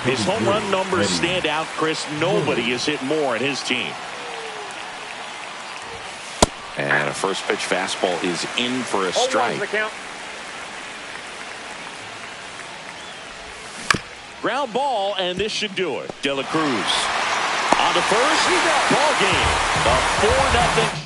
His home run numbers stand out, Chris. Nobody has hit more in his team. And a first pitch fastball is in for a strike. Ground ball, and this should do it. De La Cruz on to first. Ball game. A 4-0.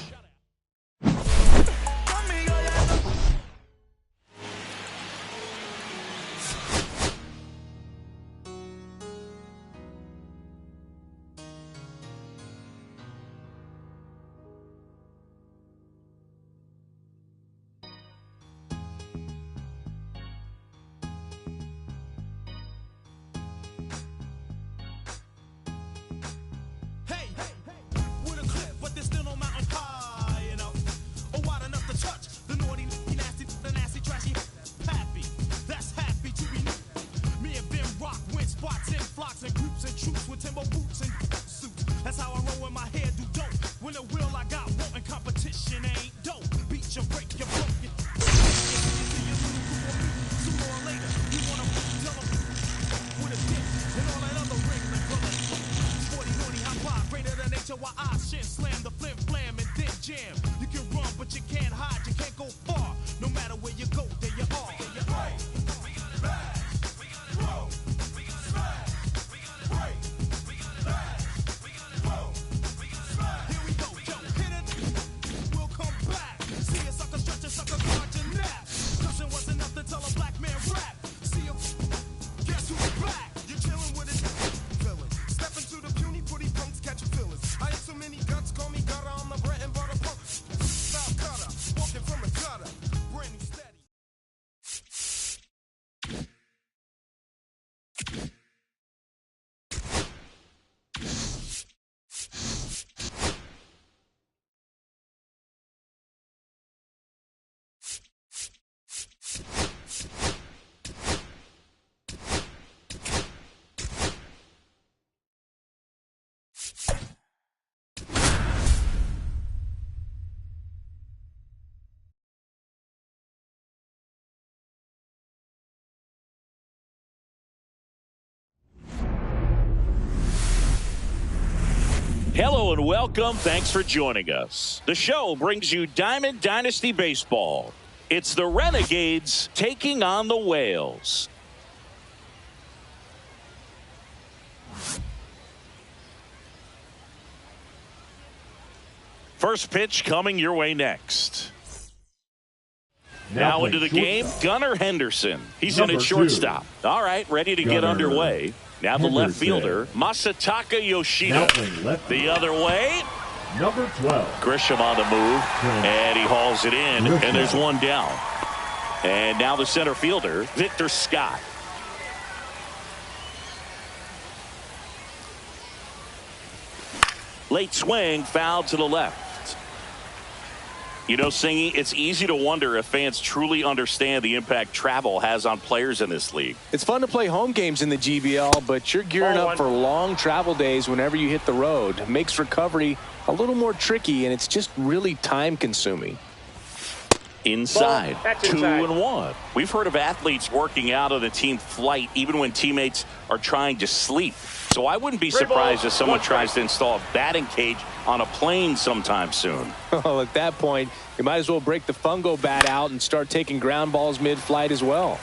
Hello and welcome. Thanks for joining us. The show brings you Diamond Dynasty Baseball. It's the Renegades taking on the Whales. First pitch coming your way next. Now into the game, Gunnar Henderson. He's in at shortstop. All right, ready to get underway. Now the left fielder, Masataka Yoshida. The other way. Number 12. Grisham on the move, and he hauls it in, and there's one down. And now the center fielder, Victor Scott. Late swing, foul to the left. You know, Singy, it's easy to wonder if fans truly understand the impact travel has on players in this league. It's fun to play home games in the GBL, but you're gearing up for long travel days whenever you hit the road. It makes recovery a little more tricky, and it's just really time consuming. Inside, 2-1. We've heard of athletes working out on the team flight even when teammates are trying to sleep. So I wouldn't be surprised if someone tries to install a batting cage on a plane sometime soon. Well, at that point, you might as well break the fungo bat out and start taking ground balls mid-flight as well.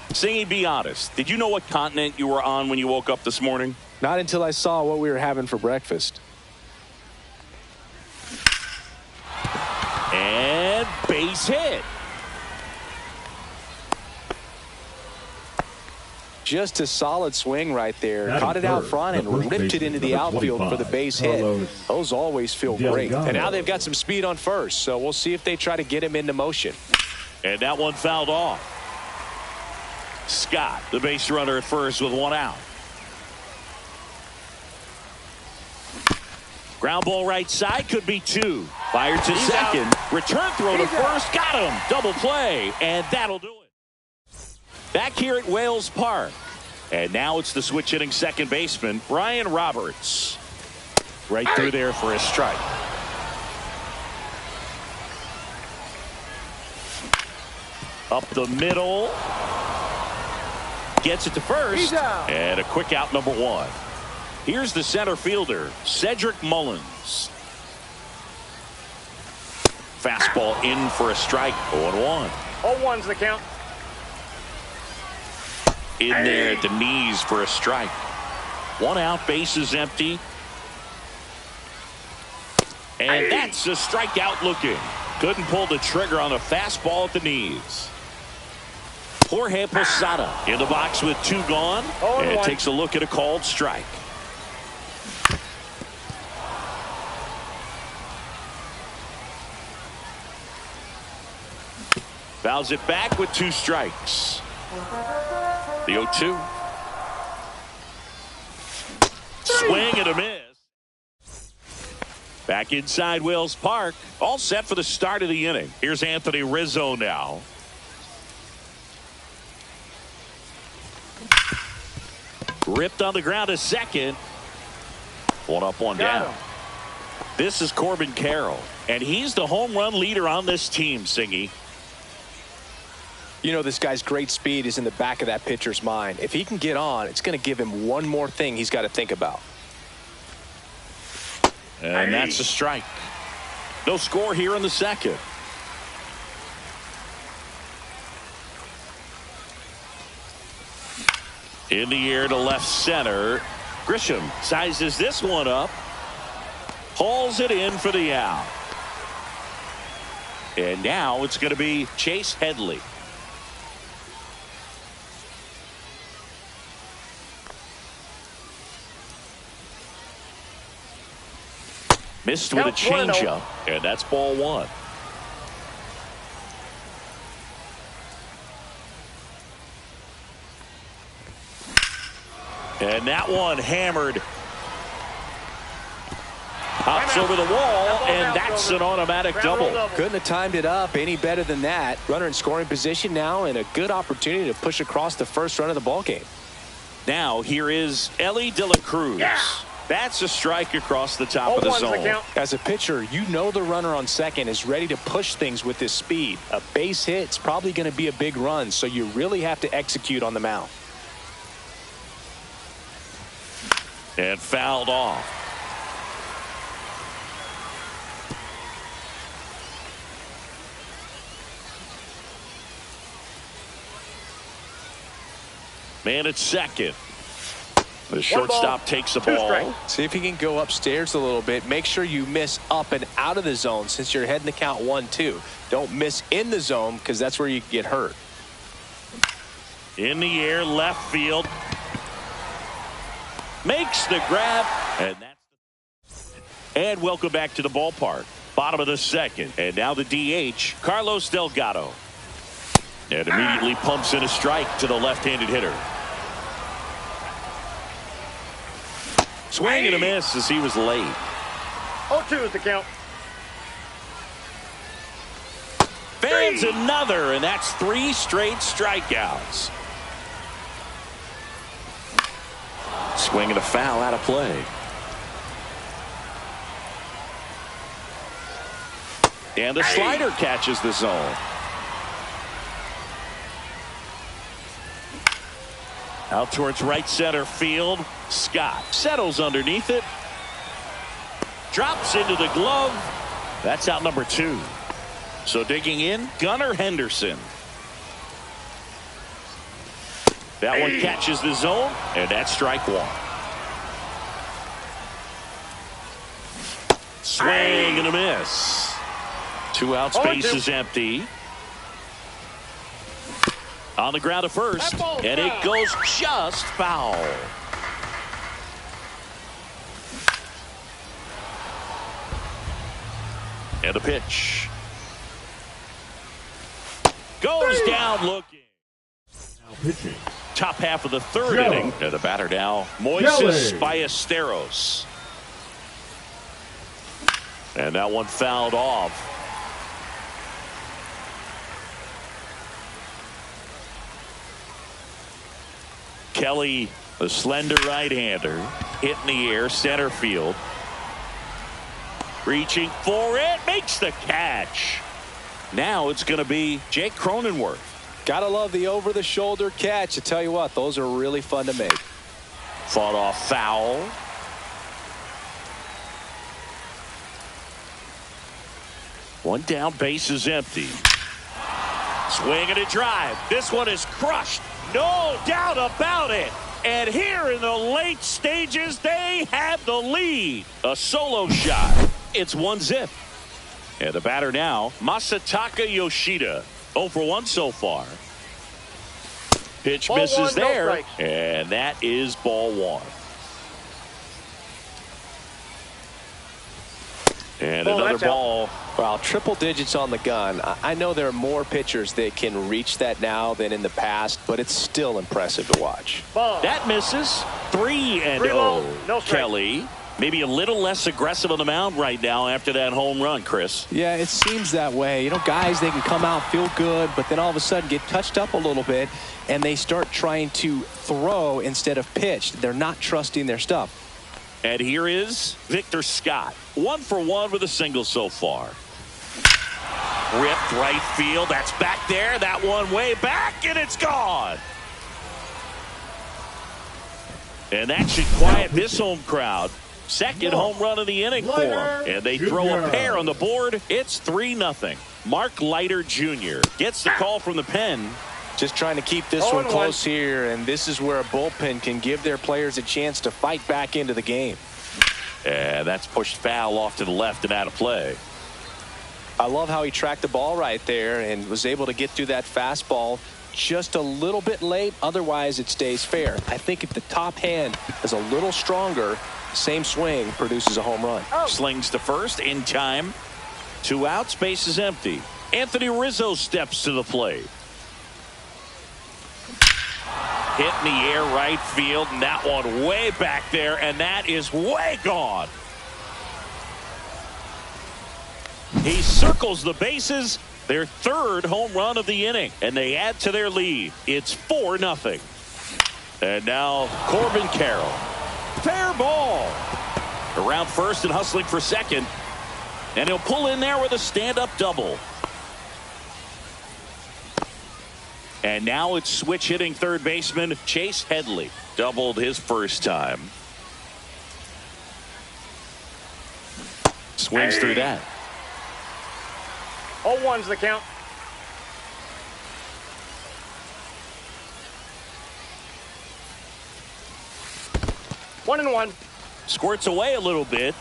Singy, be honest. Did you know what continent you were on when you woke up this morning? Not until I saw what we were having for breakfast. And base hit. Just a solid swing right there. Caught it out front and ripped it into the outfield for the base hit. Those always feel great. And now they've got some speed on first, so we'll see if they try to get him into motion. And that one fouled off. Scott, the base runner at first with one out. Ground ball right side, could be two. Fired to second. Return throw to first. Got him. Double play. And that'll do it. Back here at Wales Park. And now it's the switch hitting second baseman, Brian Roberts. Right through there for a strike. Up the middle. Gets it to first. And a quick out, number 1. Here's the center fielder, Cedric Mullins. Fastball in for a strike. 0-1. 0-1's the count. In there at the knees for a strike. 1 out, bases empty. And that's a strikeout looking. Couldn't pull the trigger on a fastball at the knees. Jorge Posada in the box with 2 gone. And takes a look at a called strike. Fouls it back with 2 strikes. The 0-2. Swing and a miss. Back inside Wells Park. All set for the start of the inning. Here's Anthony Rizzo now. Ripped on the ground to second. 1 up, 1 down. This is Corbin Carroll. And he's the home run leader on this team, Singy. You know, this guy's great speed is in the back of that pitcher's mind. If he can get on, it's going to give him one more thing he's got to think about. And that's a strike. No score here in the second. In the air to left center. Grisham sizes this one up. Hauls it in for the out. And now it's going to be Chase Headley. Missed with a changeup, and that's ball 1. And that one hammered. Pops over the wall, and that's an automatic double. Couldn't have timed it up any better than that. Runner in scoring position now, and a good opportunity to push across the first run of the ball game. Now here is Ellie De La Cruz. That's a strike across the top of the zone. As a pitcher, you know the runner on second is ready to push things with his speed. A base hit's probably going to be a big run, so you really have to execute on the mound. And fouled off. Man at second. The shortstop takes the ball. See if he can go upstairs a little bit. Make sure you miss up and out of the zone since you're heading to count 1-2. Don't miss in the zone because that's where you get hurt. In the air, left field. Makes the grab. And welcome back to the ballpark. Bottom of the second. And now the DH, Carlos Delgado. And immediately pumps in a strike to the left-handed hitter. Swing and a miss as he was late. 0-2 is the count. Fans another, and that's 3 straight strikeouts. Swing and a foul out of play. And the slider catches the zone. Out towards right center field. Scott settles underneath it. Drops into the glove. That's out number 2. So digging in, Gunnar Henderson. That one catches the zone, and that's strike 1. Swing and a miss. 2 outs, base is empty. On the ground to first, and it goes just foul. And a pitch. Goes down looking. Now pitching. Top half of the third inning. And the batter now, Moises Ballesteros. And that one fouled off. Kelly, the slender right-hander, hit in the air, center field. Reaching for it, makes the catch. Now it's going to be Jake Cronenworth. Gotta love the over-the-shoulder catch. I tell you what, those are really fun to make. Fought off foul. One down, base is empty. Swing and a drive. This one is crushed. No doubt about it. And here in the late stages, they have the lead. A solo shot. It's 1-0. And the batter now, Masataka Yoshida. 0 for 1 so far. Pitch Ball misses one, no there. strikes. And that is ball 1. And another ball. Well, triple digits on the gun. I know there are more pitchers that can reach that now than in the past, but it's still impressive to watch. Ball. That misses. 3-0. No strike. Kelly, maybe a little less aggressive on the mound right now after that home run, Chris. Yeah, it seems that way. You know, guys, they can come out, feel good, but then all of a sudden get touched up a little bit, and they start trying to throw instead of pitch. They're not trusting their stuff. And here is Victor Scott. 1 for 1 with a single so far. Ripped right field. That's back there. That one way back, and it's gone. And that should quiet this home crowd. Second home run of the inning for them. And they throw a pair on the board. It's 3-0. Mark Leiter Jr. gets the call from the pen. Just trying to keep this one close here, and this is where a bullpen can give their players a chance to fight back into the game. And that's pushed foul off to the left and out of play. I love how he tracked the ball right there and was able to get through that fastball just a little bit late. Otherwise, it stays fair. I think if the top hand is a little stronger, same swing produces a home run. Slings to first in time. 2 outs, base is empty. Anthony Rizzo steps to the plate. Hit in the air right field, and that one way back there, and that is way gone. He circles the bases, their 3rd home run of the inning, and they add to their lead. It's 4-0. And now Corbin Carroll. Fair ball. Around first and hustling for second, and he'll pull in there with a stand-up double. And now it's switch hitting third baseman Chase Headley. Doubled his first time. Swings through that. 0-1's the count. One and one. Squirts away a little bit.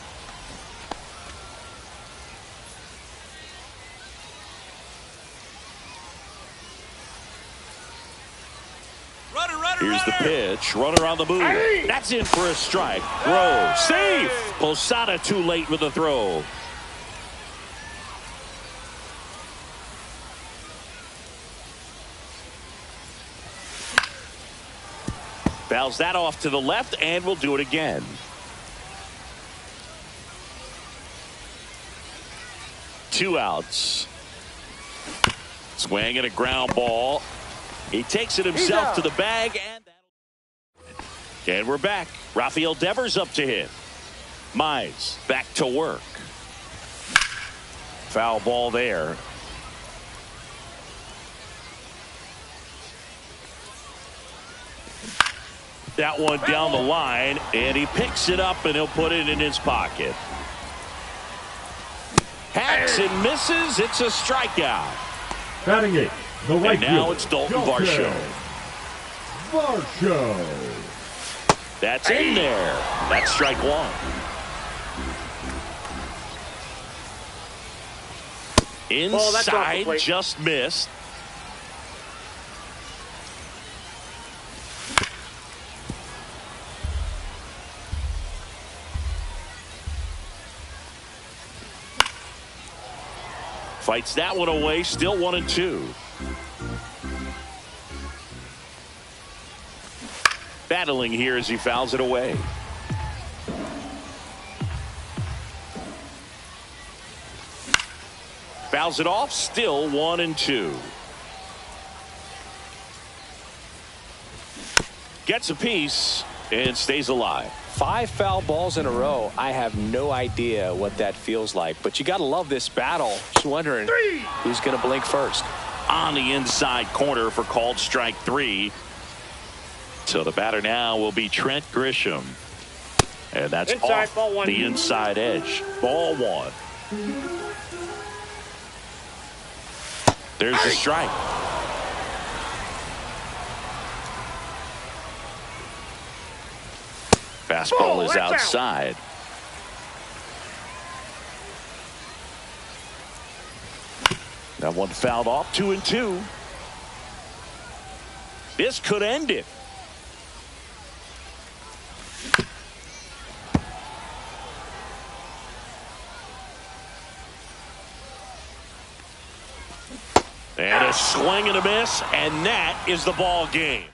Here's the pitch. Runner on the move. That's in for a strike. Throw. Safe. Posada too late with the throw. Fouls that off to the left, and we'll do it again. Two outs. Swing and a ground ball. He takes it himself to the bag, and we're back. Rafael Devers up to hit. Mize back to work. Foul ball there. That one down the line, and he picks it up, and he'll put it in his pocket. Hacks and misses. It's a strikeout. Batting it, the right and now fielder, it's Dalton Varsho. That's in there. That's strike one. Inside, just missed. Fights that one away, still 1-2. Battling here as he fouls it away. Fouls it off, still 1-2. Gets a piece and stays alive. 5 foul balls in a row. I have no idea what that feels like, but you got to love this battle. Just wondering who's going to blink first. on the inside corner for called strike 3. So the batter now will be Trent Grisham. And that's Inside, off ball 1. the inside edge. Ball 1. There's the strike. Fastball is outside. That one fouled off. 2-2. This could end it. And a swing and a miss, and that is the ball game.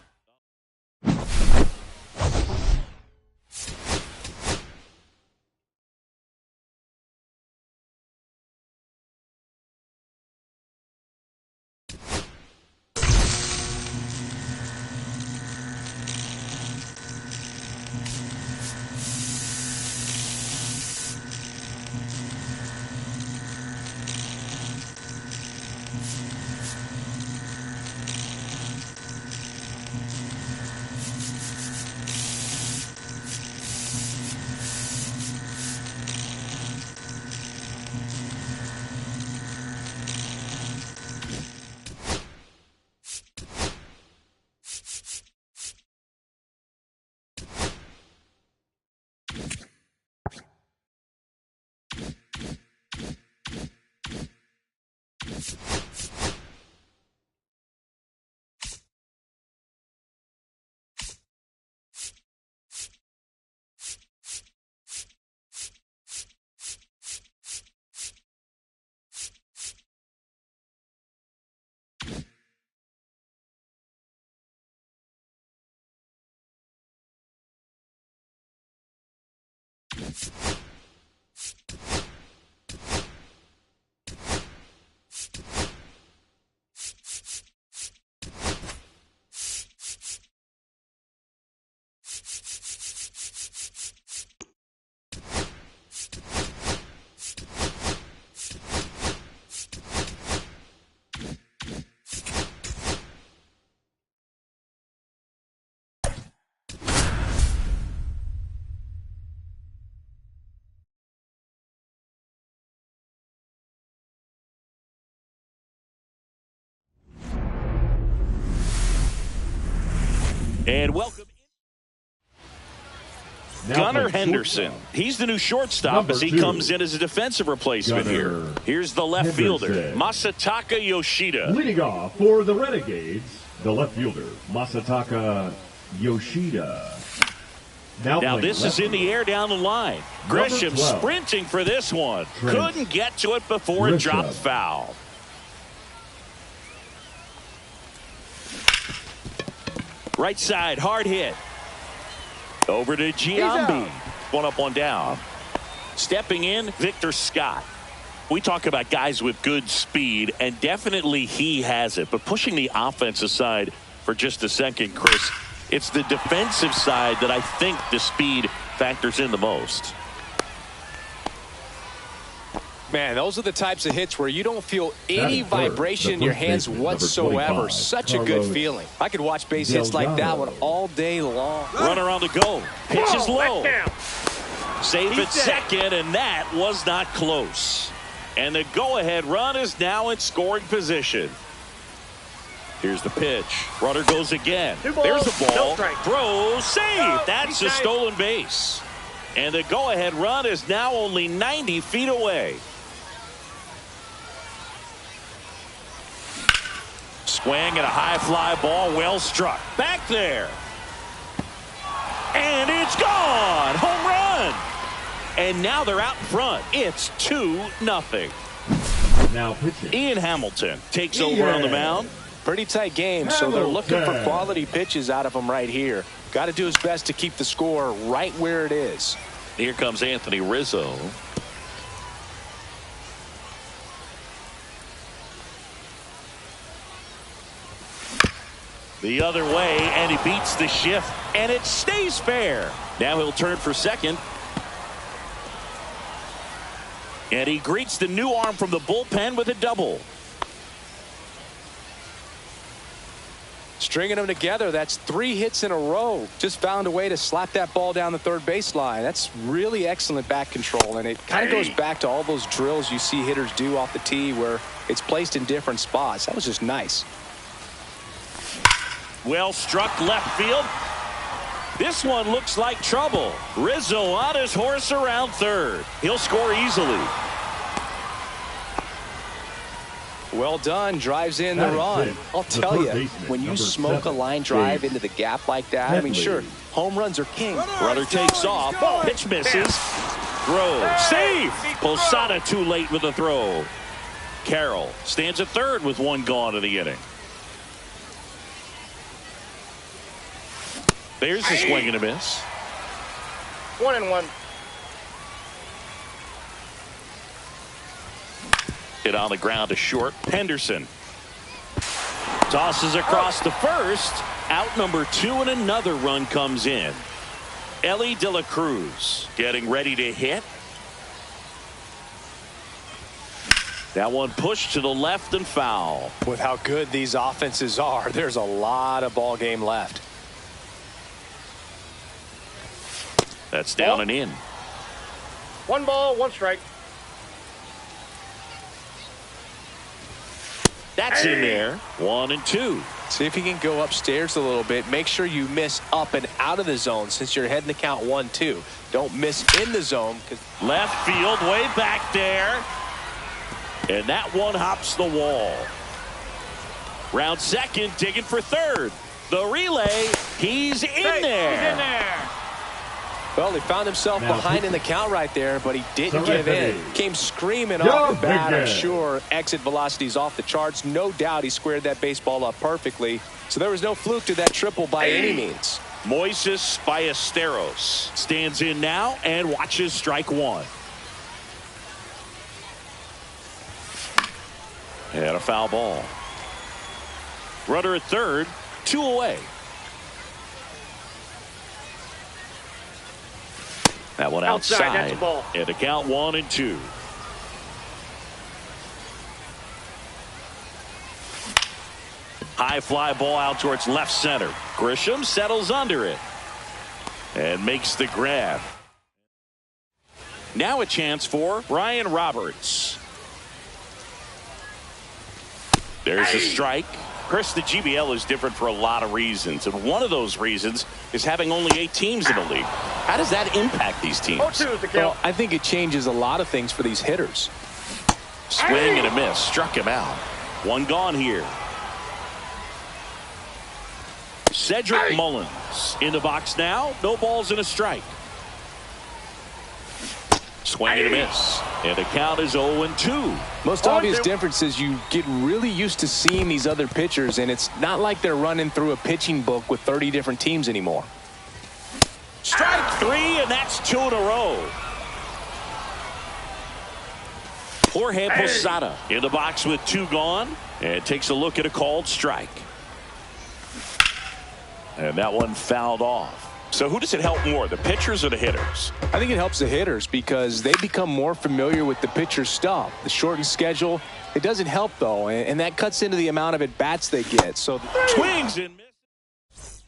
And welcome Gunnar Henderson. He's the new shortstop as he comes in as a defensive replacement here. Here's the left fielder, Masataka Yoshida. Leading off for the Renegades, the left fielder, Masataka Yoshida. Now this is in the air down the line. Grisham sprinting for this one. Couldn't get to it before it dropped foul. Right side, hard hit. Over to Giambi. One up, one down. Stepping in, Victor Scott. We talk about guys with good speed, and definitely he has it. But pushing the offense aside for just a second, Chris, it's the defensive side that I think the speed factors in the most. Man, those are the types of hits where you don't feel any vibration in your hands whatsoever. Such a good feeling. I could watch base hits like that one all day long. Runner on the go. Pitch is low. Safe at second, and that was not close. And the go-ahead run is now in scoring position. Here's the pitch. Runner goes again. There's the ball. Throw, save. That's a stolen base. And the go-ahead run is now only 90 feet away. Swing and a high fly ball, well struck. Back there. And it's gone. Home run. And now they're out in front. It's 2-0. Now pitching. Ian Hamilton takes over on the mound. Pretty tight game, so they're looking for quality pitches out of him right here. Got to do his best to keep the score right where it is. Here comes Anthony Rizzo. The other way, and he beats the shift, and it stays fair. Now he'll turn for second. And he greets the new arm from the bullpen with a double. Stringing them together, that's 3 hits in a row. Just found a way to slap that ball down the third baseline. That's really excellent back control, and it kind of goes back to all those drills you see hitters do off the tee where it's placed in different spots. That was just nice. Well struck left field. This one looks like trouble. Rizzo on his horse around third. He'll score easily. Well done. Drives in the run. I'll tell you, when you smoke a line drive into the gap like that, I mean, sure, home runs are king. Runner takes off. Pitch misses. Throw. Safe. Posada too late with the throw. Carroll stands at third with 1 gone in the inning. There's the swing and a miss. 1-1. Hit on the ground to short. Henderson tosses across to first. Out number 2, and another run comes in. Ellie De La Cruz getting ready to hit. That one pushed to the left and foul. With how good these offenses are, there's a lot of ball game left. That's down and in. 1 ball, 1 strike. That's in there. 1-2. See if you can go upstairs a little bit. Make sure you miss up and out of the zone since you're heading to count 1-2. Don't miss in the zone. Left field way back there. And that one hops the wall. Round second, digging for third. The relay, he's in there. He's in there. Well, he found himself behind in the count right there, but he didn't give in. Came screaming Go off the bat. I'm big. sure exit velocity's off the charts. No doubt he squared that baseball up perfectly. So there was no fluke to that triple by any means. Moises Ballesteros stands in now and watches strike 1. And a foul ball. Runner at third, 2 away. That one outside. That's a ball. And a count 1-2. High fly ball out towards left center. Grisham settles under it and makes the grab. Now a chance for Ryan Roberts. There's a strike. Chris, the GBL is different for a lot of reasons, and one of those reasons is having only 8 teams in the league. How does that impact these teams? 0-2 is the count. Well, I think it changes a lot of things for these hitters. Swing and a miss. Struck him out. 1 gone here. Cedric Mullins in the box now. No balls and a strike. Swing and a miss. And the count is 0-2. Most obvious difference is you get really used to seeing these other pitchers, and it's not like they're running through a pitching book with 30 different teams anymore. Strike 3, and that's 2 in a row. Jorge Posada in the box with 2 gone, and takes a look at a called strike. And that one fouled off. So who does it help more, the pitchers or the hitters? I think it helps the hitters because they become more familiar with the pitcher's stuff. The shortened schedule, it doesn't help, though, and that cuts into the amount of at-bats they get. So Swings and misses.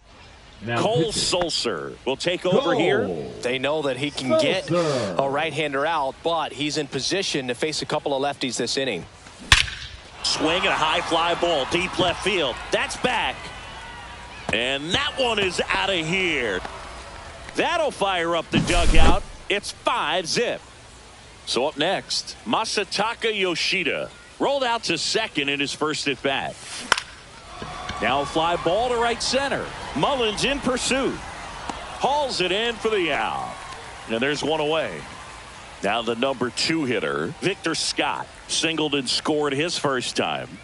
Cole Sulser will take over here. They know that he can get a right-hander out, but he's in position to face a couple of lefties this inning. Swing and a high fly ball deep left field. That's back. And that one is out of here. That'll fire up the dugout. It's 5-zip. So up next, Masataka Yoshida rolled out to second in his first at bat. Now a fly ball to right center. Mullins in pursuit. Hauls it in for the out. And there's 1 away. Now the number 2 hitter, Victor Scott, singled and scored his first time.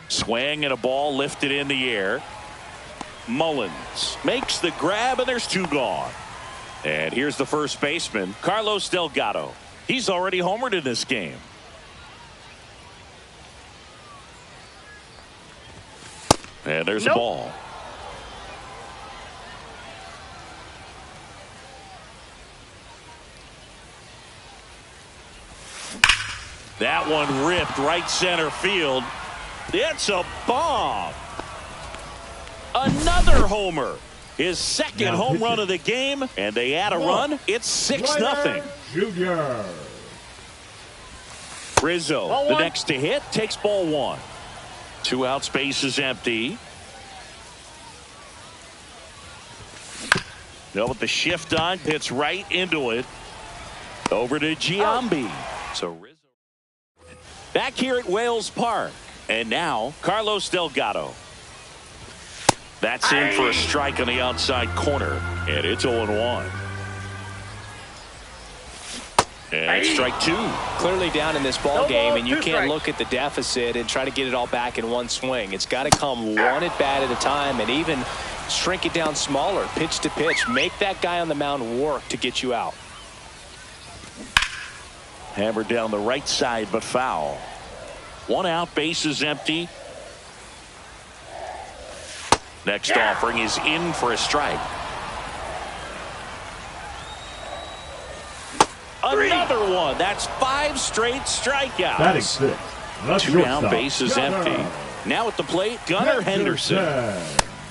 Swing and a ball lifted in the air. Mullins makes the grab, and there's 2 gone. And here's the first baseman, Carlos Delgado. He's already homered in this game. And there's a ball. That one ripped right center field. It's a bomb. Another homer. His second home run of the game, and they add a run. It's 6-0. Jr. Rizzo, the next to hit, takes ball one. 2 outs, bases empty. Now with the shift on, hits right into it. Over to Giambi. So Rizzo back here at Wales Park. And now Carlos Delgado. That's in for a strike on the outside corner. And it's 0-1. And strike two. Clearly down in this ball game, and you can't look at the deficit and try to get it all back in one swing. It's got to come one at bat at a time, and even shrink it down smaller, pitch to pitch. Make that guy on the mound work to get you out. Hammered down the right side, but foul. 1 out, bases empty. Next offering is in for a strike. Another one. That's 5 straight strikeouts. Batting 6. 2 down, bases empty. Now at the plate, Gunnar Henderson.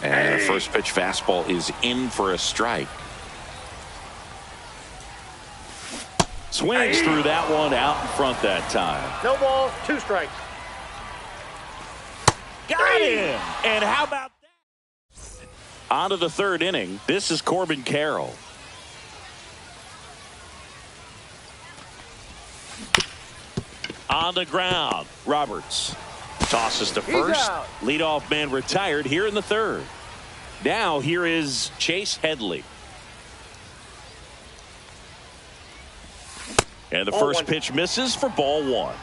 And the first pitch fastball is in for a strike. Swings through that one out in front that time. No balls, 2 strikes. Got him! And how about that? On to the 3rd inning. This is Corbin Carroll. On the ground, Roberts tosses to first. Leadoff man retired here in the 3rd. Now here is Chase Headley. And the first pitch misses for ball 1.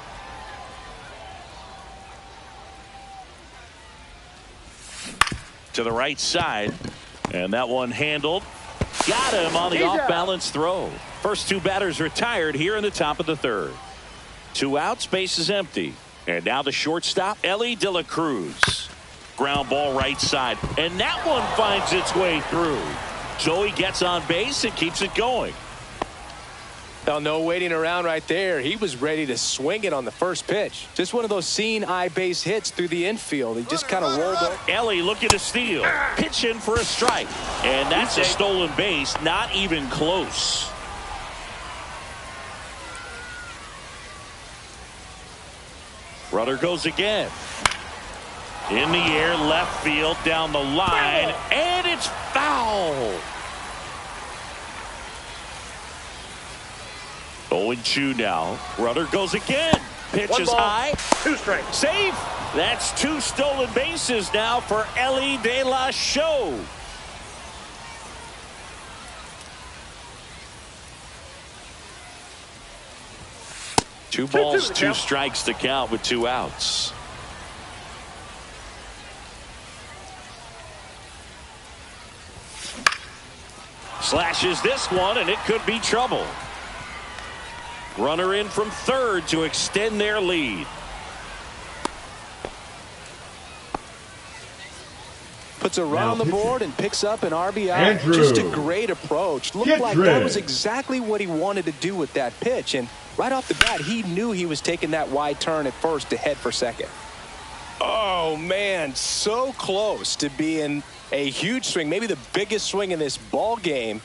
To the right side, and that one handled. Got him on the off-balance throw. First 2 batters retired here in the top of the 3rd. 2 outs, bases empty. And now the shortstop, Elly De La Cruz. Ground ball right side, and that one finds its way through. So he gets on base and keeps it going. Well, no waiting around right there. He was ready to swing it on the first pitch. Just one of those seeing eye base hits through the infield. He just kind of rolled up. Elly looking to steal. Pitch in for a strike. And that's a stolen base. Not even close. Runner goes again. In the air, left field, down the line. And it's foul. 0-2 now. Runner goes again. Pitch is high. 2 strikes. Safe. That's 2 stolen bases now for Elly De La Show. Two balls, 2 strikes to count with 2 outs. Slashes this one, and it could be trouble. Runner in from 3rd to extend their lead. Puts a run on the board and picks up an RBI. Andrew. Just a great approach. Looked like that was exactly what he wanted to do with that pitch. And right off the bat, he knew he was taking that wide turn at first to head for second. Oh, man, so close to being a huge swing, maybe the biggest swing in this ball game.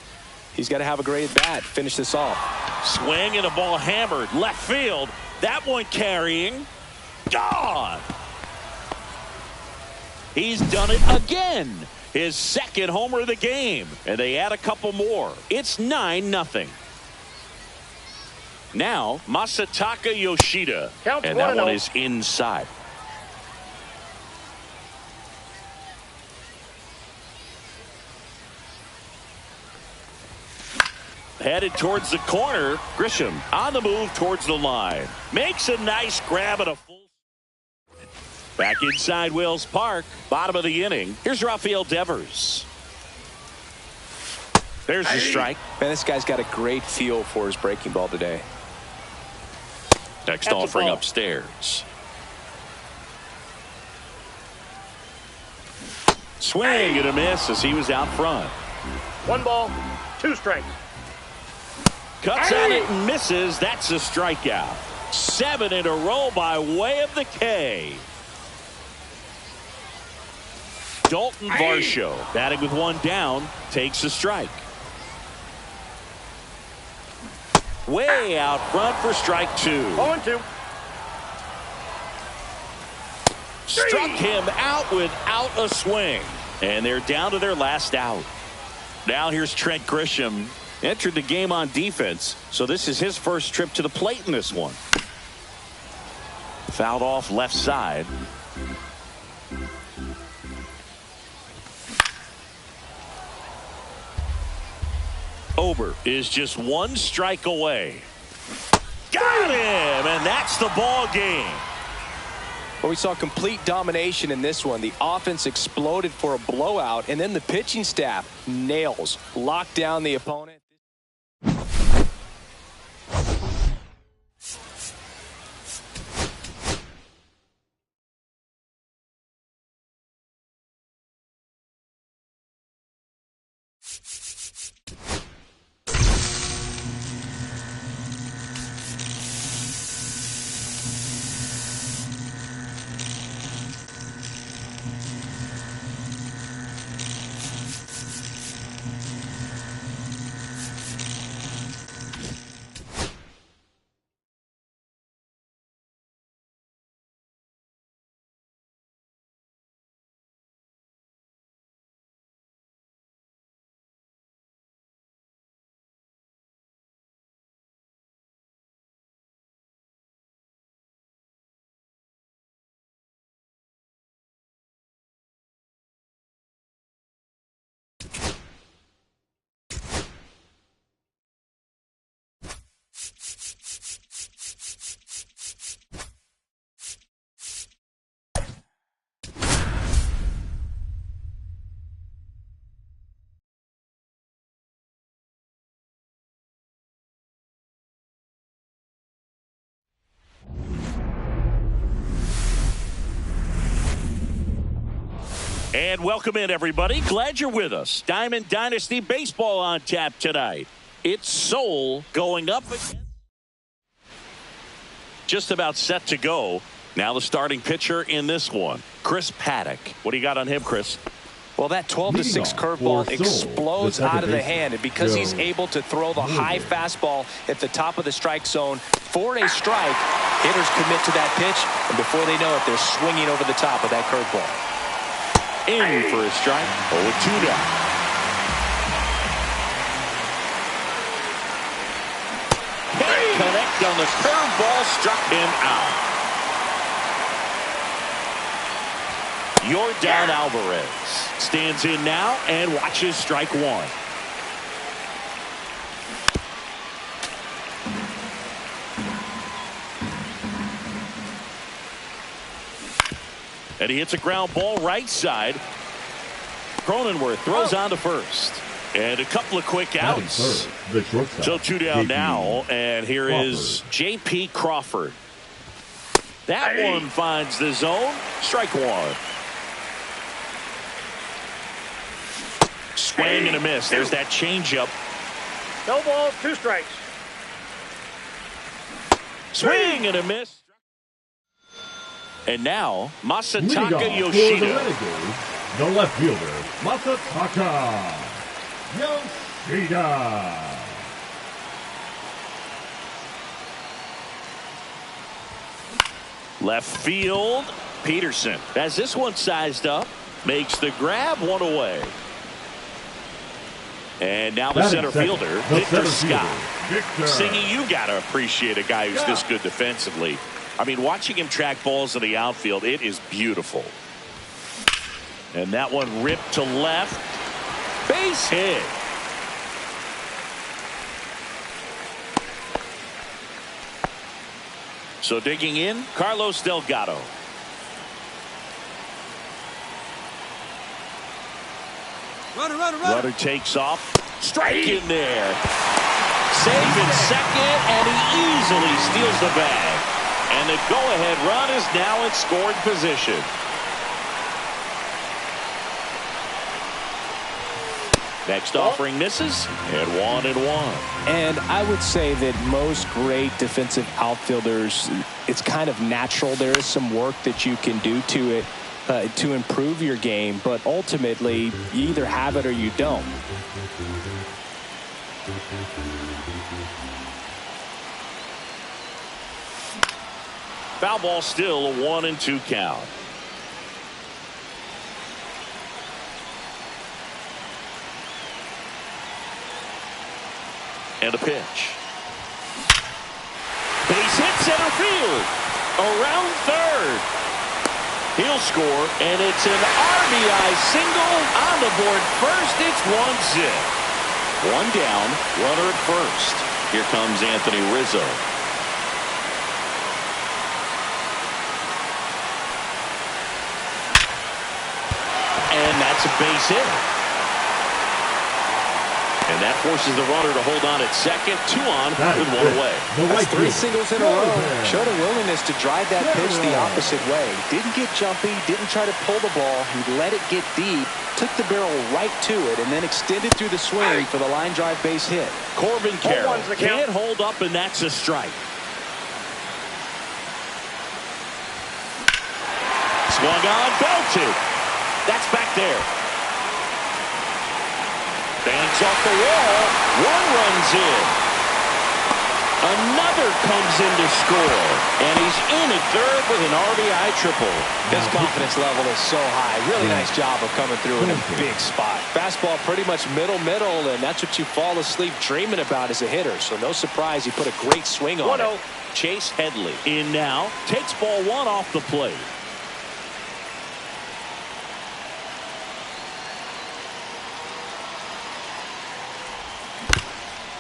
He's got to have a great bat to finish this off. Swing and a ball hammered left field. That one carrying. Gone. He's done it again. His 2nd homer of the game. And they add a couple more. It's 9-0. Now Masataka Yoshida. And that one is inside. Headed towards the corner. Grisham on the move towards the line. Makes a nice grab at a full. Back inside Wales Park. Bottom of the inning. Here's Rafael Devers. There's the strike. Man, this guy's got a great feel for his breaking ball today. Next offering upstairs. Swing and a miss as he was out front. 1 ball, 2 strikes. Cuts on it and misses. That's a strikeout. 7 in a row by way of the K. Dalton Varsho, batting with one down, takes a strike. Way out front for strike 2. 0-2. Struck him out without a swing. And they're down to their last out. Now here's Trent Grisham. Entered the game on defense, so this is his first trip to the plate in this one. Fouled off left side. Ober is just one strike away. Got him, and that's the ball game. Well, we saw complete domination in this one. The offense exploded for a blowout, and then the pitching staff locked down the opponent. And welcome in, everybody. Glad you're with us. Diamond Dynasty Baseball on tap tonight. It's Seoul going up again. Just about set to go. Now the starting pitcher in this one, Chris Paddock. What do you got on him, Chris? Well, that 12-6 curveball explodes out of the hand, and because he's able to throw the high fastball at the top of the strike zone for a strike, hitters commit to that pitch, and before they know it, they're swinging over the top of that curveball. In for a strike. 0-2 down. Can't connect on the curveball, struck him out. Yordan Alvarez stands in now and watches strike 1. And he hits a ground ball right side. Cronenworth throws on to first. And a couple of quick outs. So 2 down now. And here is J.P. Crawford. That one finds the zone. Strike 1. Swing and a miss. There's that changeup. No balls, 2 strikes. Swing and a miss. And now, Masataka Yoshida. The left fielder, Masataka Yoshida. Left field, Peterson. As this one sized up, makes the grab, 1 away. And now the center fielder, Victor Scott. Singy, you got to appreciate a guy who's this good defensively. I mean, watching him track balls in the outfield, it is beautiful. And that one ripped to left. Base hit. So digging in, Carlos Delgado. Runner takes off. Strike in there. Safe in second, and he easily steals the bag. And the go-ahead run is now in scoring position. Next offering misses, and 1-1. And I would say that most great defensive outfielders, it's kind of natural. There is some work that you can do to it to improve your game, but ultimately, you either have it or you don't. Foul ball still, a 1-2 count. And a pitch. Base hit center field. Around third. He'll score, and it's an RBI single on the board first. It's 1-0. One down, runner at first. Here comes Anthony Rizzo. And that's a base hit. And that forces the runner to hold on at second. 2 on with 1 away. That's 3 singles in a row. Showed a willingness to drive that pitch the opposite way. Didn't get jumpy, didn't try to pull the ball. He let it get deep, took the barrel right to it, and then extended through the swing for the line drive base hit. Corbin Carroll can't hold up, and that's a strike. Swung on, belted. That's back there. Bangs off the wall. 1 runs in. Another comes in to score. And he's in at third with an RBI triple. His confidence level is so high. Really nice job of coming through in a big spot. Fastball pretty much middle, and that's what you fall asleep dreaming about as a hitter. So no surprise he put a great swing on it. Chase Headley in now. Takes ball 1 off the plate.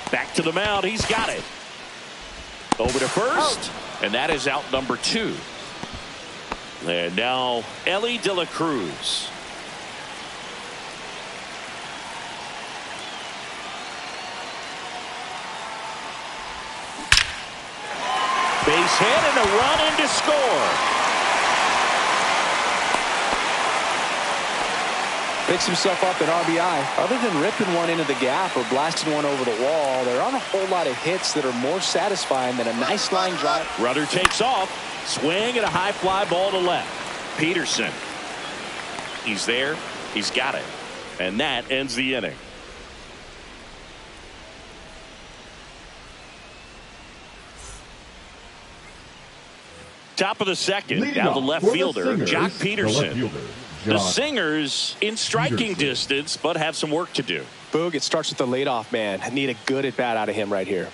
Back to the mound. He's got it. Over to first. And that is out number 2. And now Ellie De La Cruz. Base hit and a run in to score. Picks himself up an RBI. Other than ripping one into the gap or blasting one over the wall, there aren't a whole lot of hits that are more satisfying than a nice line drive. Runner takes off. Swing and a high fly ball to left. Peterson. He's there. He's got it. And that ends the inning. Top of the second. Now the left fielder, Jock Peterson. The Singers in striking distance, but have some work to do. Boog, it starts with the leadoff man. I need a good at bat out of him right here.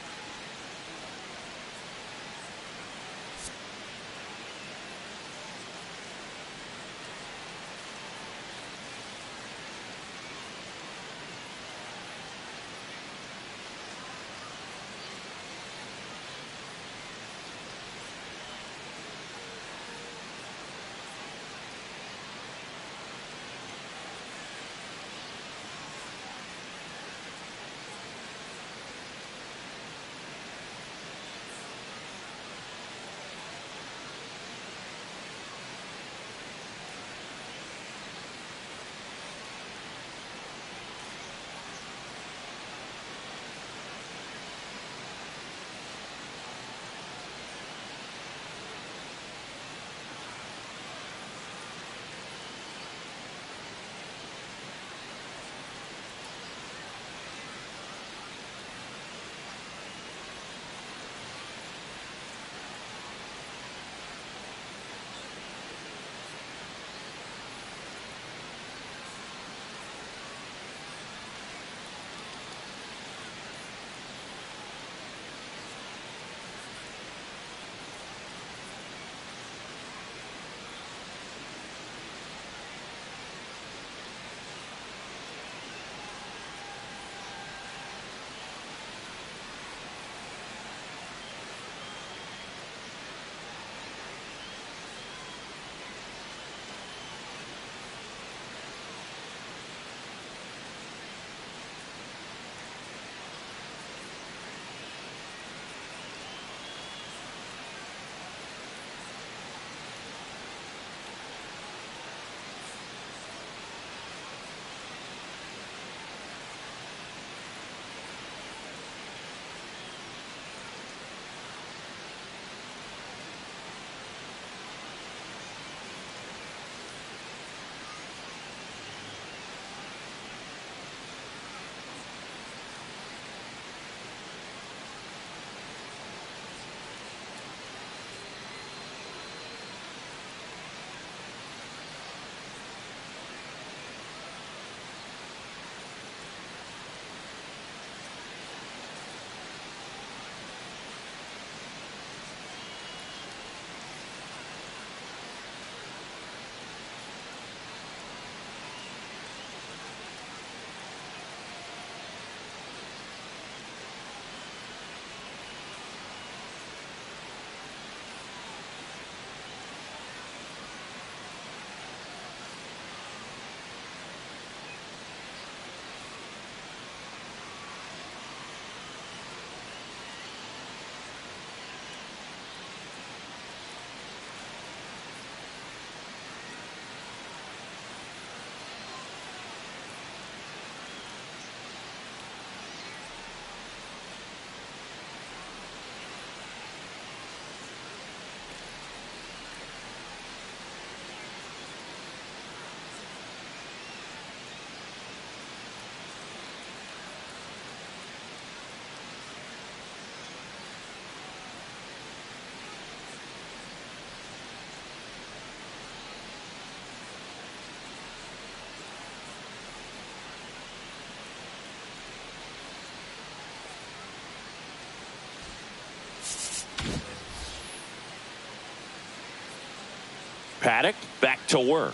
Paddock back to work.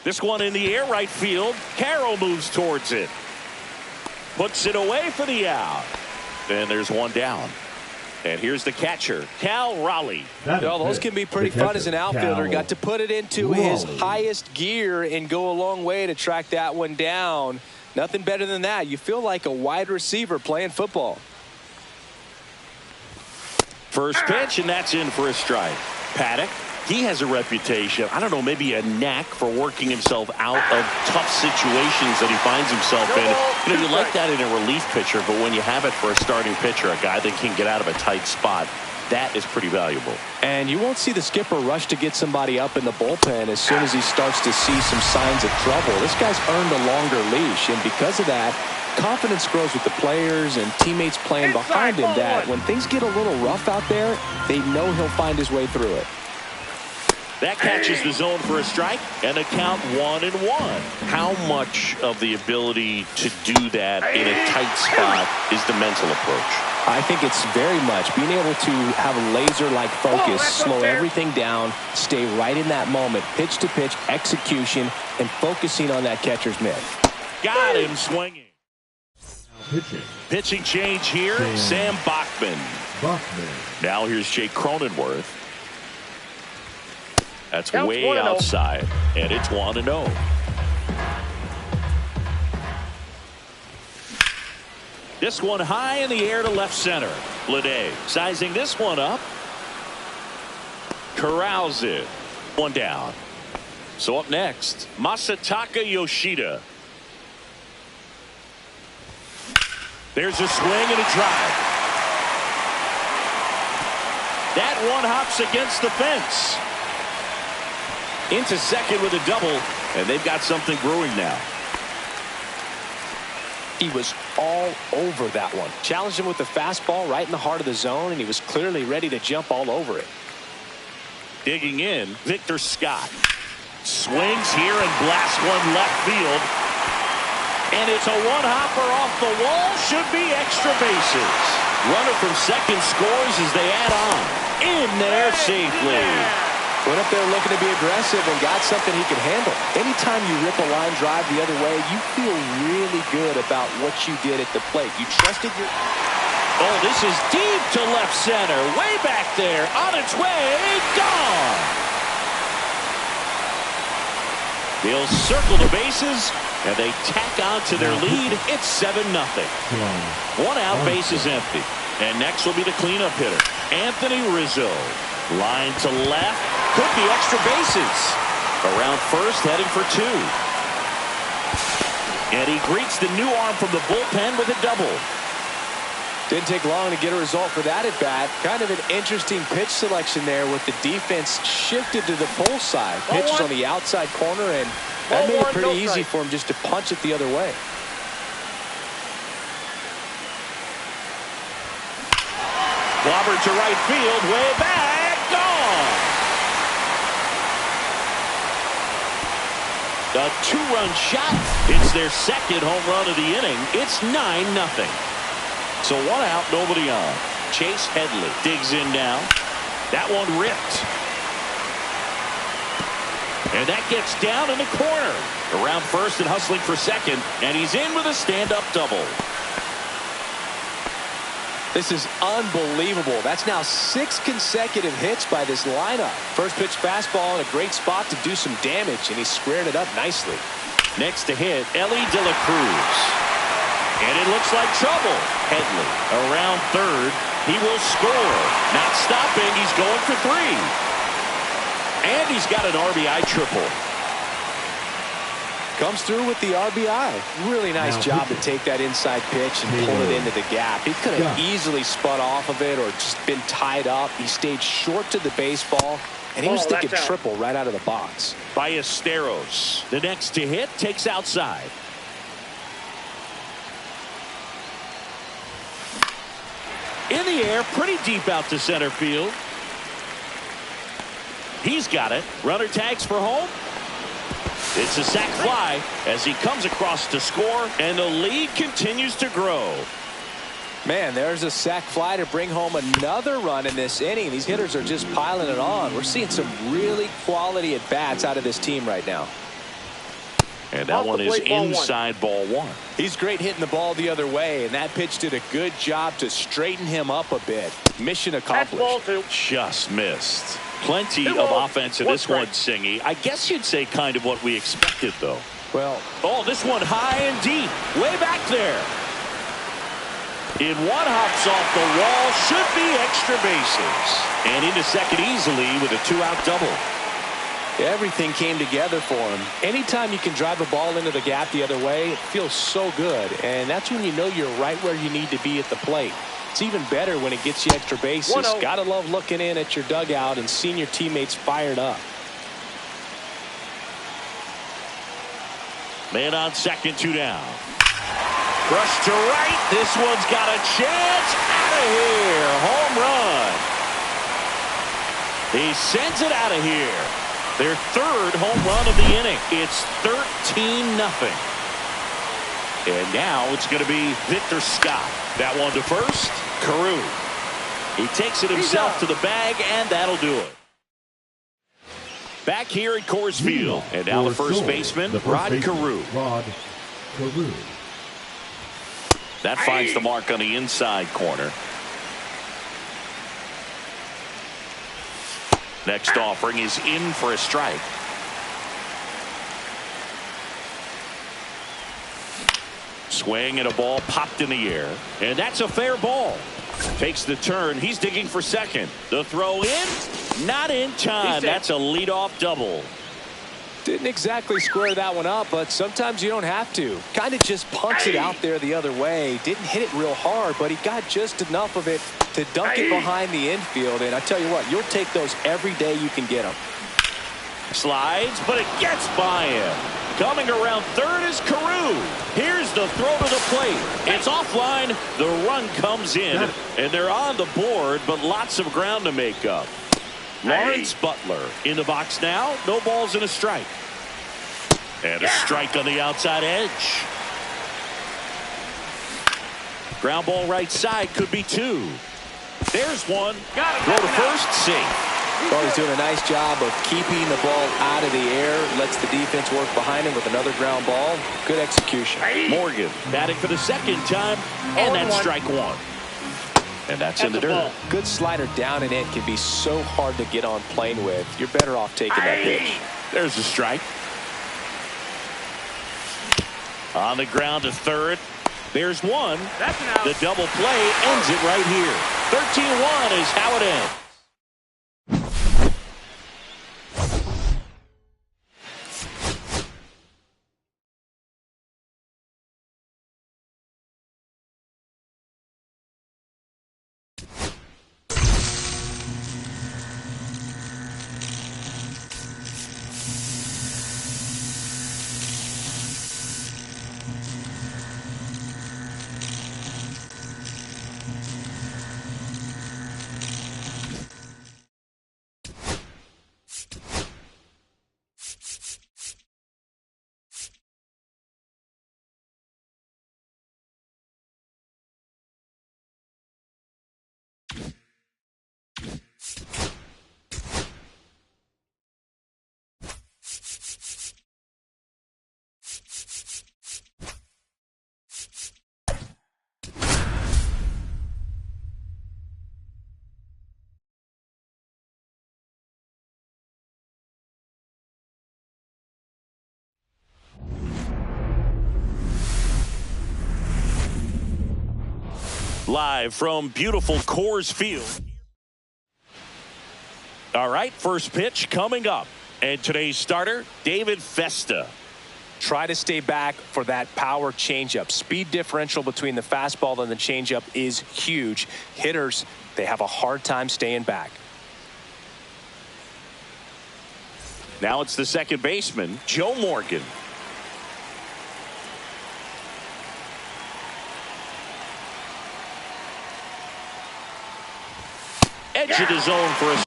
This one in the air right field. Carroll moves towards it. Puts it away for the out. And there's one down. And here's the catcher, Cal Raleigh. Those can be pretty fun as an outfielder. Cal Got to put it into his highest gear and go a long way to track that one down. Nothing better than that. You feel like a wide receiver playing football. First pitch, and that's in for a strike. Paddock, he has a reputation, I don't know, maybe a knack for working himself out of tough situations that he finds himself in. You like that in a relief pitcher, but when you have it for a starting pitcher, a guy that can get out of a tight spot, that is pretty valuable. And you won't see the skipper rush to get somebody up in the bullpen as soon as he starts to see some signs of trouble. This guy's earned a longer leash, and because of that, confidence grows with the players and teammates playing behind him, that when things get a little rough out there, they know he'll find his way through it. That catches the zone for a strike, and a count 1-1. How much of the ability to do that in a tight spot is the mental approach? I think it's very much being able to have a laser-like focus, slow everything down, stay right in that moment, pitch-to-pitch execution, and focusing on that catcher's mitt. Got him swinging. Pitching change here, Sam Bachman. Now here's Jake Cronenworth. That's way outside, and it's 1-0. This one high in the air to left center. Lede sizing this one up. Corrals it. One down. So up next, Masataka Yoshida. There's a swing and a drive. That one hops against the fence. Into second with a double, and they've got something brewing now. He was all over that one. Challenged him with the fastball right in the heart of the zone, and he was clearly ready to jump all over it. Digging in, Victor Scott. Swings here and blasts one left field. And it's a one-hopper off the wall. Should be extra bases. Runner from second scores as they add on. In there safely. Went up there looking to be aggressive and got something he could handle. Anytime you rip a line drive the other way, you feel really good about what you did at the plate. You trusted your... Oh, this is deep to left center. Way back there. On its way. Gone. They'll circle the bases, and they tack on to their lead. It's 7-0. One out, base is empty. And next will be the cleanup hitter, Anthony Rizzo. Line to left. Could be extra bases. Around first, heading for 2. And he greets the new arm from the bullpen with a double. Didn't take long to get a result for that at bat. Kind of an interesting pitch selection there with the defense shifted to the pull side. Pitches on the outside corner, and that made it pretty easy for him just to punch it the other way. Clobbered to right field, way back, gone. A 2-run shot. It's their second home run of the inning. It's 9-0. So one out, nobody on. Chase Headley digs in now. That one ripped. And that gets down in the corner. Around first and hustling for second. And he's in with a stand-up double. This is unbelievable. That's now 6 consecutive hits by this lineup. First pitch fastball in a great spot to do some damage, and he squared it up nicely. Next to hit, Ellie De La Cruz. And it looks like trouble. Headley around third. He will score. Not stopping. He's going for 3. And he's got an RBI triple. Comes through with the RBI. Really nice job to take that inside pitch and pull it into the gap. He could have easily spun off of it or just been tied up. He stayed short to the baseball, and he was thinking triple right out of the box. Ballesteros, the next to hit, takes outside. In the air, pretty deep out to center field. He's got it. Runner tags for home. It's a sac fly as he comes across to score, and the lead continues to grow. Man, there's a sac fly to bring home another run in this inning. These hitters are just piling it on. We're seeing some really quality at-bats out of this team right now. And that one is inside ball one. He's great hitting the ball the other way, and that pitch did a good job to straighten him up a bit. Mission accomplished. Ball two. Just missed. Plenty of offense in this one, Singy. I guess you'd say kind of what we expected, though. Well, oh, this one high and deep, way back there. In one, hops off the wall, should be extra bases. And into second easily with a two-out double. Everything came together for him. Anytime you can drive a ball into the gap the other way, it feels so good. And that's when you know you're right where you need to be at the plate. It's even better when it gets you extra bases. Gotta love looking in at your dugout and seeing your teammates fired up. Man on second, two down. Rush to right. This one's got a chance. Out of here. Home run. He sends it out of here. Their third home run of the inning. It's 13-0. And now it's going to be Victor Scott. That one to first. Carew. He takes it himself to the bag, and that'll do it. Back here at Coors Field. And now the first baseman, Rod Carew. That finds the mark on the inside corner. Next offering is in for a strike. Swing and a ball popped in the air. And that's a fair ball. Takes the turn. He's digging for second. The throw in. Not in time. That's a leadoff double. Didn't exactly square that one up, but sometimes you don't have to. Kind of just punts it out there the other way. Didn't hit it real hard, but he got just enough of it to dunk it behind the infield. And I tell you what, you'll take those every day you can get them. Slides, but it gets by him. Coming around third is Carew. Here's the throw to the plate. It's offline. The run comes in, and they're on the board, but lots of ground to make up. Lawrence Butler in the box now. No balls and a strike. And a strike on the outside edge. Ground ball right side, could be two. There's one. Throw to first, safe. Well, he's doing a nice job of keeping the ball out of the air. Lets the defense work behind him with another ground ball. Good execution. Morgan batting for the second time, and that's strike one. And that's in the dirt. Good slider down and in can be so hard to get on plane with. You're better off taking that pitch. There's a strike. On the ground to third. There's one. The double play ends it right here. 13-1 is how it ends. Live from beautiful Coors Field. All right, first pitch coming up. And today's starter, David Festa. Try to stay back for that power changeup. Speed differential between the fastball and the changeup is huge. Hitters, they have a hard time staying back. Now it's the second baseman, Joe Morgan. Edge of the zone for a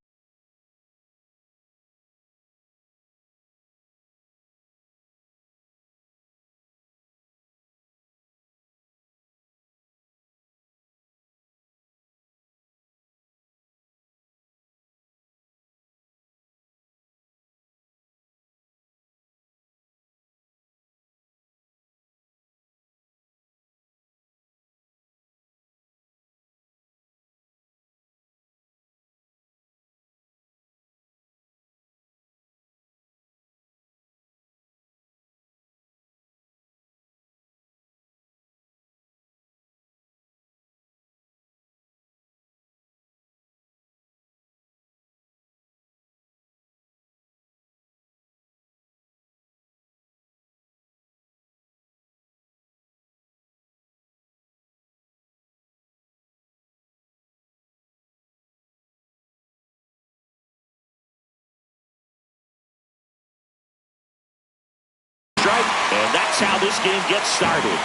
how this game gets started.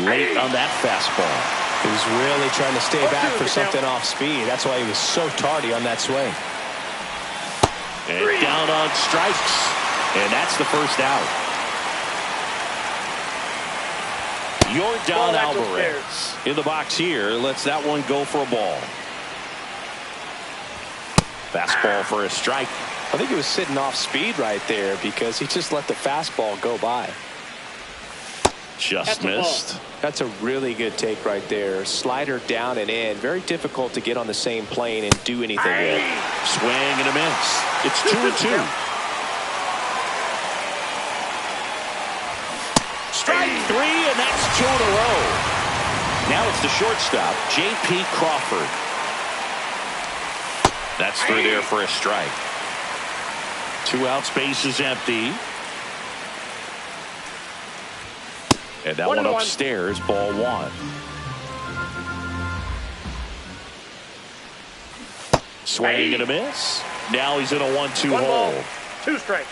Late on that fastball. He was really trying to stay back for something off speed. That's why he was so tardy on that swing. And down on strikes. And that's the first out. Yordan Alvarez in the box here. Lets that one go for a ball. Fastball for a strike. I think he was sitting off speed right there because he just let the fastball go by. Just missed. That's a really good take right there. Slider down and in. Very difficult to get on the same plane and do anything with. Swing and a miss. It's 2-2. Strike three, and that's 2 in a row. Now it's the shortstop, J.P. Crawford. That's through there for a strike. 2 outs, base is empty. And that one upstairs, ball 1. Swing and a miss. Now he's in a 1-2 hole. 2 strikes.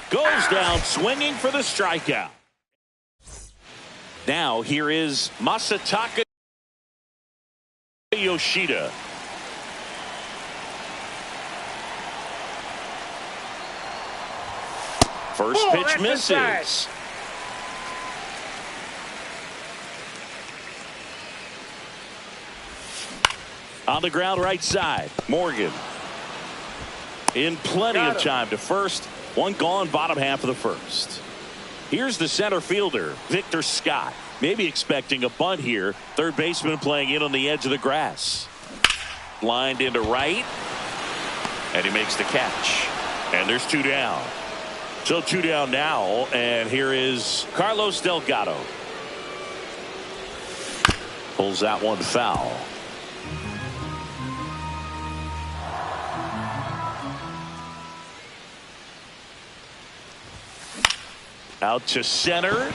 Goes down swinging for the strikeout. Now here is Masataka Yoshida. First pitch misses. On the ground right side, Morgan. In plenty of time to first. 1 gone, bottom half of the first. Here's the center fielder, Victor Scott. Maybe expecting a bunt here. Third baseman playing in on the edge of the grass. Lined into right. And he makes the catch. And there's 2 down. So 2 down now. And here is Carlos Delgado. Pulls that one foul. Out to center.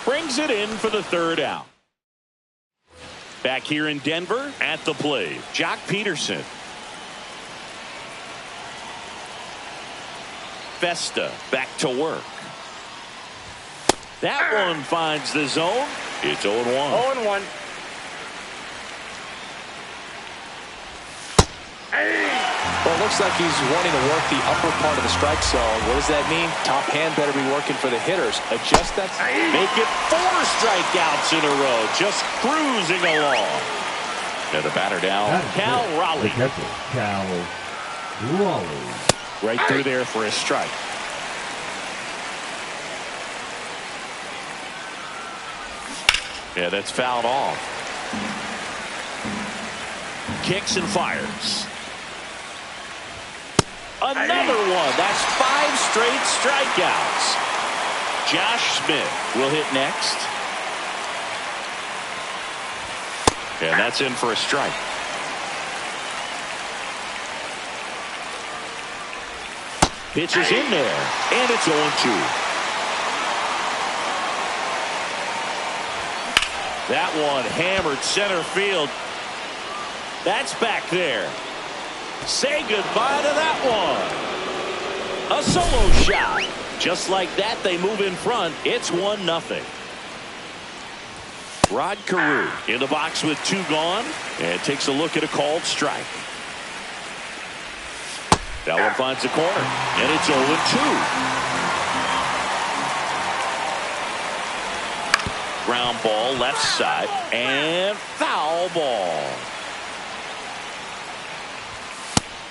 Brings it in for the 3rd out. Back here in Denver at the plate, Jock Peterson. Festa back to work. That one finds the zone. It's 0-1. 0-1. Well, it looks like he's wanting to work the upper part of the strike zone. What does that mean? Top hand better be working for the hitters. Adjust that. Make it 4 strikeouts in a row. Just cruising along. And the batter down, Cal Raleigh. Cal Raleigh. Right through there for a strike. Yeah, that's fouled off. Kicks and fires. Another one. That's 5 straight strikeouts. Josh Smith will hit next. And that's in for a strike. Pitch is in there. And it's 0-2. That one hammered center field. That's back there. Say goodbye to that one. A solo shot. Just like that, they move in front. It's 1-0. Rod Carew in the box with 2 gone and takes a look at a called strike. That one finds the corner, and it's 0-2. Ground ball left side and foul ball.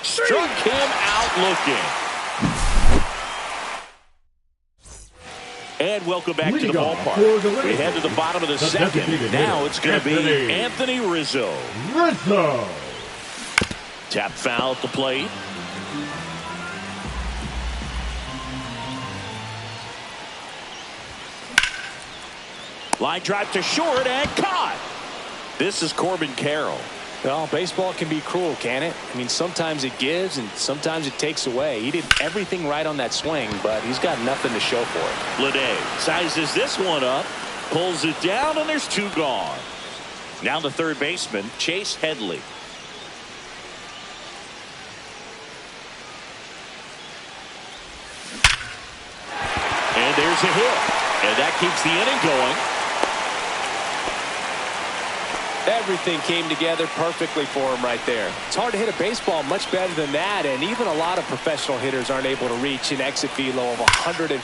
Struck him out looking. And welcome back to the ballpark. We head to the bottom of the 2nd. Now it's going to be Anthony Rizzo. Tap foul at the plate. Line drive to short and caught. This is Corbin Carroll. Well, baseball can be cruel, can it? I mean, sometimes it gives and sometimes it takes away. He did everything right on that swing, but he's got nothing to show for it. Lede sizes this one up, pulls it down, and there's 2 gone. Now the third baseman, Chase Headley. And there's a hit. And that keeps the inning going. Everything came together perfectly for him right there. It's hard to hit a baseball much better than that, and even a lot of professional hitters aren't able to reach an exit velo of 114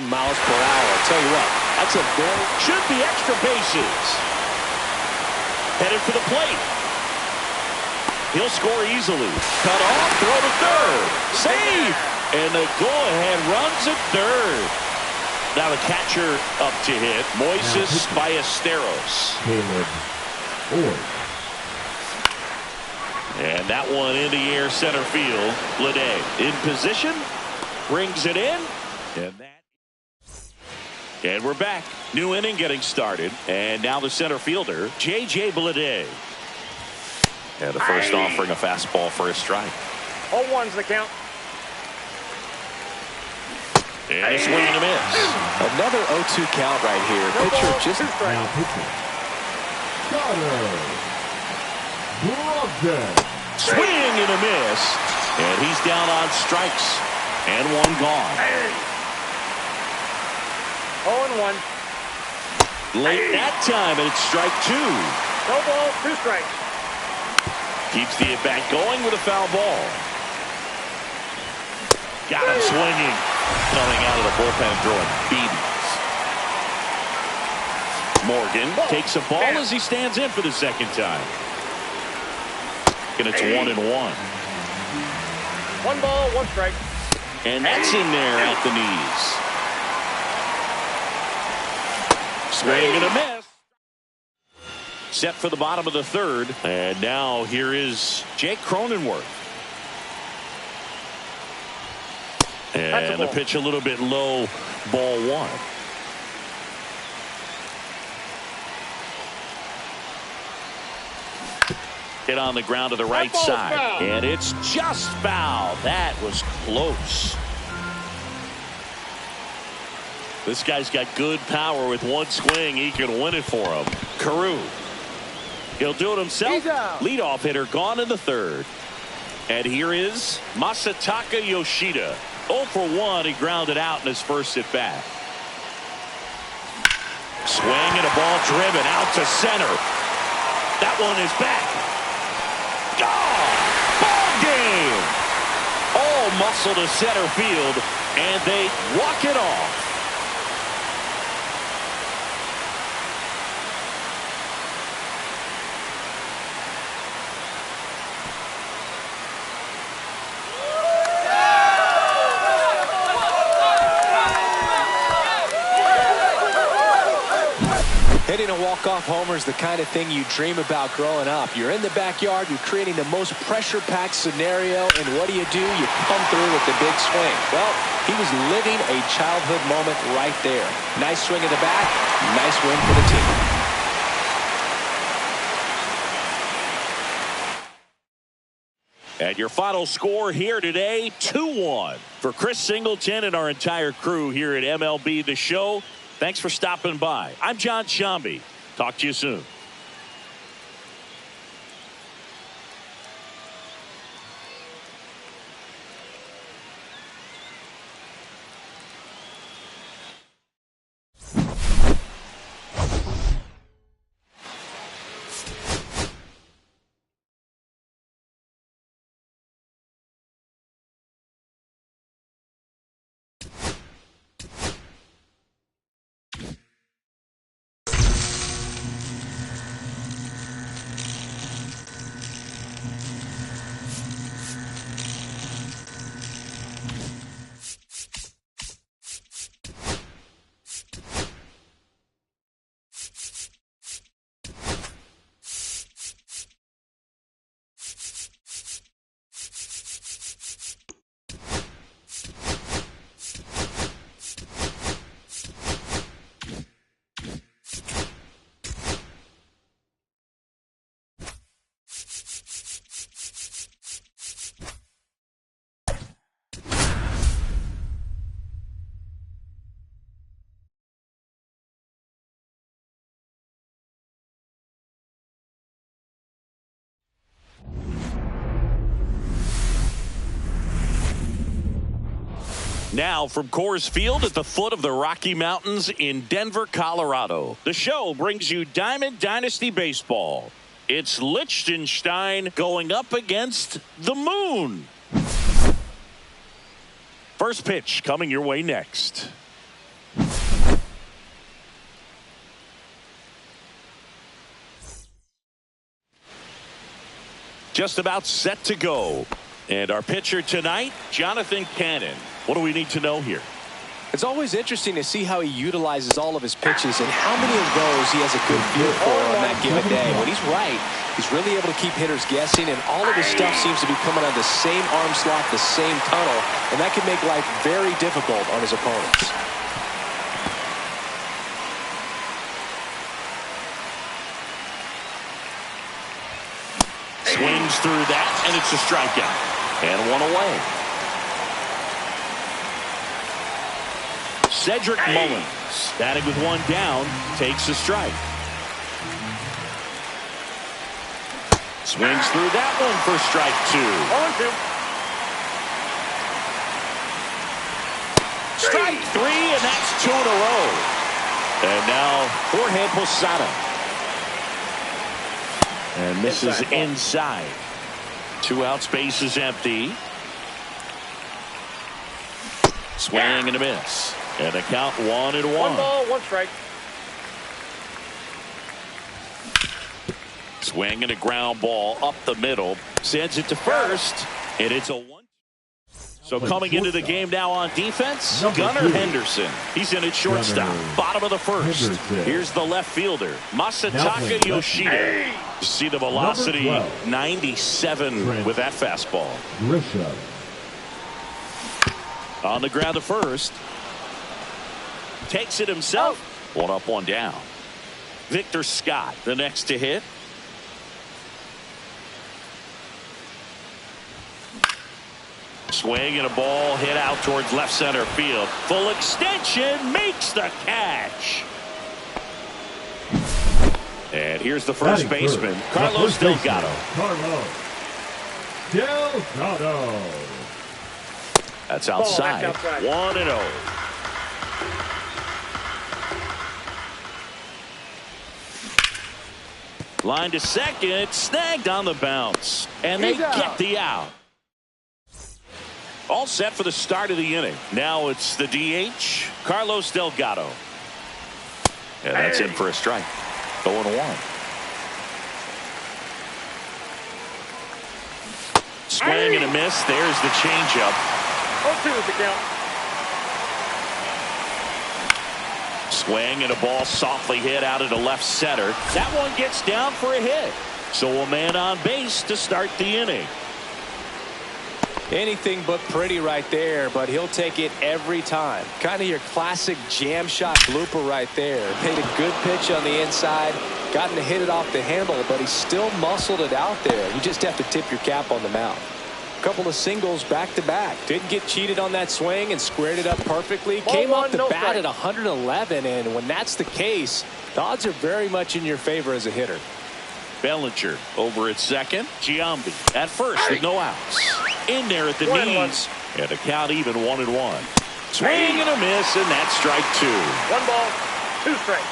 miles per hour. I'll tell you what, that's a very... Should be extra bases. Headed for the plate. He'll score easily. Cut off, throw to third. Save! And the go-ahead runs at third. Now the catcher up to hit, Moises Ballesteros. Caleb Ford. And that one in the air center field. Lede in position, brings it in, and we're back. New inning getting started, and now the center fielder, J.J. Bleday. And the first offering a fastball for a strike. 0-1's the count. And a swing and a miss. Another 0-2 count right here. No Pitcher ball, just... 2 strikes. Now pitching. Connor Brogdon. Swing and a miss. And he's down on strikes. And one gone. 0-1. Late that time, and it's strike 2. No ball, 2 strikes. Keeps the at-bat going with a foul ball. Got him swinging. Coming out of the bullpen throwing beatings. Morgan takes a ball as he stands in for the second time. And it's 1-1. 1 ball, 1 strike. And that's in there at the knees. Swing and a miss. Set for the bottom of the third. And now here is Jake Cronenworth. And the pitch a little bit low, ball 1. Hit on the ground to the right side. Foul. And it's just foul. That was close. This guy's got good power. With one swing, he can win it for him. Carew. He'll do it himself. Leadoff hitter gone in the third. And here is Masataka Yoshida. 0 for 1. He grounded out in his first at bat. Swing and a ball driven out to center. That one is back. Gone. Ball game. All muscle to center field, and they walk it off. Hitting a walk-off homer is the kind of thing you dream about growing up. You're in the backyard, you're creating the most pressure-packed scenario, and what do? You come through with the big swing. Well, he was living a childhood moment right there. Nice swing in the bat, nice win for the team. And your final score here today, 2-1. For Chris Singleton and our entire crew here at MLB The Show, thanks for stopping by. I'm John Shambi. Talk to you soon. Now from Coors Field at the foot of the Rocky Mountains in Denver, Colorado, the show brings you Diamond Dynasty Baseball. It's Liechtenstein going up against the Moon. First pitch coming your way next. Just about set to go. And our pitcher tonight, Jonathan Cannon. What do we need to know here? It's always interesting to see how he utilizes all of his pitches and how many of those he has a good feel for on that given day. When he's right, he's really able to keep hitters guessing, and all of his stuff seems to be coming on the same arm slot, the same tunnel, and that can make life very difficult on his opponents. Swings through that, and it's a strikeout. And one away. Cedric Mullins, batting with one down, takes a strike. Swings through that one for strike 2. Strike 3, and that's 2 in a row. And now Jorge Posada. And misses inside. 2 outs, base is empty. Swing and a miss. And a count 1-1. 1 ball, 1 strike. Swing and a ground ball up the middle. Sends it to first. And it's a 1. So coming into the game now on defense, Gunnar Henderson. He's in at shortstop. Bottom of the first. Here's the left fielder, Masataka Yoshida. You see the velocity, 97 with that fastball. On the ground to first. Takes it himself. 1 up, 1 down. Victor Scott, the next to hit. Swing and a ball hit out towards left center field. Full extension, makes the catch. And here's the first baseman, Carlos Delgado. That's outside. 1-0. Line to second, snagged on the bounce. And they get the out. All set for the start of the inning. Now it's the DH, Carlos Delgado. And that's in for a strike. 0-1. Swing and a miss. There's the changeup. 0-2 is the count. Swing and a ball softly hit out into left center. That one gets down for a hit. So a man on base to start the inning. Anything but pretty right there, but he'll take it every time. Kind of your classic jam shot blooper right there. Made a good pitch on the inside, gotten to hit it off the handle, but he still muscled it out there. You just have to tip your cap on the mound. A couple of singles back to back. Didn't get cheated on that swing and squared it up perfectly. Came off the bat at 111, and when that's the case, the odds are very much in your favor as a hitter. Bellinger over at second. Giambi at first with no outs. In there at the knees. And a count even 1-1. Swing and a miss, and that's strike 2. 1 ball, 2 strikes.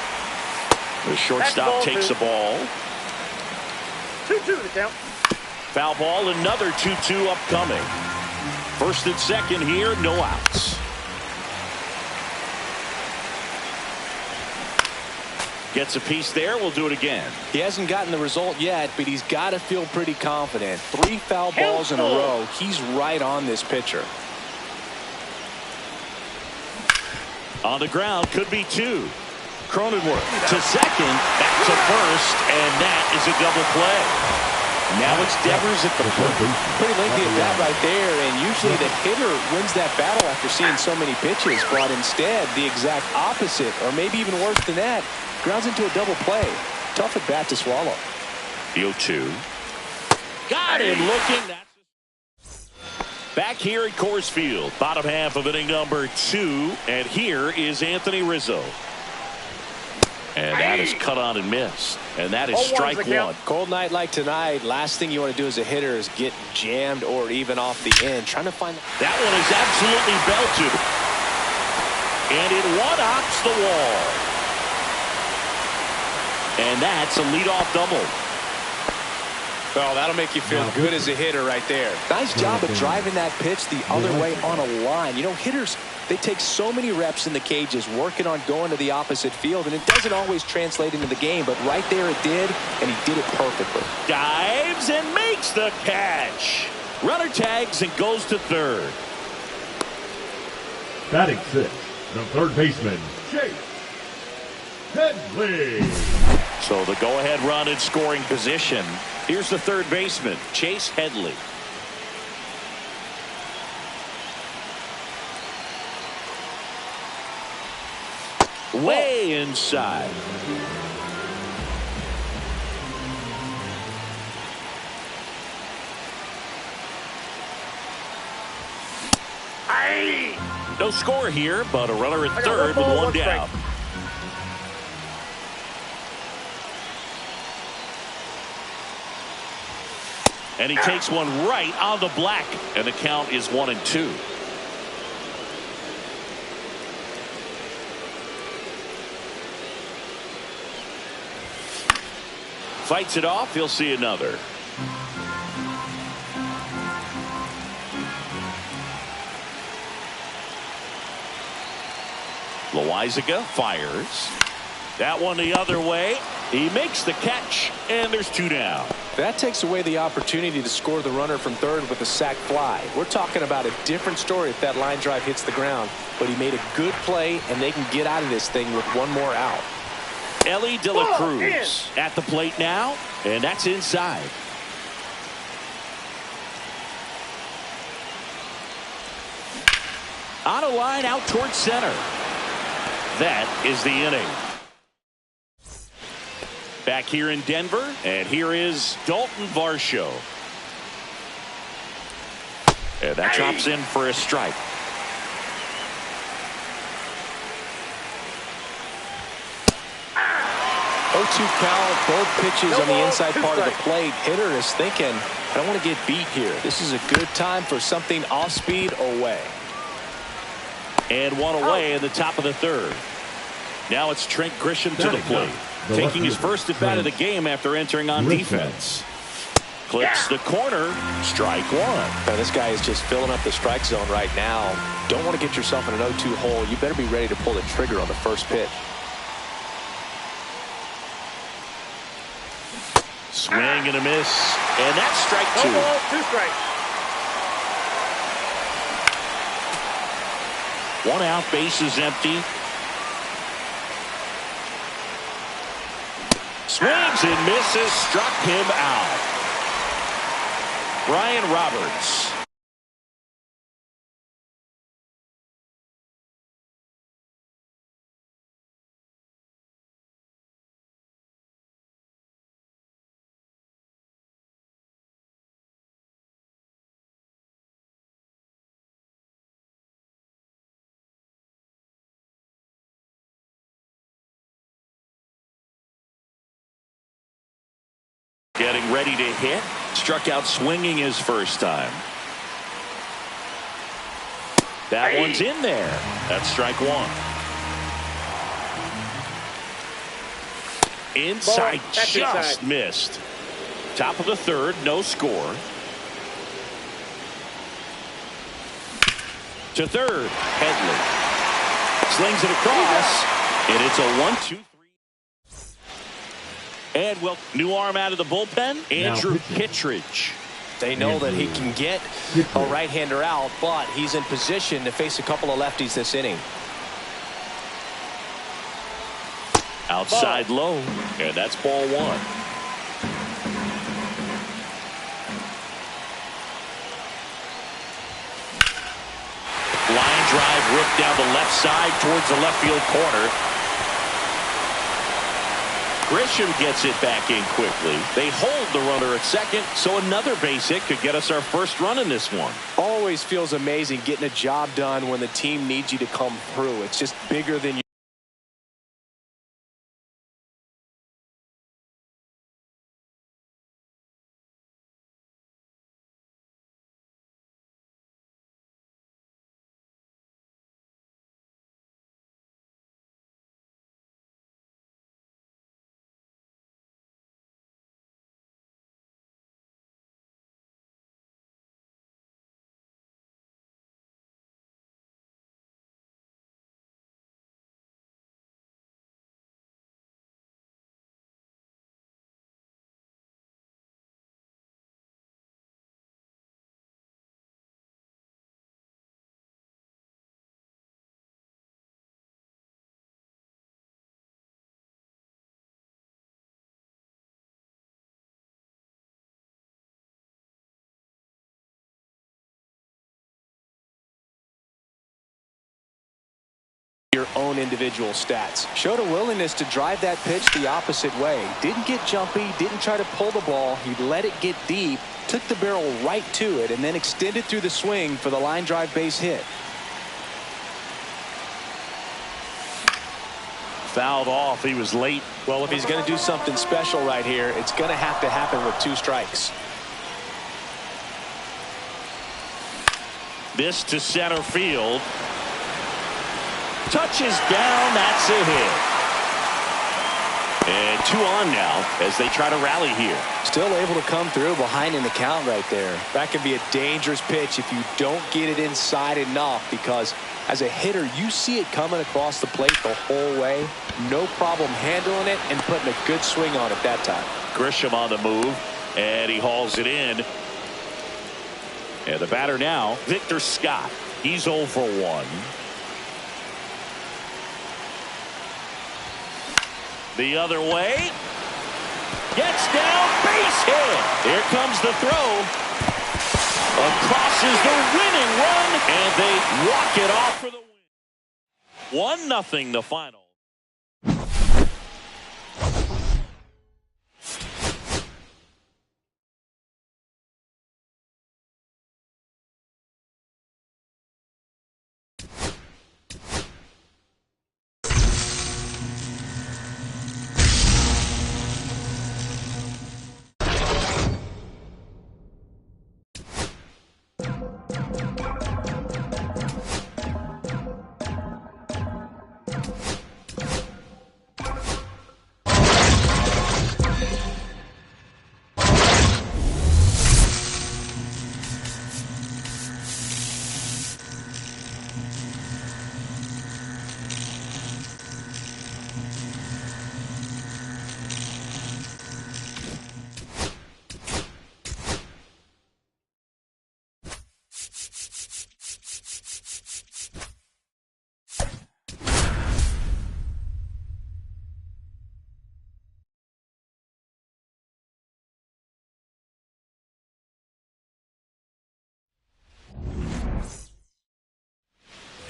The shortstop takes the ball. 2-2 the count. Foul ball, another 2-2 upcoming. First and second here, no outs. Gets a piece there. We'll do it again. He hasn't gotten the result yet, but he's got to feel pretty confident. 3 foul balls in a row. He's right on this pitcher. On the ground, could be 2. Cronenworth to second, back to first, and that is a double play. Now it's Devers at the plate. Pretty lengthy at bat right there, and usually the hitter wins that battle after seeing so many pitches, but instead the exact opposite, or maybe even worse than that, grounds into a double play. Tough at bat to swallow. The 0-2. Got him looking. Back here at Coors Field, bottom half of inning number 2, and here is Anthony Rizzo. And that is cut on and missed. And that is strike one. Cold night like tonight, last thing you want to do as a hitter is get jammed or even off the end. Trying to find that one is absolutely belted. And it one-hops the wall. And that's a leadoff double. Oh, that'll make you feel good as a hitter right there. Nice job of driving that pitch the other way on a line. You know, hitters, they take so many reps in the cages working on going to the opposite field, and it doesn't always translate into the game, but right there it did, and he did it perfectly. Dives and makes the catch. Runner tags and goes to third. Batting sixth, the third baseman, Chase Headley. So the go-ahead run in scoring position. Here's the third baseman, Chase Headley. Way inside. No score here, but a runner at third with one down. And he takes one right on the black, and the count is 1-2. Fights it off. He'll see another. Loizaga fires. That one the other way. He makes the catch, and there's two down. That takes away the opportunity to score the runner from third with a sac fly. We're talking about a different story if that line drive hits the ground, but he made a good play, and they can get out of this thing with one more out. Ellie De La Cruz at the plate now, and that's inside. On a line out towards center. That is the inning. Back here in Denver, and here is Dalton Varsho. And that drops in for a strike. Oh, 2 count, both pitches on the inside part of the plate. Hitter is thinking, I don't want to get beat here. This is a good time for something off speed away. And one away in the top of the third. Now it's Trent Grisham to the plate. Taking his first at bat of the game after entering on defense. Clips the corner. Strike one. Now this guy is just filling up the strike zone right now. Don't want to get yourself in an 0-2 hole. You better be ready to pull the trigger on the first pitch. Swing and a miss. And that's strike two. 2 strikes. One out, base is empty. Swings and misses, struck him out. Brian Roberts. Getting ready to hit. Struck out swinging his first time. That one's in there. That's strike one. Inside, just missed. Top of the third, no score. To third, Headley. Slings it across, and it's a 1-2-3. And, well, new arm out of the bullpen, Andrew Kittredge. They know that he can get a right-hander out, but he's in position to face a couple of lefties this inning. Outside low, and that's ball one. Line drive ripped down the left side towards the left field corner. Grisham gets it back in quickly. They hold the runner at second, so another base hit could get us our first run in this one. Always feels amazing getting a job done when the team needs you to come through. It's just bigger than you. own individual stats. Showed a willingness to drive that pitch the opposite way. Didn't get jumpy, didn't try to pull the ball. He let it get deep, took the barrel right to it, and then extended through the swing for the line drive base hit. Fouled off. He was late. Well, if he's going to do something special right here, it's going to have to happen with 2 strikes. This to center field. Touches down. That's a hit. And 2 on now as they try to rally here. Still able to come through behind in the count right there. That can be a dangerous pitch if you don't get it inside enough, because as a hitter, you see it coming across the plate the whole way. No problem handling it and putting a good swing on it that time. Grisham on the move, and he hauls it in. And the batter now, Victor Scott. He's 0 for 1. The other way. Gets down, base hit. Here comes the throw. Across is the winning run, and they walk it off for the win. 1-0 the final.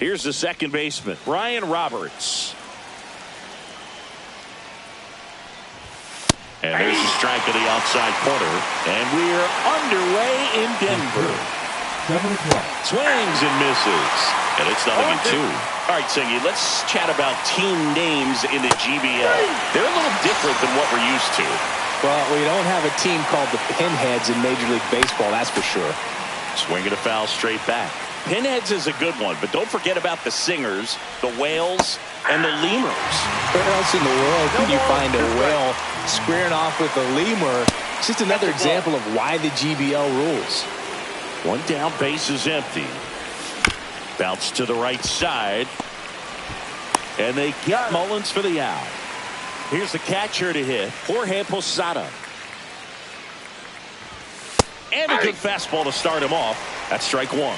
Here's the second baseman, Ryan Roberts. And there's a strike to the outside corner. And we're underway in Denver. 7 o'clock. Swings and misses. And it's 0-2. All right, Singy, let's chat about team names in the GBL. They're a little different than what we're used to. Well, we don't have a team called the Pinheads in Major League Baseball, that's for sure. Swinging a foul straight back. Pinheads is a good one, but don't forget about the Singers, the Whales, and the Lemurs. Where else in the world can you find a whale squaring off with a lemur? It's just another example of why the GBL rules. 1 down, base is empty. Bounce to the right side. And they get Mullins for the out. Here's the catcher to hit, Jorge Posada. And a good fastball to start him off. That's strike 1.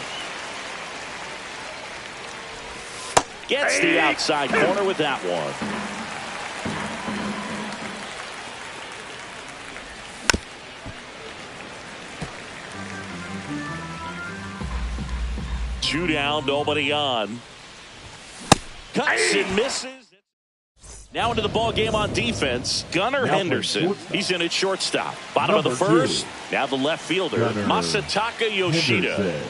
Gets the outside corner with that one. Two down, nobody on. Cuts and misses. Now into the ball game on defense, Gunnar Henderson. He's in at shortstop. Bottom of the first. Now the left fielder, Masataka Yoshida.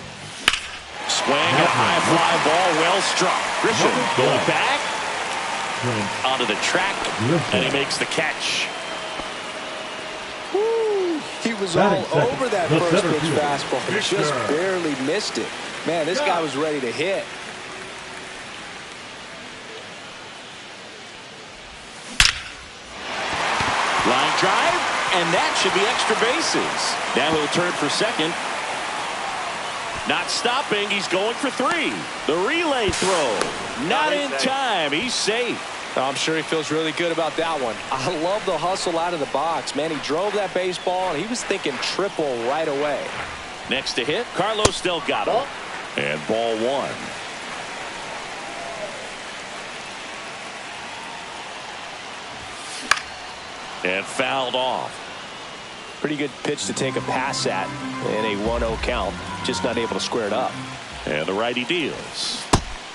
Swing and high fly ball, well struck. Grisham going back onto the track, and he makes the catch. Woo, he was all over that first pitch fastball. He just barely missed it. Man, this guy was ready to hit. Line drive, and that should be extra bases. Now he'll turn for second. Not stopping, he's going for 3. The relay throw, not in time. He's safe. I'm sure he feels really good about that one. I love the hustle out of the box, man. He drove that baseball, and he was thinking triple right away. Next to hit, Carlos Delgado. And ball 1. And fouled off. Pretty good pitch to take a pass at in a 1-0 count. Just not able to square it up. And the righty deals.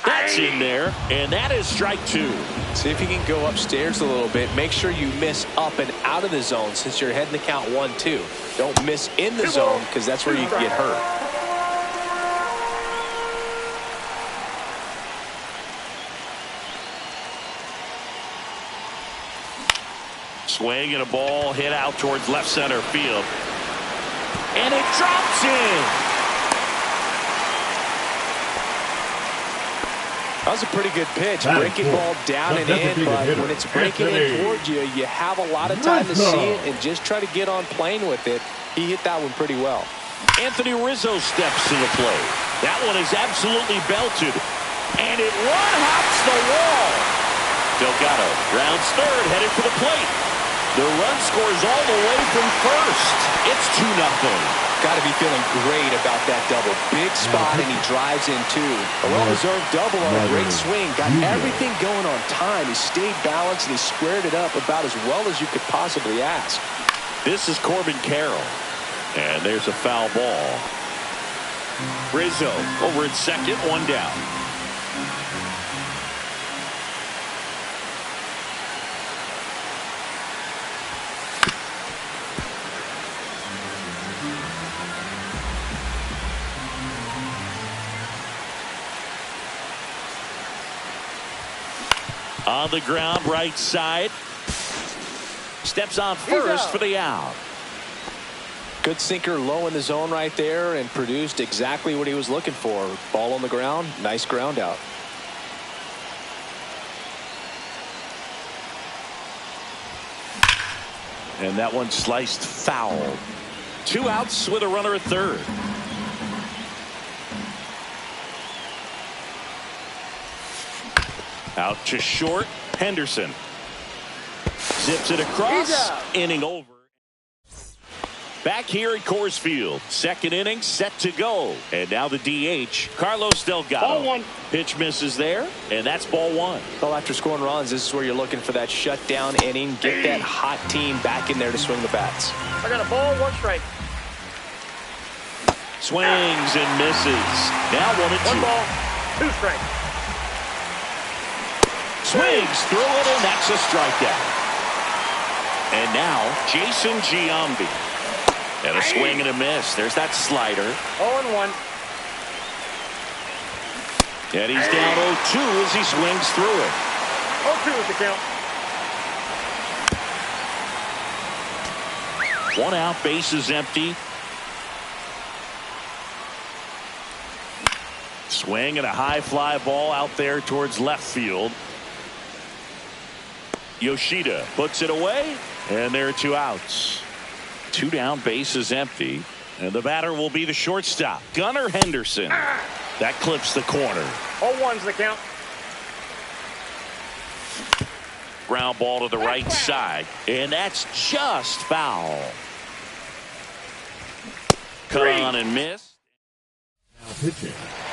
That's in there, and that is strike two. See if you can go upstairs a little bit. Make sure you miss up and out of the zone since you're heading to count 1-2. Don't miss in the zone because that's where you can get hurt. Swing and a ball hit out towards left center field. And it drops in. That was a pretty good pitch. Breaking ball down and in, but when it's breaking in towards you, you have a lot of time to see it and just try to get on plane with it. He hit that one pretty well. Anthony Rizzo steps to the plate. That one is absolutely belted. And it one-hops the wall. Delgado rounds third, headed for the plate. The run scores all the way from first. It's 2-0. Got to be feeling great about that double. Big spot, and he drives in two. A well-deserved double on a great swing. Got everything going on time. He stayed balanced, and he squared it up about as well as you could possibly ask. This is Corbin Carroll. And there's a foul ball. Rizzo over at second, one down. On the ground, right side. Steps on first for the out. Good sinker low in the zone right there and produced exactly what he was looking for. Ball on the ground, nice ground out. And that one sliced foul. 2 outs with a runner at third. Out to short. Henderson zips it across. Inning over. Back here at Coors Field. Second inning set to go. And now the DH, Carlos Delgado. Ball one. Pitch misses there, and that's ball one. Well, after scoring runs, this is where you're looking for that shutdown inning. Get that hot team back in there to swing the bats. I got a ball, 1 strike. Swings and misses. Now 1-2. 1 ball, 2 strikes. Swings through it, and that's a strikeout. And now Jason Giambi. And a swing and a miss. There's that slider. 0-1. And he's down 0-2 as he swings through it. 0-2 is the count. 1 out, bases empty. Swing and a high fly ball out there towards left field. Yoshida puts it away, and there are 2 outs. 2 down, bases empty, and the batter will be the shortstop, Gunnar Henderson. That clips the corner. 0-1's the count. Ground ball to the right side, and that's just foul. Cut on and miss.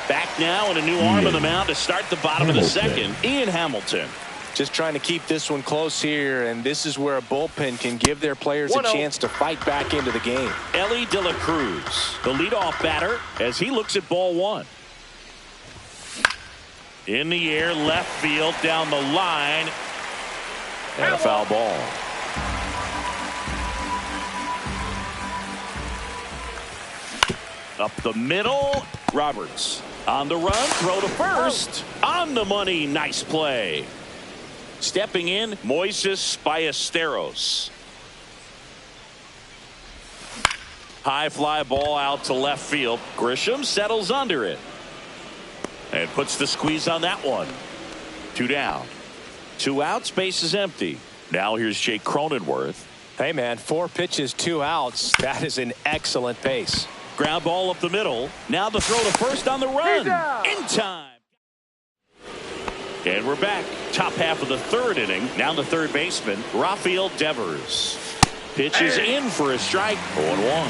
Back now, and a new arm on the mound to start the bottom of the second. Ian Hamilton. Just trying to keep this one close here, and this is where a bullpen can give their players a chance to fight back into the game. Ellie De La Cruz, the leadoff batter, as he looks at ball one. In the air, left field, down the line, and a foul ball. Up the middle, Roberts on the run, throw to first, on the money, nice play. Stepping in, Moises Ballesteros. High fly ball out to left field. Grisham settles under it and puts the squeeze on that one. 2 down. 2 outs, base is empty. Now here's Jake Cronenworth. Hey man, 4 pitches, 2 outs. That is an excellent pace. Ground ball up the middle. Now the throw to first on the run. In time. And we're back. Top half of the 3rd inning. Now the third baseman, Rafael Devers. Pitches in for a strike. 0-1.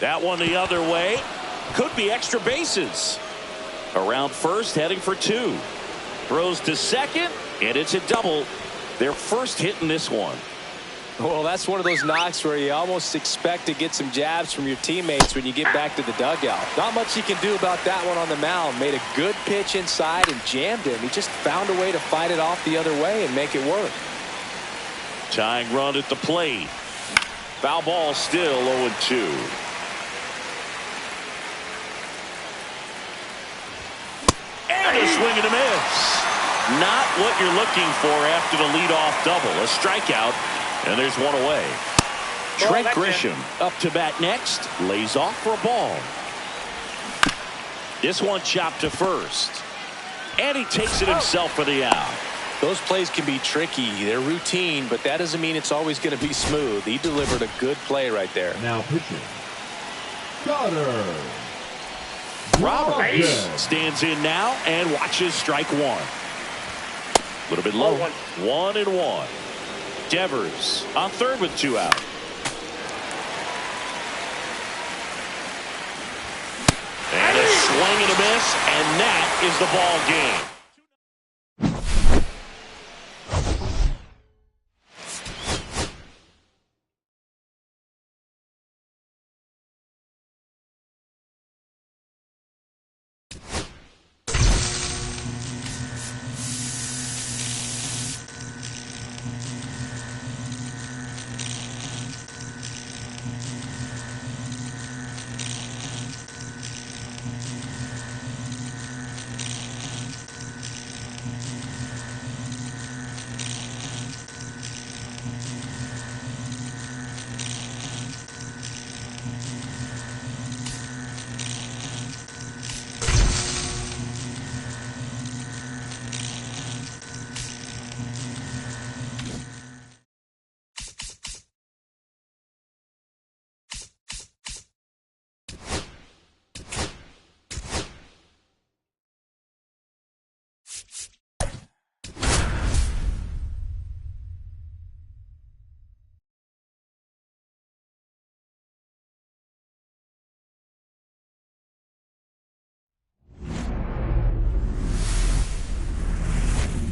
That one the other way. Could be extra bases. Around first, heading for 2. Throws to second, and it's a double. Their first hit in this one. Well, that's one of those knocks where you almost expect to get some jabs from your teammates when you get back to the dugout. Not much you can do about that one on the mound. Made a good pitch inside and jammed him. He just found a way to fight it off the other way and make it work. Tying run at the plate. Foul ball, still 0-2. And a swing and a miss. Not what you're looking for after the leadoff double. A strikeout, and there's one away. Trent Grisham up to bat next. Lays off for a ball. This one chopped to first. And he takes it himself for the out. Those plays can be tricky. They're routine, but that doesn't mean it's always going to be smooth. He delivered a good play right there. Now pitching. Goddard. Roberts stands in now and watches strike one. A little bit low. 1-1. Devers on third with 2 out. And a swing and a miss, and that is the ball game.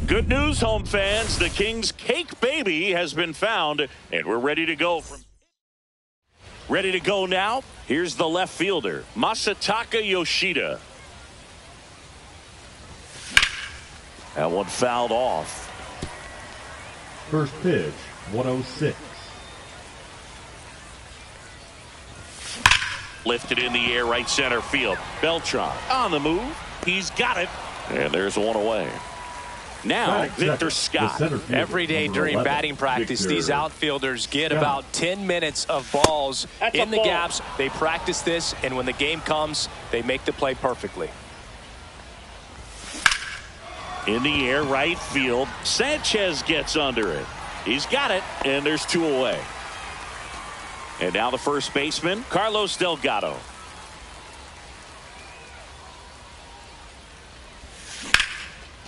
Good news, home fans. The Kings' cake baby has been found, and we're ready to go. Ready to go now. Here's the left fielder, Masataka Yoshida. That one fouled off. First pitch, 106. Lifted in the air, right center field. Beltran on the move. He's got it. And there's one away. Now, Victor Scott. Every day during batting practice, these outfielders get about 10 minutes of balls in the gaps. They practice this, and when the game comes, they make the play perfectly. In the air, right field. Sanchez gets under it. He's got it, and there's 2 away. And now the first baseman, Carlos Delgado.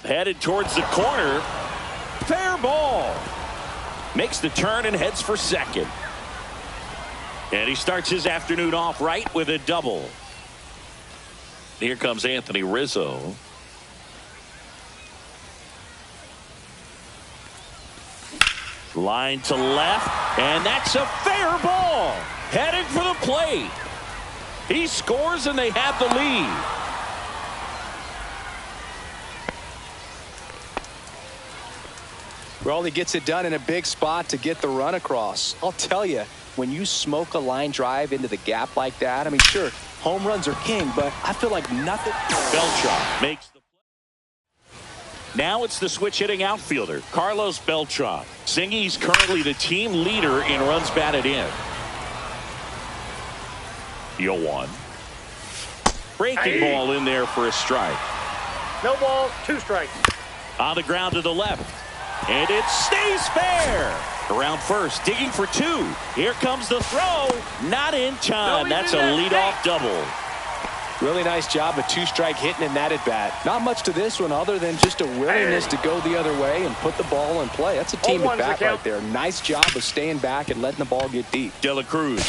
Headed towards the corner. Fair ball. Makes the turn and heads for second. And he starts his afternoon off right with a double. Here comes Anthony Rizzo. Line to left, and that's a fair ball. Headed for the plate. He scores, and they have the lead. Well, he gets it done in a big spot to get the run across. I'll tell you, when you smoke a line drive into the gap like that, I mean, sure, home runs are king, but I feel like nothing. Beltran makes the play. Now it's the switch hitting outfielder, Carlos Beltran. Singy's currently the team leader in runs batted in. 0-1. Breaking ball in there for a strike. No ball, 2 strikes. On the ground to the left. And it stays fair. Around first, digging for 2. Here comes the throw. Not in time. That's a leadoff double. Really nice job of 2-strike hitting in that at bat. Not much to this one other than just a willingness to go the other way and put the ball in play. That's a team at bat right there. Nice job of staying back and letting the ball get deep. De La Cruz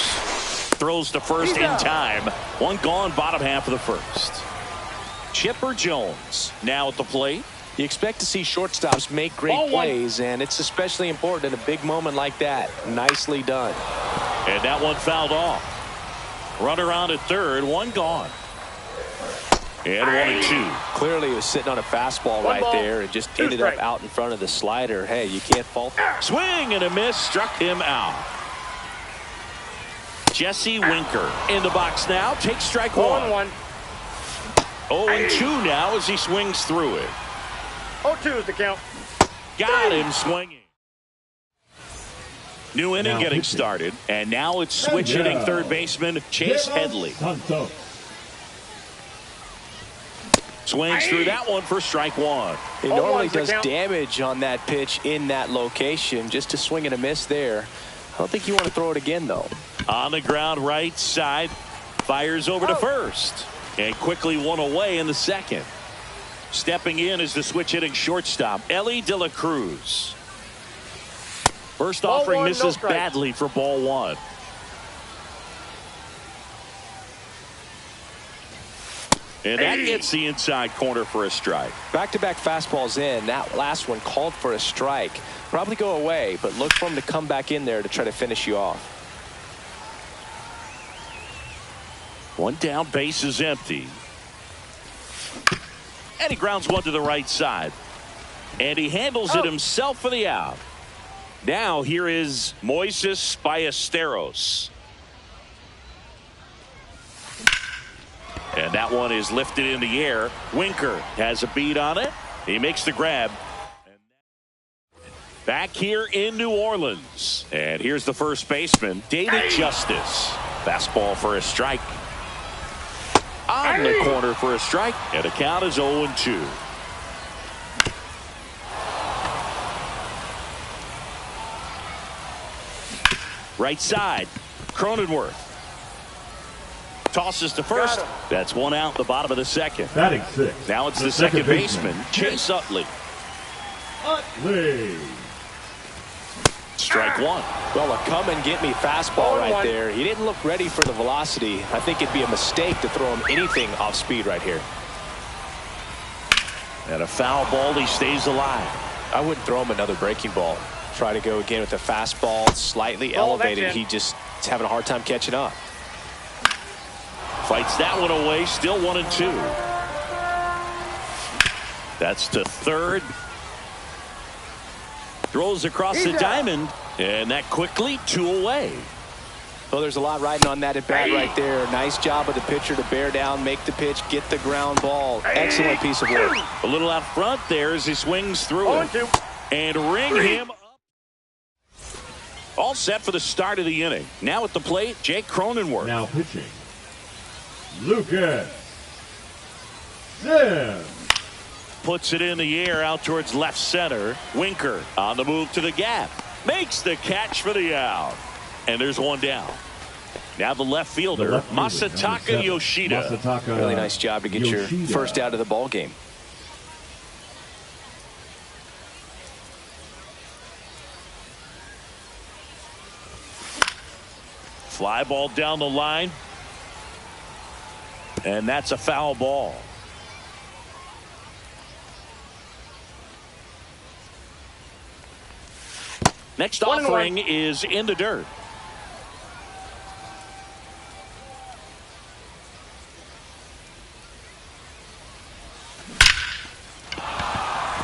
throws to first in time. One gone, bottom half of the first. Chipper Jones now at the plate. You expect to see shortstops make great plays, and it's especially important in a big moment like that. Nicely done. And that one fouled off. Runner on at third, one gone. And 1-2. Clearly he was sitting on a fastball right there and just ended up out in front of the slider. Hey, you can't fault that. Swing and a miss, struck him out. Jesse Winker in the box now, takes strike one. 0-2 now as he swings through it. 0-2 is the count. Got him swinging. New inning getting started, and now it's switch hitting third baseman Chase Headley. Swings through that one for strike one. He normally does damage on that pitch in that location. Just a swing and a miss there. I don't think you want to throw it again, though. On the ground right side, fires over to first, and quickly one away in the second. Stepping in is the switch hitting shortstop Ellie De La Cruz. First offering misses badly for ball one. And that gets the inside corner for a strike. Back-to-back fastballs in. That last one called for a strike. Probably go away, but look for him to come back in there to try to finish you off. One down, base is empty. And he grounds one to the right side. And he handles it himself for the out. Now here is Moises Ballesteros. And that one is lifted in the air. Winker has a beat on it. He makes the grab. Back here in New Orleans. And here's the first baseman, David Justice. Fastball for a strike. On the corner for a strike. And the count is 0-2. Right side, Cronenworth. Tosses to first. That's one out, the bottom of the second. Batting sixth. Now it's the second baseman, Chase Utley. Strike one. Well, a come and get me fastball right there. He didn't look ready for the velocity. I think it'd be a mistake to throw him anything off speed right here. And a foul ball, he stays alive. I wouldn't throw him another breaking ball. Try to go again with the fastball, slightly elevated. He just is having a hard time catching up. Fights that one away, still 1-2. That's to third. Throws across the diamond, and that quickly 2 away. Well, there's a lot riding on that at bat right there. Nice job of the pitcher to bear down, make the pitch, get the ground ball. Excellent piece of work. A little out front there as he swings through it. And ring him up. All set for the start of the inning. Now at the plate, Jake Cronenworth. Now pitching, Lucas Sims. Puts it in the air out towards left center. Winker on the move to the gap. Makes the catch for the out. And there's one down. Now the left fielder, Masataka Yoshida. Really nice job to get your first out of the ball game. Fly ball down the line. And that's a foul ball. Next offering is in the dirt.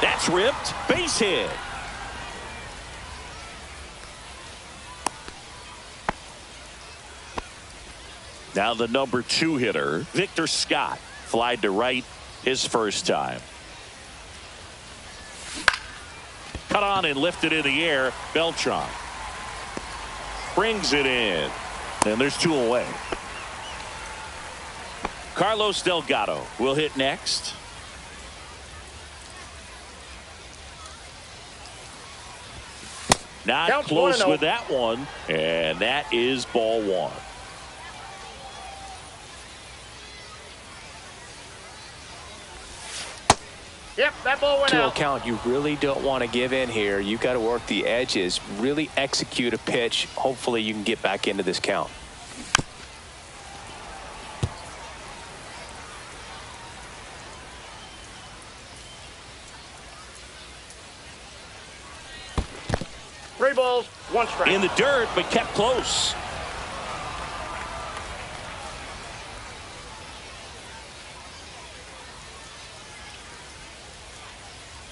That's ripped. Base hit. Now the number 2 hitter, Victor Scott, flied to right his first time. Cut on and lifted in the air. Beltran brings it in. And there's 2 away. Carlos Delgado will hit next. Not close with that one. And that is ball one. Yep, that ball went out. To a count, you really don't want to give in here. You got to work the edges, really execute a pitch. Hopefully you can get back into this count. 3 balls, 1 strike. In the dirt, but kept close.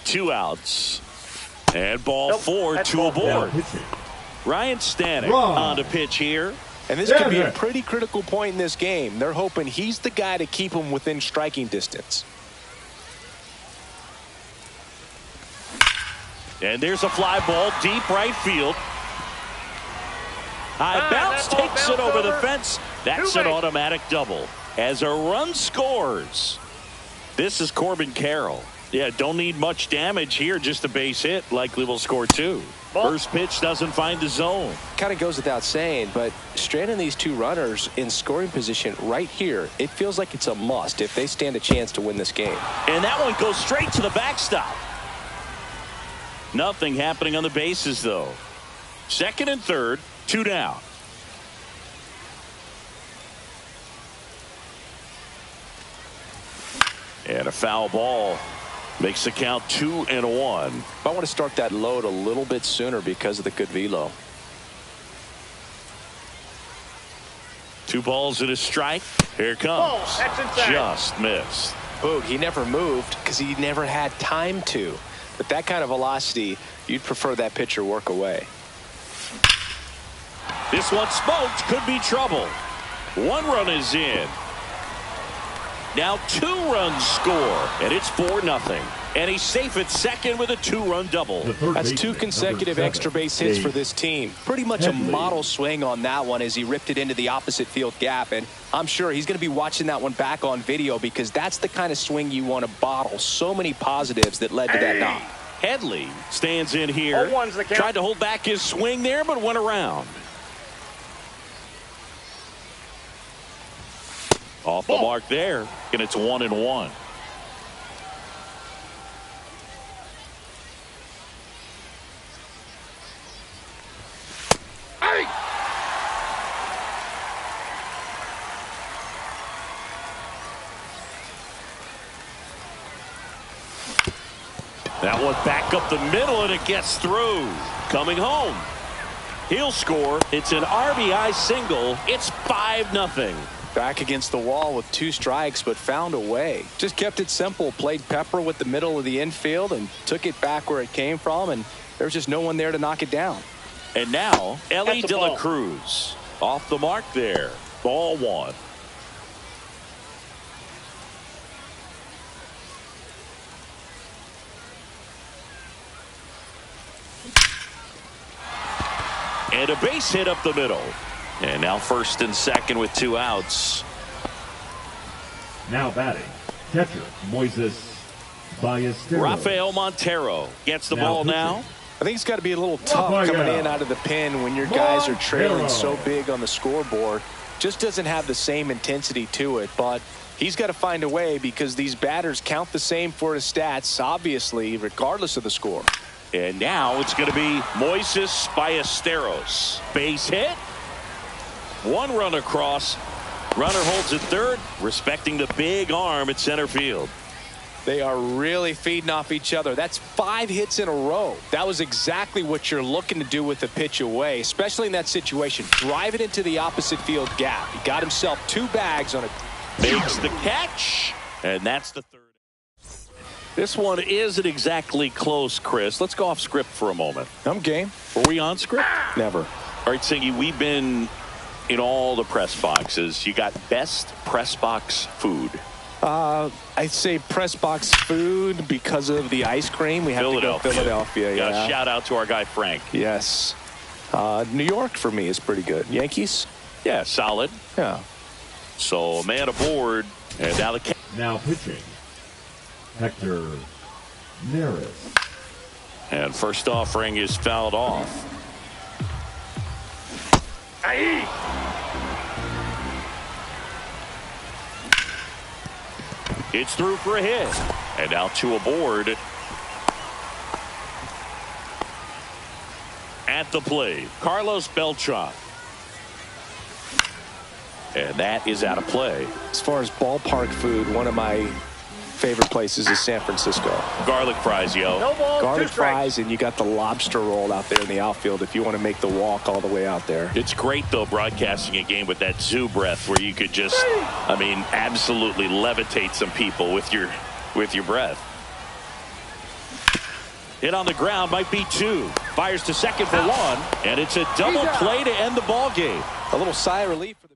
Two outs. And ball Nope, 4, that's 2 ball aboard. Pitching. Ryan Stanek on the pitch here. And this could be a pretty critical point in this game. They're hoping he's the guy to keep them within striking distance. And there's a fly ball deep right field. High bounce that ball takes it bounced over the over. fence. That's Two an base. automatic double. As a run scores. This is Corbin Carroll. Yeah, don't need much damage here. Just a base hit. Likely will score 2. Ball. First pitch doesn't find the zone. Kind of goes without saying, but stranding these 2 runners in scoring position right here, it feels like it's a must if they stand a chance to win this game. And that one goes straight to the backstop. Nothing happening on the bases, though. Second and third, 2 down. And a foul ball makes the count 2-1. I want to start that load a little bit sooner because of the good velo. 2 balls and a strike. Here it comes. Oh, that's inside. Just missed. Boog, he never moved because he never had time to. But that kind of velocity, you'd prefer that pitcher work away. This one smoked. Could be trouble. 1 run is in. Now 2 runs score, and it's 4-0. And he's safe at second with a 2-run double. That's 2 consecutive extra base hits for this team. Pretty much a model swing on that one as he ripped it into the opposite field gap. And I'm sure he's going to be watching that one back on video because that's the kind of swing you want to bottle. So many positives that led to that knock. Headley stands in here. 0-1's the count. Tried to hold back his swing there, but went around. Off the mark there, and it's 1-1. Hey! That one back up the middle, and it gets through. Coming home. He'll score. It's an RBI single. It's 5-0. Back against the wall with 2 strikes, but found a way. Just kept it simple. Played pepper with the middle of the infield and took it back where it came from, and there's just no one there to knock it down. And now, Ellie That's a De La ball. Cruz. Off the mark there. Ball 1. And a base hit up the middle. And now first and second with 2 outs. Now batting, catcher Moises Ballesteros. Rafael Montero gets the Now ball pitching. now. I think it's got to be a little tough coming in out of the pen when your guys are trailing so big on the scoreboard. Just doesn't have the same intensity to it, but he's got to find a way because these batters count the same for his stats, obviously, regardless of the score. And now it's going to be Moises Ballesteros. Base hit. 1 run across. Runner holds at third, respecting the big arm at center field. They are really feeding off each other. That's 5 hits in a row. That was exactly what you're looking to do with the pitch away, especially in that situation. Drive it into the opposite field gap. He got himself 2 bags on it. Makes the catch, and that's the third. This one isn't exactly close, Chris. Let's go off script for a moment. I'm game. Were we on script? Never. All right, Singy, we've been in all the press boxes. You got best press box food. I'd say press box food because of the ice cream. We have to go Philadelphia. Yeah. Shout out to our guy Frank. Yes. New York for me is pretty good. Yankees? Yeah, solid. Yeah. So a man aboard, and now the Now pitching, Hector Neris. and first offering is fouled off. Aye. It's through for a hit, and now 2 aboard. At the plate, Carlos Beltran. And that is out of play. As far as ballpark food, one of my favorite places is San Francisco. Garlic fries, yo. No balls, Garlic 2 strikes. fries, and you got the lobster roll out there in the outfield if you want to make the walk all the way out there. It's great, though, broadcasting a game with that zoo breath where you could just, I mean, absolutely levitate some people with your breath. Hit on the ground, might be 2. Fires to second for 1, and it's a double play to end the ball game. A little sigh of relief for the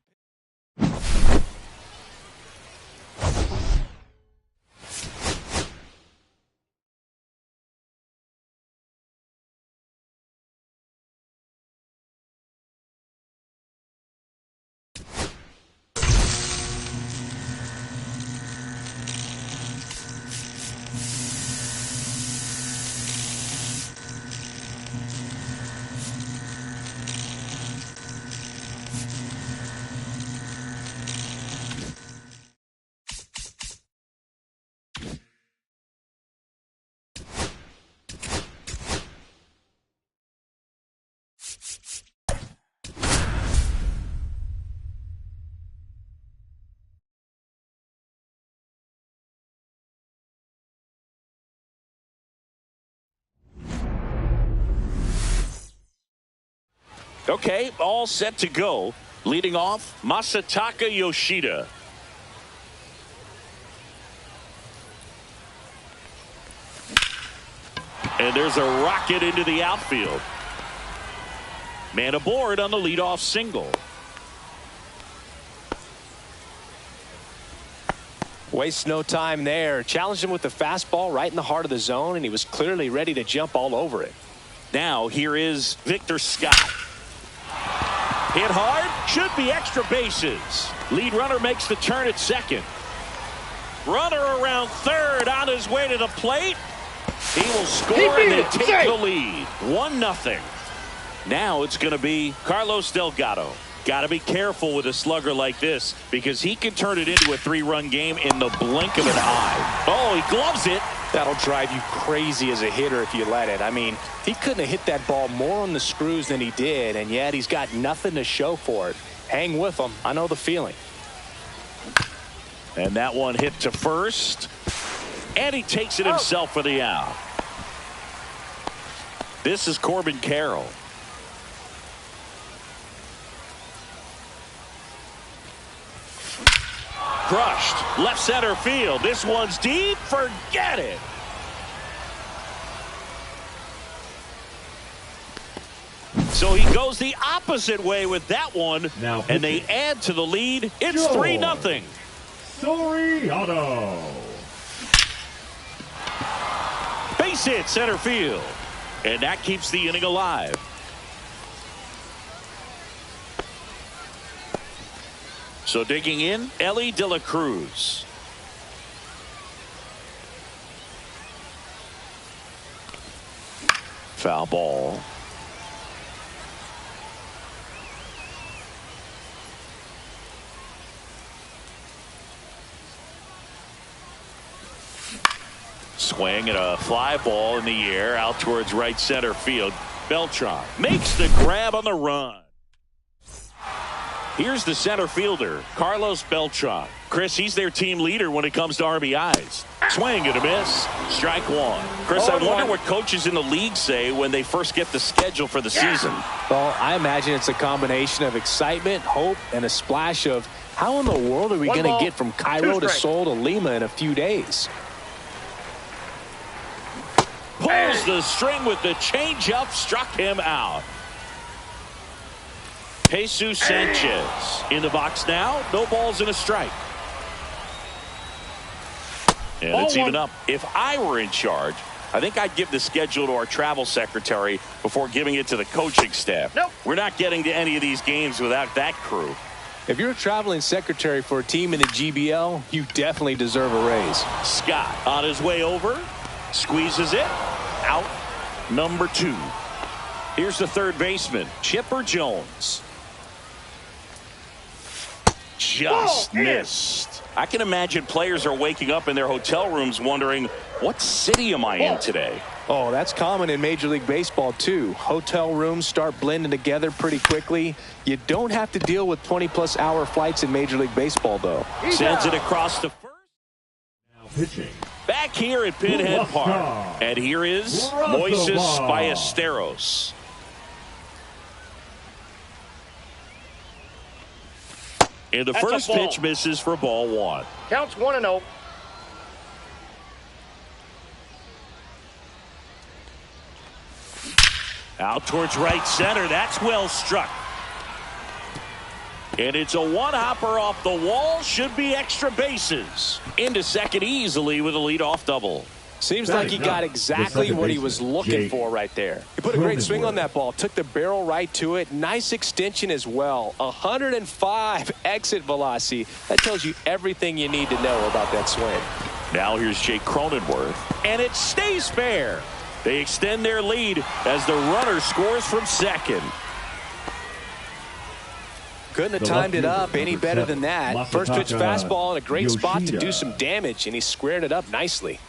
Okay, all set to go. Leading off, Masataka Yoshida. And there's a rocket into the outfield. Man aboard on the leadoff single. Wastes no time there. Challenged him with the fastball right in the heart of the zone, and he was clearly ready to jump all over it. Now here is Victor Scott. Hit hard, should be extra bases. Lead runner makes the turn at second. Runner around third on his way to the plate. He will score and then take the lead. 1-0. Now it's going to be Carlos Delgado. Got to be careful with a slugger like this because he can turn it into a 3-run game in the blink of an eye. Oh, he gloves it. That'll drive you crazy as a hitter if you let it. I mean, he couldn't have hit that ball more on the screws than he did, and yet he's got nothing to show for it. Hang with him. I know the feeling. And that one hit to first. And he takes it himself for the out. This is Corbin Carroll. Crushed. Left center field. This one's deep. Forget it. So he goes the opposite way with that one. Now and they add to the lead. It's 3-0. Soriano. Base hit center field. And that keeps the inning alive. So digging in, Ellie De La Cruz. Foul ball. Swing and a fly ball in the air out towards right center field. Beltran makes the grab on the run. Here's the center fielder, Carlos Beltran. Chris, he's their team leader when it comes to RBIs. Swing and a miss. Strike 1. Chris, I wonder what coaches in the league say when they first get the schedule for the season. Well, I imagine it's a combination of excitement, hope, and a splash of how in the world are we going to get from Cairo to Seoul to Lima in a few days? Pulls the string with the changeup, struck him out. Jesus Sanchez in the box now. No balls and a strike. And it's even up. If I were in charge, I think I'd give the schedule to our travel secretary before giving it to the coaching staff. Nope. We're not getting to any of these games without that crew. If you're a traveling secretary for a team in the GBL, you definitely deserve a raise. Scott on his way over. Squeezes it. Out. Number 2. Here's the third baseman, Chipper Jones. Just missed. I can imagine players are waking up in their hotel rooms wondering, what city am I in today? Oh, that's common in Major League Baseball, too. Hotel rooms start blending together pretty quickly. You don't have to deal with 20-plus hour flights in Major League Baseball, though. Sends it across the first. pitching. Back here at Pinhead Park. And here is Moises Ballesteros. And the first pitch misses for ball one. Counts 1-0. Out towards right center. That's well struck. And it's a one-hopper off the wall. Should be extra bases. Into second easily with a leadoff double. Seems like he got exactly what he was looking for right there. He put a great swing on that ball. Took the barrel right to it. Nice extension as well. 105 exit velocity. That tells you everything you need to know about that swing. Now here's Jake Cronenworth. And it stays fair. They extend their lead as the runner scores from second. Couldn't have timed it up any better than that. First pitch fastball in a great spot to do some damage, and he squared it up nicely.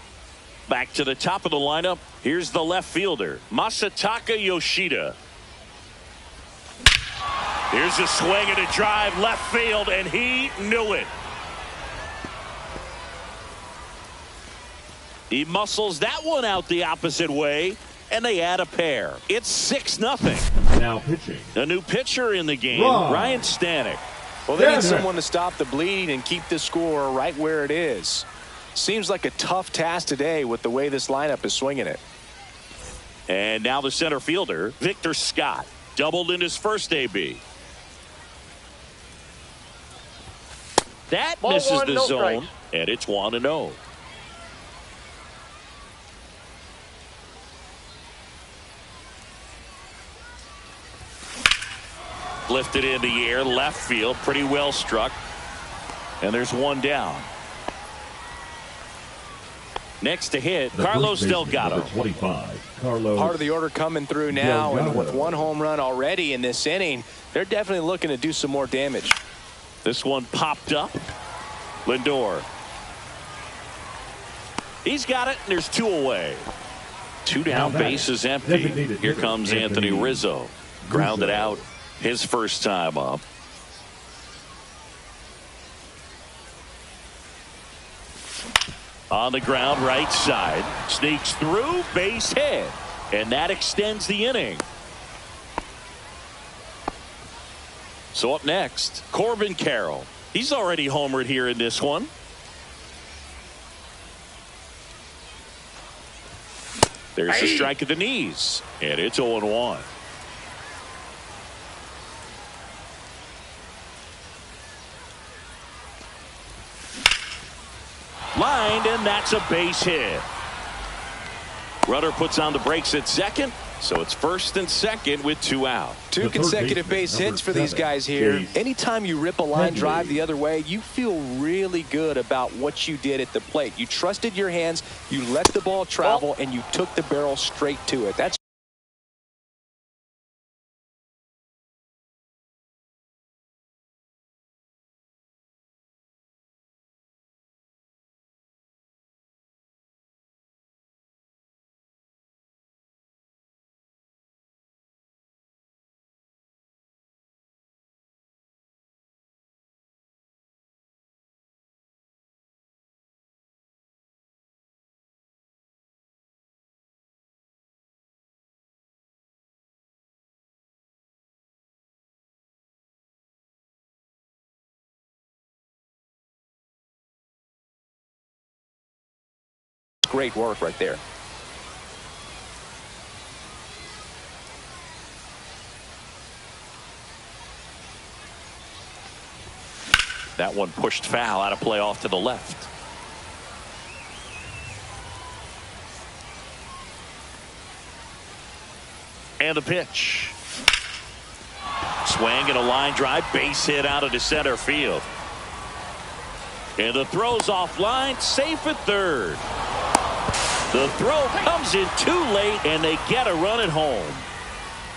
Back to the top of the lineup. Here's the left fielder, Masataka Yoshida. Here's a swing and a drive left field, and he knew it. He muscles that one out the opposite way, and they add a pair. It's 6-0. Now pitching. A new pitcher in the game, Ryan Stanek. Well, they need someone to stop the bleed and keep the score right where it is. Seems like a tough task today with the way this lineup is swinging it. And now the center fielder, Victor Scott, doubled in his first AB. That misses the zone, and it's 1-0. Lifted in the air, left field, pretty well struck. And there's one down. Next to hit, Carlos Delgado. 25, Carlos. Part of the order coming through now, and with one home run already in this inning, they're definitely looking to do some more damage. This one popped up. Lindor. He's got it, and there's two away. Two down, bases empty. Here comes Anthony Rizzo. Grounded out his first time up. On the ground, right side. Sneaks through, base hit. And that extends the inning. So up next, Corbin Carroll. He's already homered here in this one. There's a strike at the knees. And it's 0-1. Lined, and that's a base hit. Runner puts on the brakes at second, so it's first and second with two out. Two consecutive base hits for these guys here. Anytime you rip a line drive the other way, you feel really good about what you did at the plate. You trusted your hands, you let the ball travel, and you took the barrel straight to it. That's great work right there. That one pushed foul, out of play off to the left. And the pitch. Swing and a line drive, base hit out of the center field. And the throw's offline, safe at third. The throw comes in too late, and they get a run at home.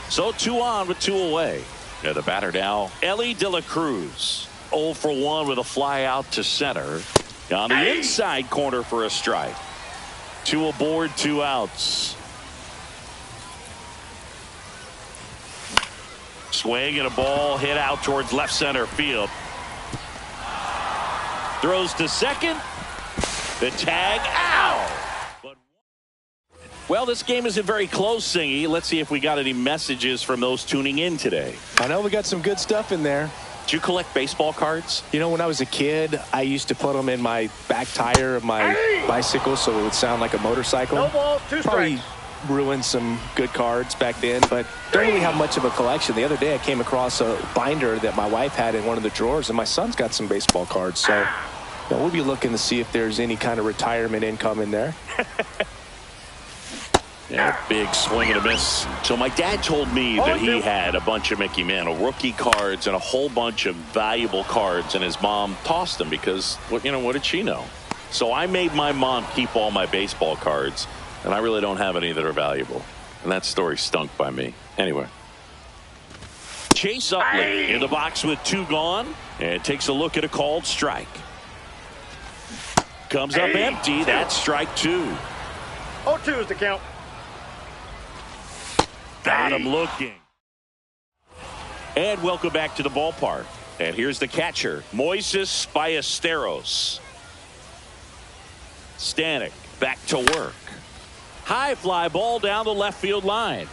So 2 on with 2 away. And the batter now, Ellie De La Cruz. 0 for 1 with a fly out to center. On the inside corner for a strike. 2 aboard, 2 outs. Swing and a ball hit out towards left center field. Throws to second. The tag, ow! Well, this game isn't very close, Singy. Let's see if we got any messages from those tuning in today. I know we got some good stuff in there. Do you collect baseball cards? You know, when I was a kid, I used to put them in my back tire of my bicycle so it would sound like a motorcycle. No ball, 2 Probably strikes. ruined some good cards back then, but don't really have much of a collection. The other day I came across a binder that my wife had in one of the drawers, and my son's got some baseball cards. So you know, we'll be looking to see if there's any kind of retirement income in there. Yeah, big swing and a miss. So my dad told me that he had a bunch of Mickey Mantle rookie cards and a whole bunch of valuable cards, and his mom tossed them because, well, you know, what did she know? So I made my mom keep all my baseball cards, and I really don't have any that are valuable. And that story stunk by me. Anyway. Chase Utley in the box with 2 gone, and takes a look at a called strike. Comes up empty. That's strike 2. 0-2 is the count. Got him looking. And welcome back to the ballpark. And here's the catcher, Moises Ballesteros. Stanek back to work. High fly ball down the left field line.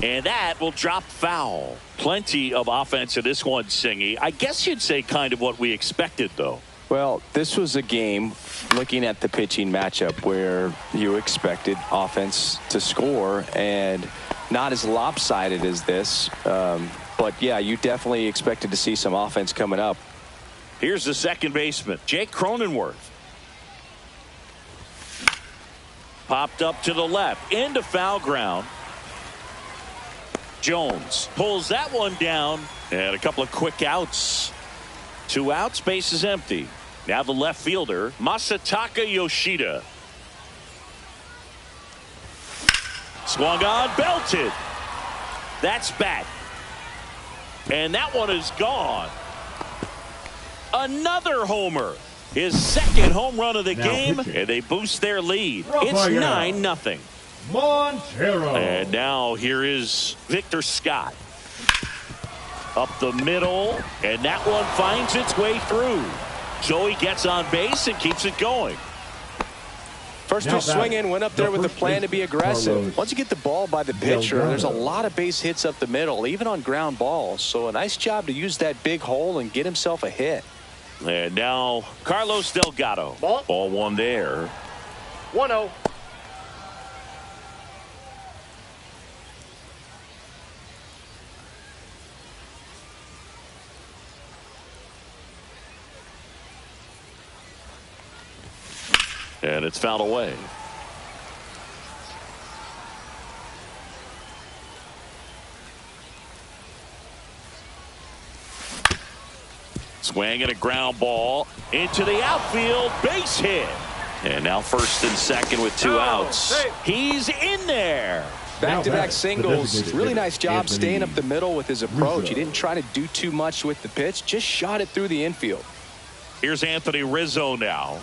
And that will drop foul. Plenty of offense in this one, Singy. I guess you'd say kind of what we expected, though. Well, this was a game, looking at the pitching matchup, where you expected offense to score, and not as lopsided as this. But, yeah, you definitely expected to see some offense coming up. Here's the second baseman, Jake Cronenworth. Popped up to the left, into foul ground. Jones pulls that one down, and a couple of quick outs. 2 outs, base is empty. Now the left fielder, Masataka Yoshida. Swung on, belted. That's back. And that one is gone. Another homer. His second home run of the game, pitching. and they boost their lead. Rafael. It's 9-0. Montero. And now here is Victor Scott. Up the middle, and that one finds its way through. So he gets on base and keeps it going. First two swinging, went up there with a plan to be aggressive. Once you get the ball by the pitcher, there's a lot of base hits up the middle, even on ground balls. So a nice job to use that big hole and get himself a hit. And now Carlos Delgado. Ball 1 there. 1-0. And it's fouled away. Swing and a ground ball into the outfield, base hit. And now first and second with 2 outs. He's in there. Back-to-back singles. Really nice job staying up the middle with his approach. He didn't try to do too much with the pitch, just shot it through the infield. Here's Anthony Rizzo now.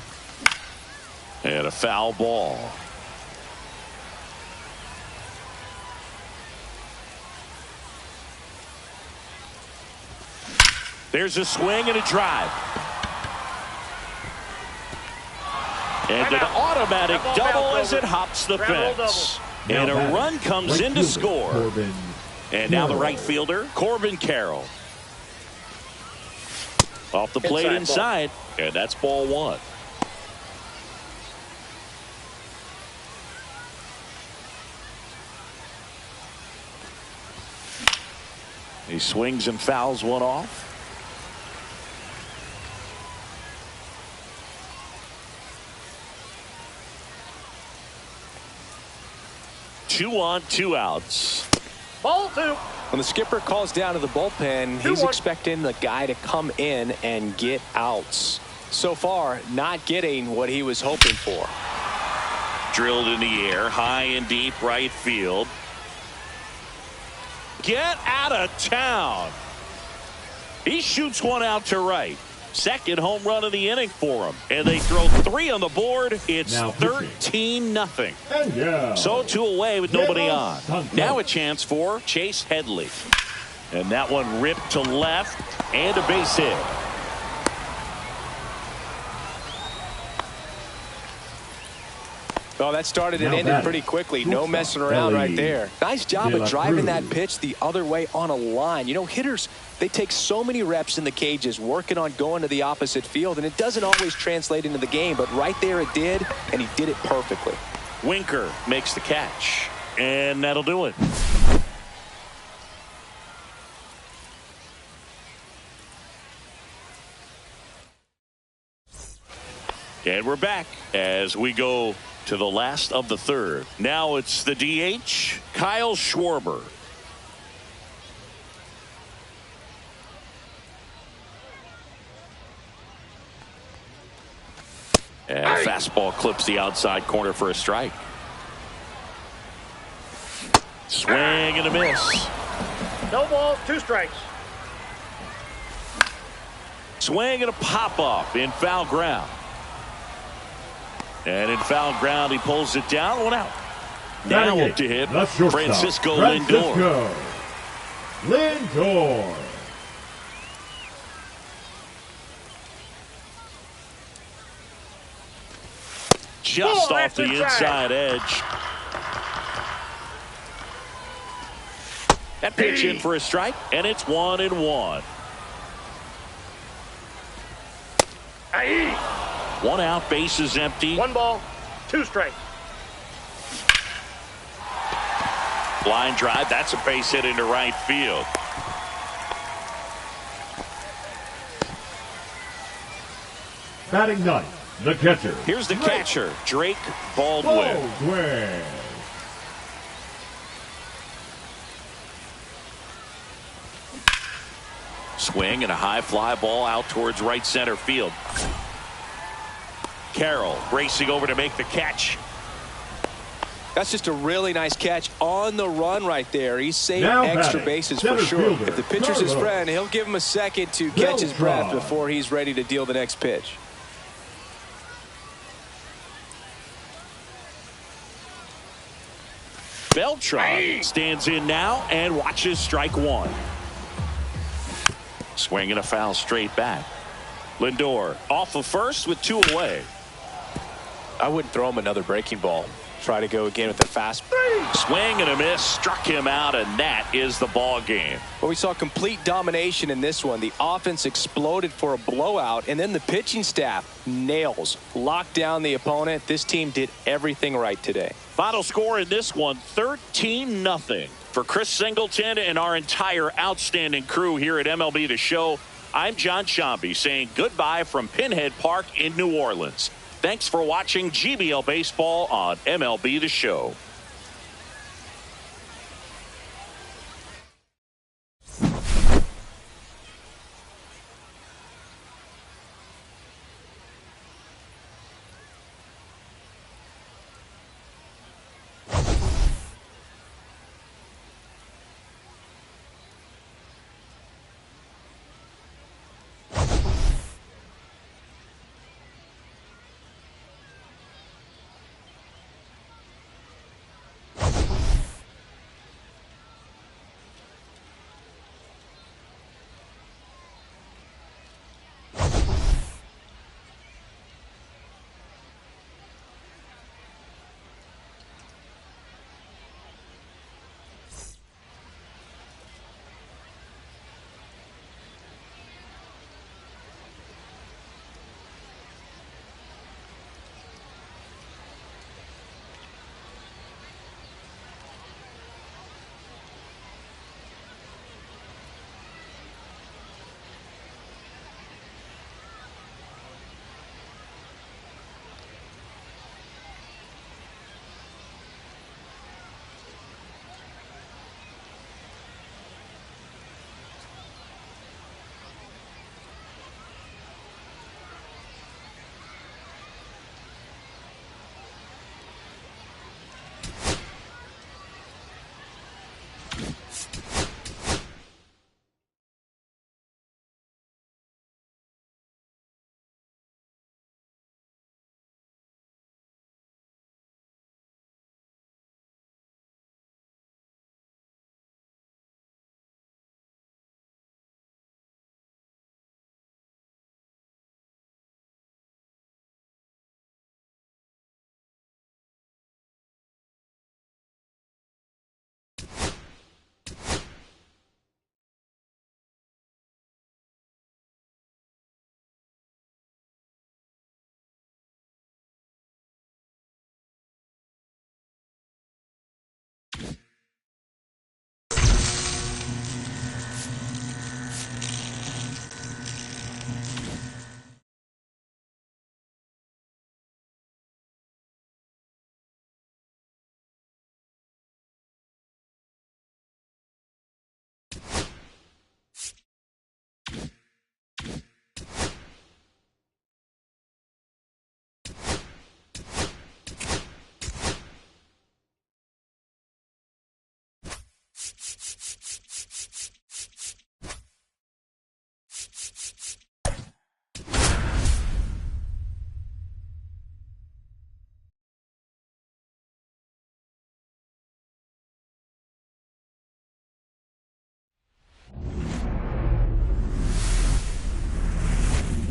And a foul ball. There's a swing and a drive. And an automatic double as it hops the fence. And a run comes in to score. And now the right fielder, Corbin Carroll. Off the plate inside. And that's ball 1. He swings and fouls one off. Two on, 2 outs. Ball 2. When the skipper calls down to the bullpen, he's expecting the guy to come in and get outs. So far, not getting what he was hoping for. Drilled in the air, high and deep right field. Get out of town. He shoots one out to right. Second home run of the inning for him. And they throw 3 on the board. It's 13-0. So 2 away with nobody on. Now a chance for Chase Headley. And that one ripped to left and a base hit. Well, that started and ended pretty quickly. No messing around right there. Nice job of driving that pitch the other way on a line. You know, hitters, they take so many reps in the cages working on going to the opposite field, and it doesn't always translate into the game, but right there it did, and he did it perfectly. Winker makes the catch, and that'll do it. And we're back as we go to the last of the third. Now it's the DH, Kyle Schwarber. And fastball clips the outside corner for a strike. Swing and a miss. No balls, 2 strikes. Swing and a pop-up in foul ground. And in foul ground, he pulls it down. 1 out. Now up to hit Francisco Lindor. Just off the inside edge. That pitch in for a strike, and it's 1-1. 1 out, bases empty. 1 ball, 2 strikes. Line drive, that's a base hit into right field. Batting ninth, the catcher. Here's the catcher, Drake Baldwin. Swing and a high fly ball out towards right center field. Carroll racing over to make the catch. That's just a really nice catch on the run right there. He's saving extra bases for sure. If the pitcher's his friend, he'll give him a second to catch his breath before he's ready to deal the next pitch. Beltran stands in now and watches strike 1. Swing and a foul straight back. Lindor off of first with 2 away. I wouldn't throw him another breaking ball. Try to go again with the fast. Swing and a miss, struck him out, and that is the ball game. Well, we saw complete domination in this one. The offense exploded for a blowout, and then the pitching staff nails, locked down the opponent. This team did everything right today. Final score in this one, 13-0. For Chris Singleton and our entire outstanding crew here at MLB The Show, I'm John Shambi saying goodbye from Pinhead Park in New Orleans. Thanks for watching GBL Baseball on MLB The Show.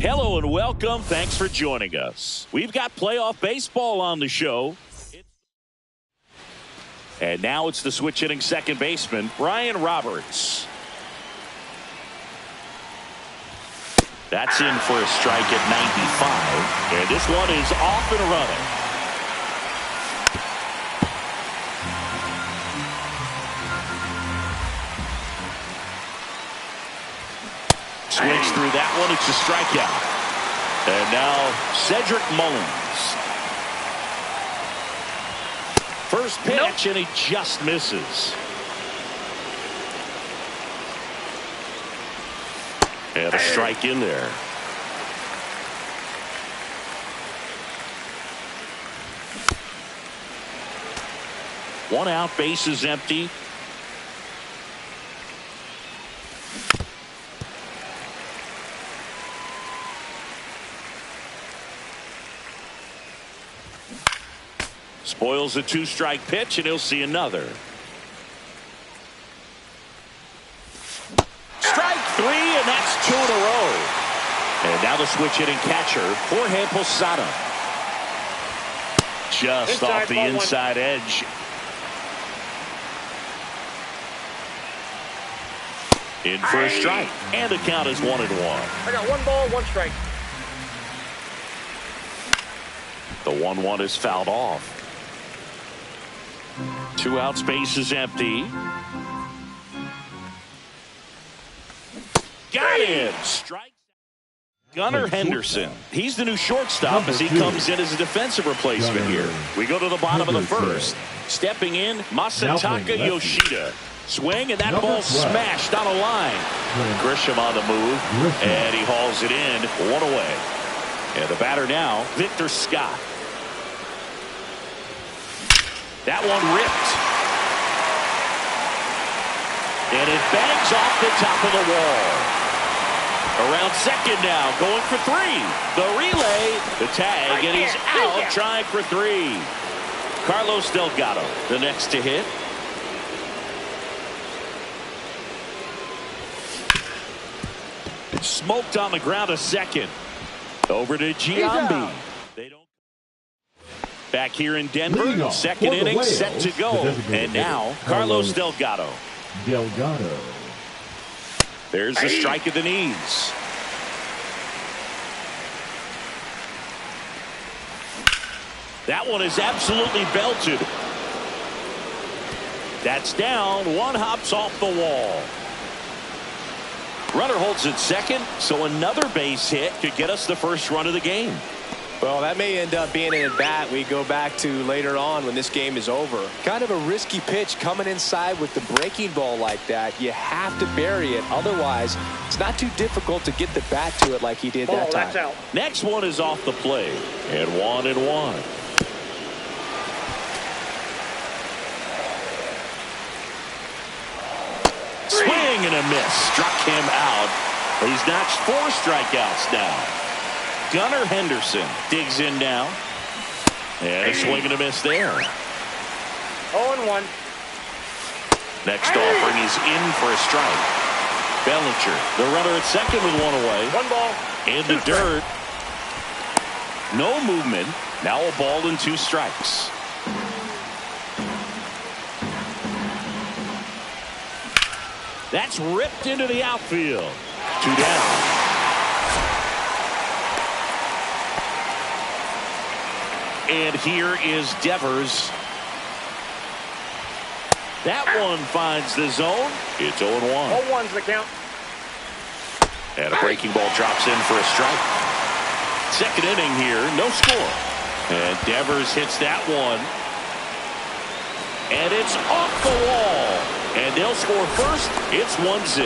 Hello and welcome. Thanks for joining us. We've got playoff baseball on the show. And now it's the switch hitting second baseman, Brian Roberts. That's in for a strike at 95. And this one is off and running. Swings through that one. It's a strikeout. And now Cedric Mullins. First pitch, and he just misses. And a strike in there. One out, base is empty. Spoils a two-strike pitch, and he'll see another. Strike three, and that's two in a row. And now the switch hitting catcher, Jorge Posada. Just off the inside edge. In for a strike, and the count is 1-1. I got 1 ball, 1 strike. The 1-1 is fouled off. 2 outs, base is empty. Got him. Strike. Gunnar Henderson. He's the new shortstop as he comes in as a defensive replacement here. We go to the bottom of the first. Stepping in, Masataka Yoshida. Swing, and that ball smashed on a line. Grisham on the move, and he hauls it in. 1 away. And the batter now, Victor Scott. That one ripped. And it bangs off the top of the wall. Around second now, going for 3. The relay, the tag, and he's out trying for 3. Carlos Delgado, the next to hit. Smoked on the ground a second. Over to Giambi. They don't. Back here in Denver, second inning set to go. And now Carlos Delgado. There's the strike of the knees. That one is absolutely belted. That's down. 1 hops off the wall. Runner holds at second, so another base hit could get us the first run of the game. Well, that may end up being an at-bat we go back to later on when this game is over. Kind of a risky pitch coming inside with the breaking ball like that. You have to bury it. Otherwise, it's not too difficult to get the bat to it like he did that time. That's out. Next one is off the plate. And 1-1. Swing and a miss. Struck him out. He's notched 4 strikeouts now. Gunnar Henderson digs in now. And a swing and a miss there. 0-1. Next offering is in for a strike. Bellinger, the runner at second with 1 away. 1 ball. In the dirt. No movement. Now a ball and 2 strikes. That's ripped into the outfield. 2 down. And here is Devers. That one finds the zone. It's 0-1. 0-1's the count. And a breaking ball drops in for a strike. Second inning here, no score. And Devers hits that one. And it's off the wall. And they'll score first. It's 1-0.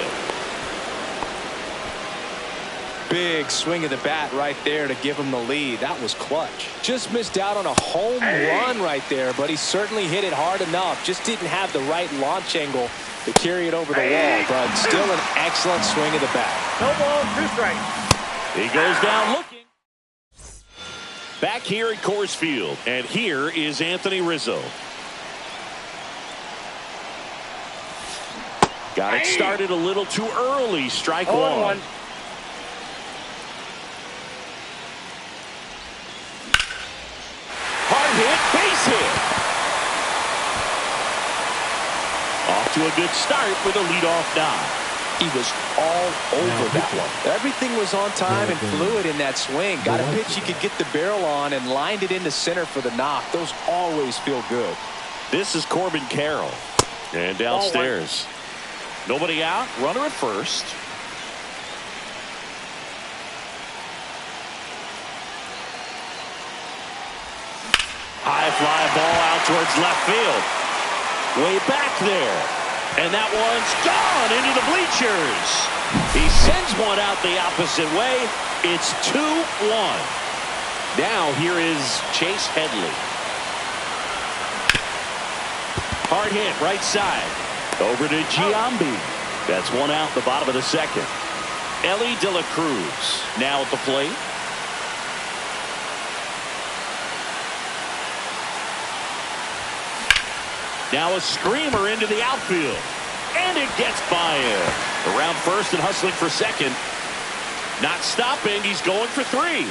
Big swing of the bat right there to give him the lead. That was clutch. Just missed out on a home run right there, but he certainly hit it hard enough. Just didn't have the right launch angle to carry it over the wall, but still an excellent swing of the bat. No ball, 2 strikes. He goes down looking. Back here at Coors Field, and here is Anthony Rizzo. Got it started a little too early. Strike 1. hit, base hit. Off to a good start with a leadoff knock. He was all over that one. Everything was on time and fluid in that swing. Got a pitch he could get the barrel on and lined it into center for the knock. Those always feel good. This is Corbin Carroll. And downstairs. Nobody out. Runner at first. High fly ball out towards left field. Way back there. And that one's gone into the bleachers. He sends one out the opposite way. It's 2-1. Now here is Chase Headley. Hard hit right side. Over to Giambi. That's one out the bottom of the second. Ellie De La Cruz now at the plate. Now a screamer into the outfield. And it gets by him. Around first and hustling for second. Not stopping. He's going for three.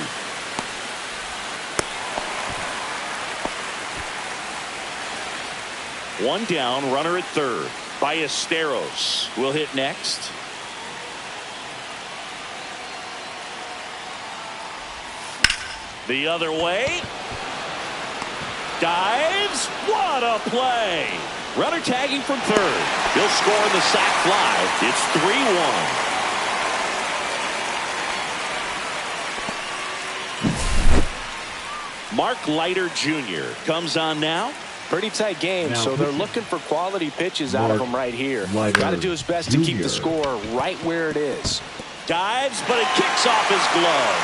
One down. Runner at third. Ballesteros will hit next. The other way. Dives. What a play. Runner tagging from third. He'll score on the sac fly. It's 3-1. Mark Leiter Jr. comes on now. Pretty tight game, so they're looking for quality pitches out of him right here. Got to do his best to keep the score right where it is. Dives, but it kicks off his glove.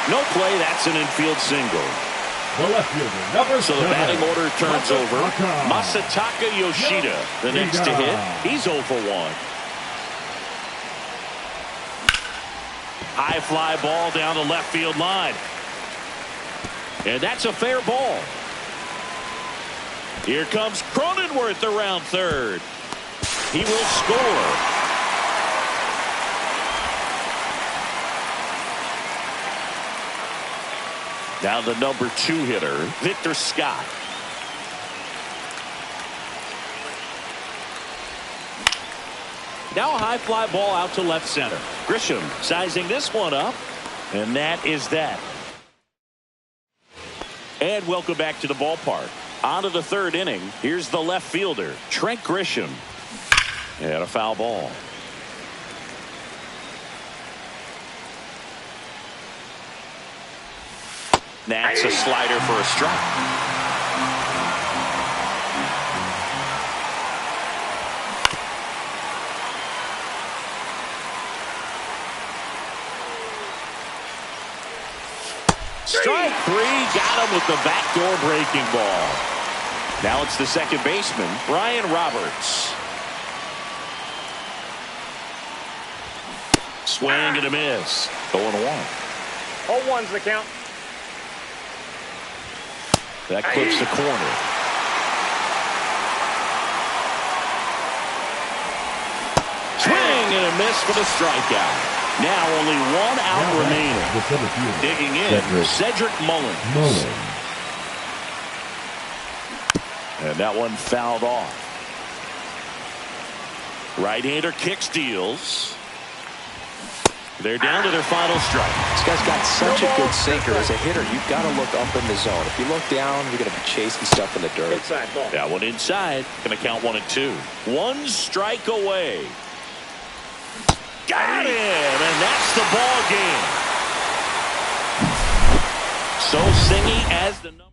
No play. That's an infield single. So the batting order turns over. Masataka Yoshida, the next to hit. He's 0 for 1. High fly ball down the left field line. And that's a fair ball. Here comes Cronenworth around third. He will score. Now the number 2 hitter, Victor Scott. Now a high fly ball out to left center. Grisham sizing this one up. And that is that. And welcome back to the ballpark. On to the third inning. Here's the left fielder, Trent Grisham. And a foul ball. That's a slider for a strike. Strike 3, got him with the backdoor breaking ball. Now it's the second baseman, Brian Roberts. Swing and a miss. 0-1. 0-1's the count. That clips the corner. Swing and a miss for the strikeout. Now only one out remaining. Digging in, Cedric Mullins. And that one fouled off. Right-hander kicks, deals. They're down to their final strike. This guy's got such a good sinker. As a hitter, you've got to look up in the zone. If you look down, you're going to be chasing stuff in the dirt. Inside ball. That one inside. Going to count 1-2. One strike away. Got him, and that's the ball game. So Singy as the number.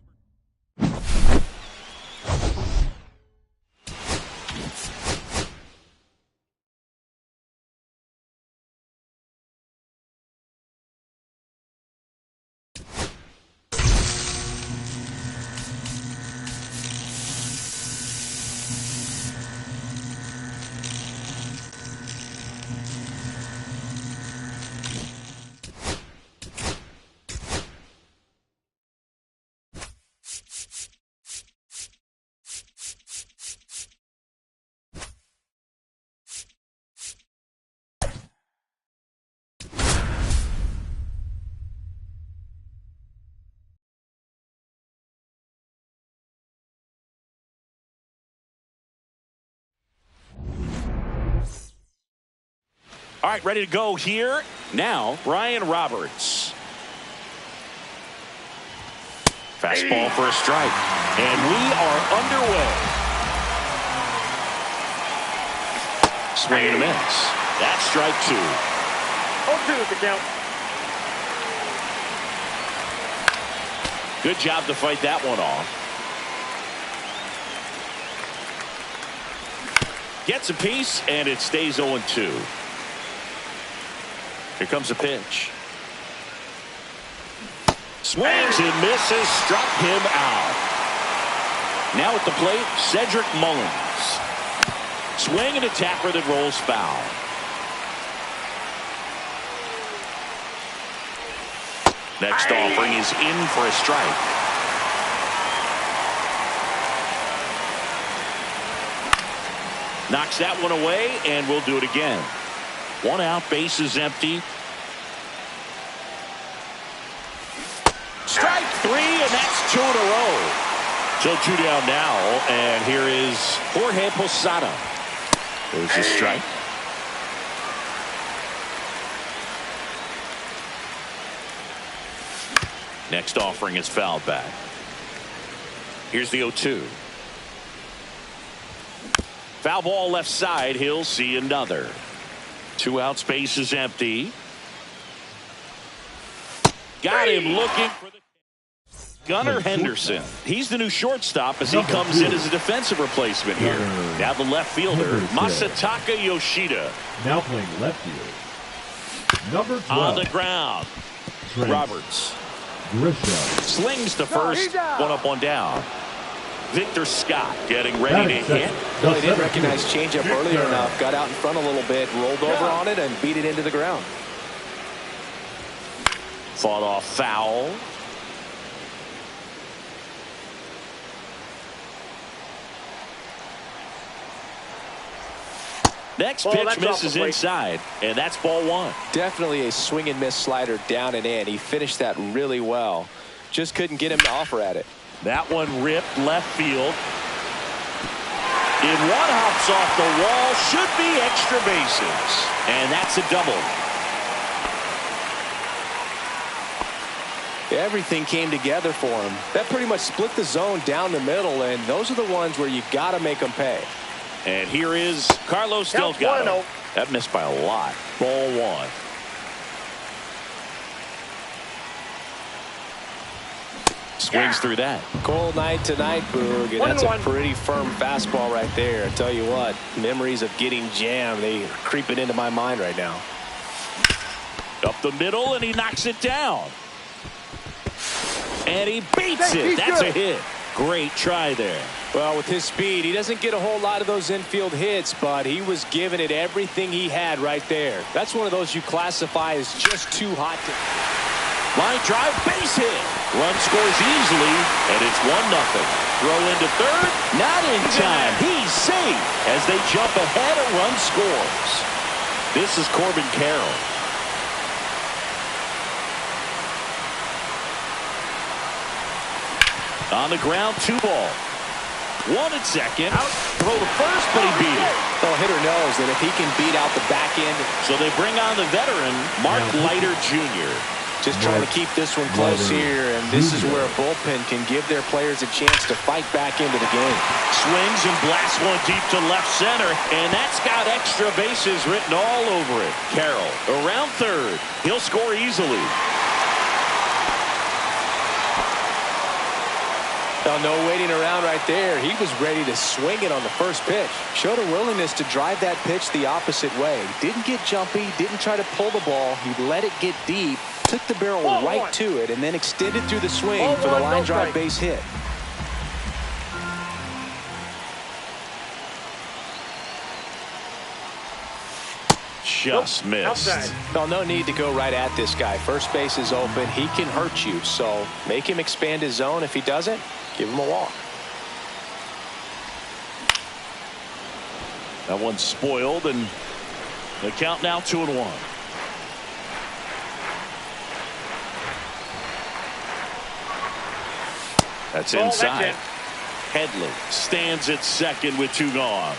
All right, ready to go here. Now, Ryan Roberts. Fastball for a strike. And we are underway. Swing and a miss. That's strike 2. 0-2 is the count. Good job to fight that one off. Gets a piece, and it stays 0-2. Here comes a pitch. Swings and misses, struck him out. Now at the plate, Cedric Mullins. Swing and a tapper that rolls foul. Next offering is in for a strike. Knocks that one away, and we'll do it again. 1 out, bases empty. Strike 3, and that's 2 in a row. So 2 down now, and here is Jorge Posada. There's a strike. Next offering is fouled back. Here's the 0-2. Foul ball left side. He'll see another. 2 outs, base is empty. Got him looking for the Gunnar Henderson. He's the new shortstop as he comes in as a defensive replacement here. Now the left fielder, Masataka Yoshida. Now playing left field. Number 12. On the ground. Roberts. Slings to first. 1 up, 1 down. Victor Scott getting ready to hit. Really didn't recognize changeup earlier enough. Got out in front a little bit, rolled over on it, and beat it into the ground. Fought off foul. Next pitch misses inside, and that's ball 1. Definitely a swing and miss slider down and in. He finished that really well. Just couldn't get him to offer at it. That one ripped left field. In one hops off the wall, should be extra bases. And that's a double. Everything came together for him. That pretty much split the zone down the middle, and those are the ones where you got to make them pay. And here is Carlos Delgado. That missed by a lot. Ball 1. Swings through that. Cold night tonight, Boog, and that's a pretty firm fastball right there. I tell you what, memories of getting jammed, they are creeping into my mind right now. Up the middle, and he knocks it down. And he beats it. That's a hit. Great try there. Well, with his speed, he doesn't get a whole lot of those infield hits, but he was giving it everything he had right there. That's one of those you classify as just too hot to... Line drive, base hit. Run scores easily, and it's 1-0. Throw into third, not in time. He's safe as they jump ahead. A run scores. This is Corbin Carroll. On the ground, 2 ball. 1 at second. Out, throw to first, but he beat it. Well, hitter knows that if he can beat out the back end. So they bring on the veteran, Mark Leiter Jr. Just trying to keep this one close here, and this is where a bullpen can give their players a chance to fight back into the game. Swings and blasts one deep to left center, and that's got extra bases written all over it. Carroll around third. He'll score easily. Well, no waiting around right there. He was ready to swing it on the first pitch. Showed a willingness to drive that pitch the opposite way. Didn't get jumpy, didn't try to pull the ball. He let it get deep, took the barrel right to it, and then extended through the swing for the line drive base hit. Just missed. Well, no need to go right at this guy. First base is open. He can hurt you, so make him expand his zone. If he doesn't, give him a walk. That one's spoiled, and the count now 2-1. That's inside. Headley stands at second with 2 gone.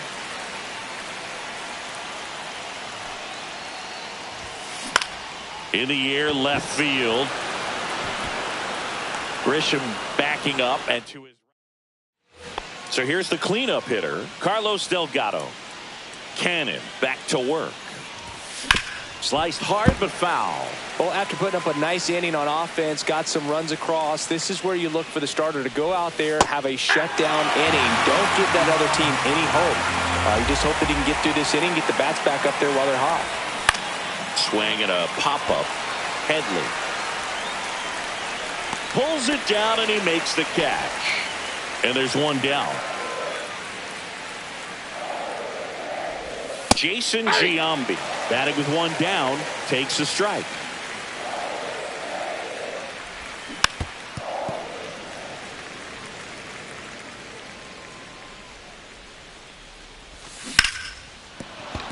In the air, left field. Grisham backing up and to his. So here's the cleanup hitter, Carlos Delgado. Cannon back to work. Sliced hard but foul. Well, after putting up a nice inning on offense, got some runs across, this is where you look for the starter to go out there, have a shutdown inning. Don't give that other team any hope. You just hope that he can get through this inning, get the bats back up there while they're hot. Swing and a pop-up. Headley pulls it down and he makes the catch. And there's one down. Jason Giambi, batting with one down, takes a strike.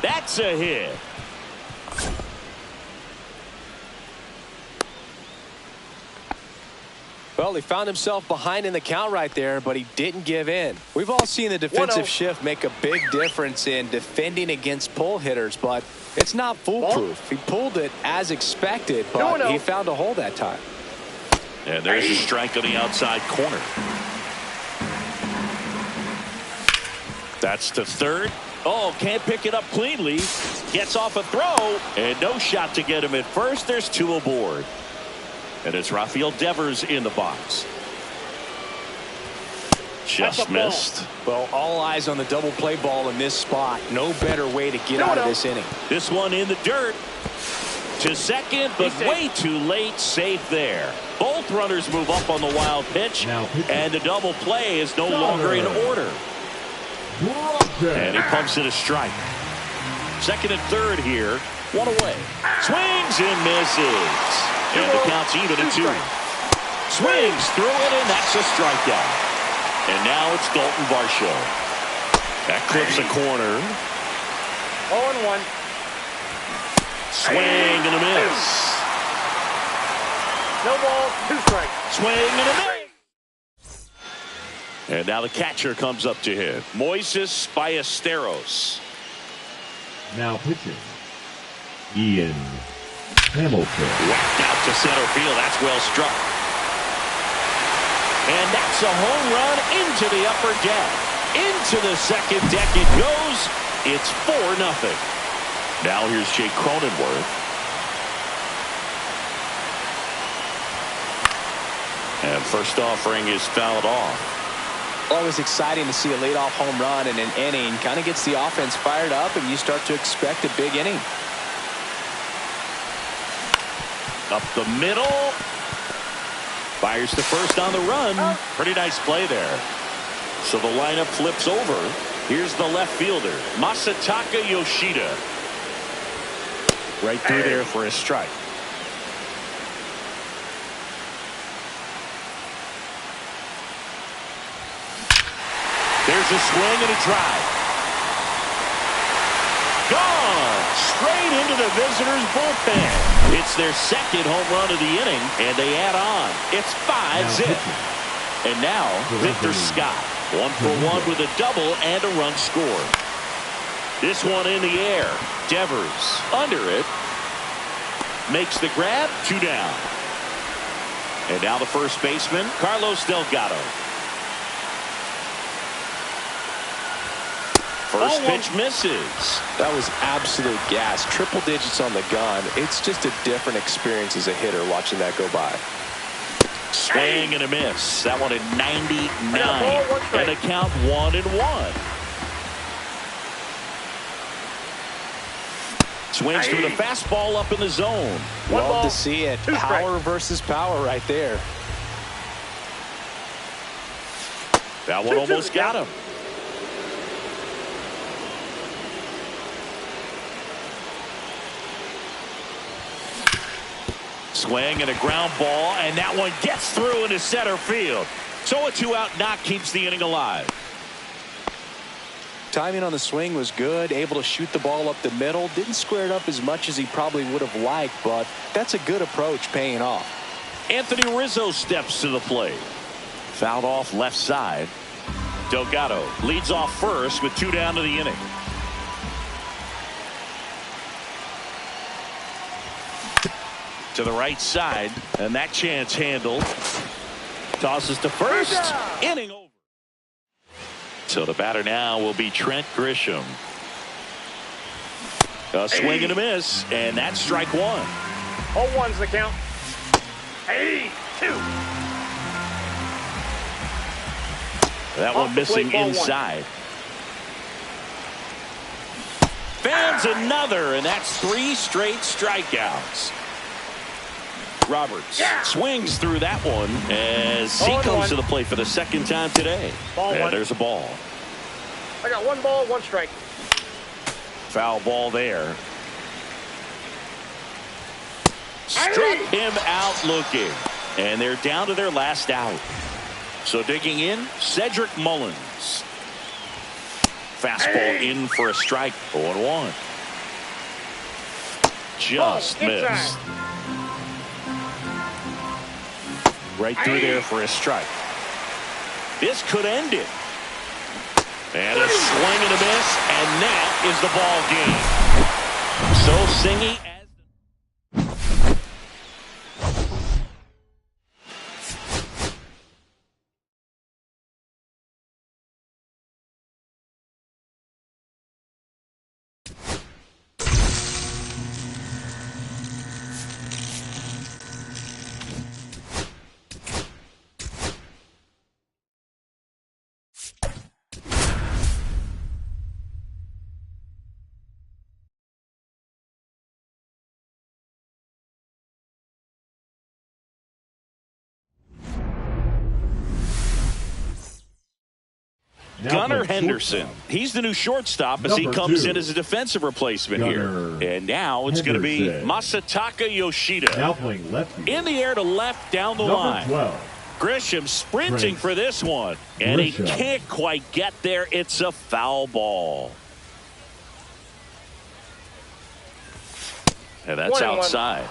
That's a hit. Well, he found himself behind in the count right there, but he didn't give in. We've all seen the defensive shift make a big difference in defending against pull hitters, but it's not foolproof. He pulled it as expected, but he found a hole that time. And there's a strike on the outside corner. That's to third. Oh, can't pick it up cleanly. Gets off a throw, and no shot to get him at first. There's two aboard. And it's Rafael Devers in the box. Just missed. Well, all eyes on the double play ball in this spot. No better way to get out of this inning. This one in the dirt. To second, but way too late. Safe there. Both runners move up on the wild pitch. And the double play is no longer in order. And he pumps it a strike. Second and third here. One away. Swings and misses. And the count's even at 2. Swings through it, and that's a strikeout. And now it's Dalton Varsho. That clips a corner. 0-1. Swing and a miss. No ball, 2 strikes. Swing and a miss. And now the catcher comes up to him. Moises Ballesteros. Now pitching, Ian Hamilton. Whacked out to center field. That's well struck. And that's a home run into the upper deck. Into the second deck it goes. It's 4-0. Now here's Jake Cronenworth. And first offering is fouled off. Always exciting to see a leadoff home run in an inning. Kind of gets the offense fired up, and you start to expect a big inning. Up the middle. Fires to first on the run. Pretty nice play there. So the lineup flips over. Here's the left fielder, Masataka Yoshida. Right through there for a strike. There's a swing and a drive. Gone straight into the visitors' bullpen. It's their second home run of the inning, and they add on. It's 5-zip. And now Victor Scott, 1-for-1 with a double and a run scored. This one in the air. Devers under it. Makes the grab. 2 down. And now the first baseman, Carlos Delgado. First pitch misses. That was absolute gas. Triple digits on the gun. It's just a different experience as a hitter watching that go by. Swing and a miss. That one at 99. And a count 1-1. Swings through the fastball up in the zone. Love to see it. Power versus power right there. That one almost got him. Swing and a ground ball, and that one gets through into center field. So a 2-out knock keeps the inning alive. Timing on the swing was good, able to shoot the ball up the middle. Didn't square it up as much as he probably would have liked, but that's a good approach paying off. Anthony Rizzo steps to the plate. Fouled off left side. Delgado leads off first with 2 down to the inning. to the right side, and that chance handled. Tosses to first. Inning over. So the batter now will be Trent Grisham. A swing and a miss, and that's strike one. 0-1's the count. 2. That one missing inside. Fans another, and that's 3 straight strikeouts. Roberts swings through that one as he comes to the plate for the second time today. And there's a ball. I got 1 ball, 1 strike. Foul ball there. Struck him out looking. And they're down to their last out. So digging in, Cedric Mullins. Fastball in for a strike. 0-1. Just missed. Right through there for a strike. This could end it. And a swing and a miss, and that is the ball game. So Singy as Gunnar Henderson. He's the new shortstop as he comes in as a defensive replacement here. And now it's going to be Masataka Yoshida. Now playing lefty. In the air to left down the line. 12. Grisham sprinting for this one. And he can't quite get there. It's a foul ball. And that's outside.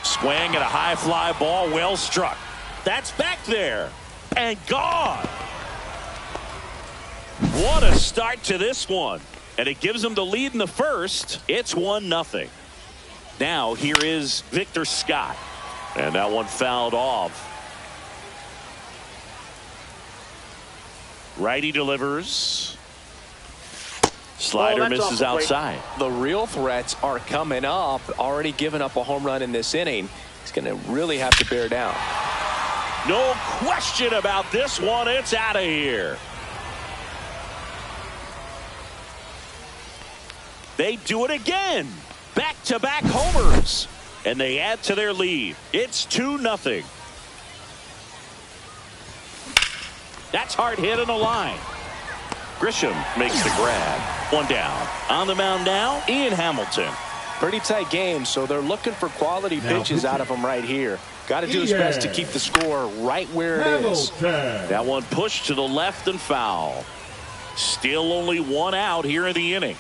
Swing at a high fly ball, well struck. That's back there and gone. What a start to this one. And it gives them the lead in the first. It's 1-0. Now here is Victor Scott. And that one fouled off. Righty delivers. Slider misses outside. The real threats are coming up. Already given up a home run in this inning. He's going to really have to bear down. No question about this one. It's out of here. They do it again. Back-to-back homers. And they add to their lead. It's 2-0. That's hard hit on the line. Grisham makes the grab. One down. On the mound now, Ian Hamilton. Pretty tight game, so they're looking for quality pitches out of him right here. Got to do his best to keep the score right where it is. That one pushed to the left and foul. Still only 1 out here in the inning.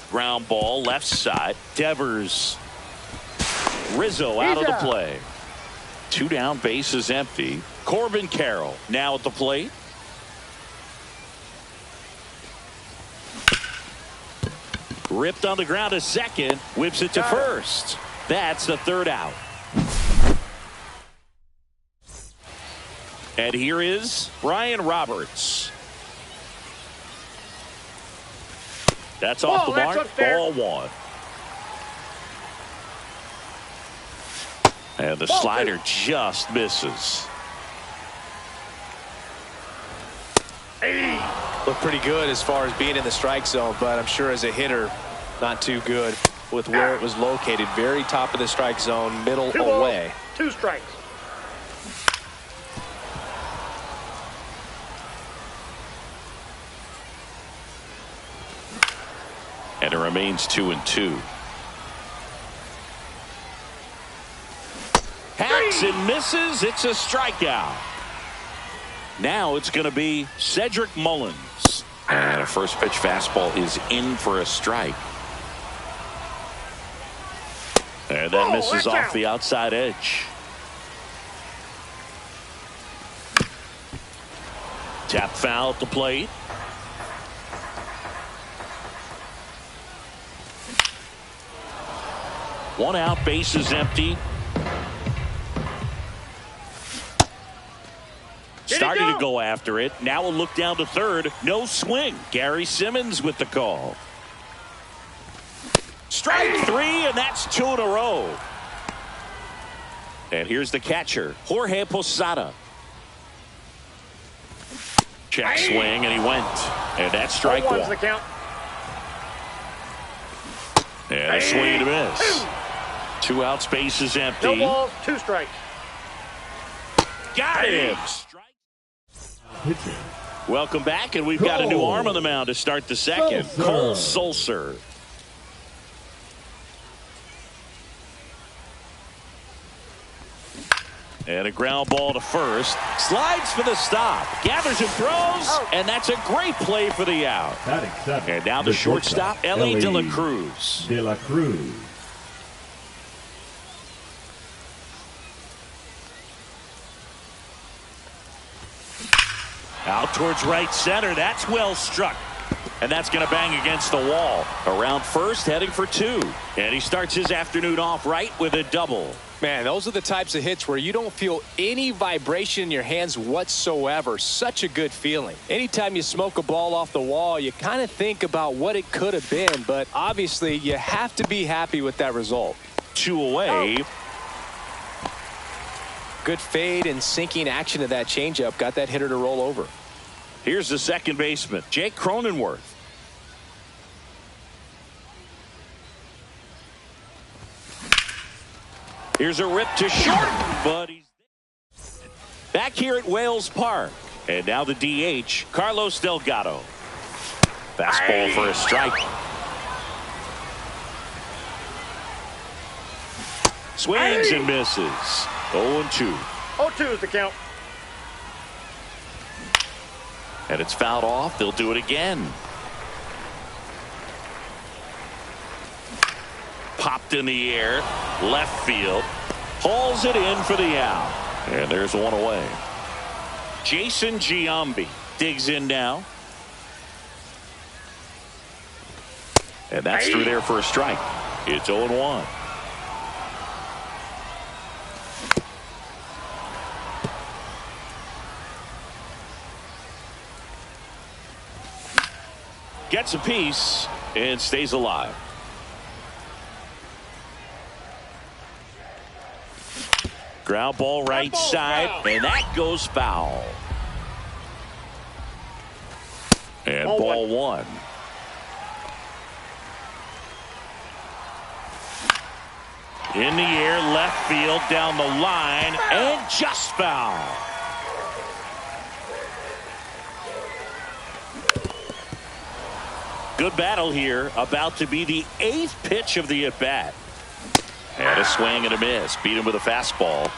Ground ball left side. Devers. Rizzo out of the play. 2 down, bases empty. Corbin Carroll now at the plate. Ripped on the ground to second. Whips it to first. That's the 3rd out. And here is Brian Roberts. That's off the mark. Ball 1. And the slider just misses. Looked pretty good as far as being in the strike zone, but I'm sure as a hitter, not too good with where it was located. Very top of the strike zone, middle away. 2 strikes. And it remains 2-2. Hacks and misses. It's a strikeout. Now it's going to be Cedric Mullins. And a first pitch fastball is in for a strike. And that misses off the outside edge. Tap foul at the plate. One out, base is empty. Starting to go after it. Now a look down to third. No swing. Gary Simmons with the call. Strike three, and that's 2 in a row. And here's the catcher, Jorge Posada. Check swing, and he went. And that's strike one. The count. And a swing and a miss. 2 outs, base is empty. No balls, 2 strikes. Got him. Welcome back, and we've got a new arm on the mound to start the second. Cole Sulser. And a ground ball to first. Slides for the stop. Gathers and throws. And that's a great play for the out. And now the shortstop, Ellie De La Cruz. De La Cruz. Out towards right center. That's well struck. And that's going to bang against the wall. Around first, heading for 2. And he starts his afternoon off right with a double. Man, those are the types of hits where you don't feel any vibration in your hands whatsoever. Such a good feeling. Anytime you smoke a ball off the wall, you kind of think about what it could have been. But obviously, you have to be happy with that result. 2 away. Good fade and sinking action of that changeup. Got that hitter to roll over. Here's the second baseman, Jake Cronenworth. Here's a rip to short, but he's back here at Wales Park. And now the DH, Carlos Delgado. Fastball for a strike. Swings and misses. 0-2. 0-2 is the count. And it's fouled off. They'll do it again. Popped in the air. Left field. Hauls it in for the out. And there's one away. Jason Giambi digs in now. And that's through there for a strike. It's 0-1. Gets a piece and stays alive. Ground ball right side, and that goes foul. And ball one. In the air, left field, down the line, and just foul. Good battle here, about to be the 8th pitch of the at-bat. And a swing and a miss. Beat him with a fastball.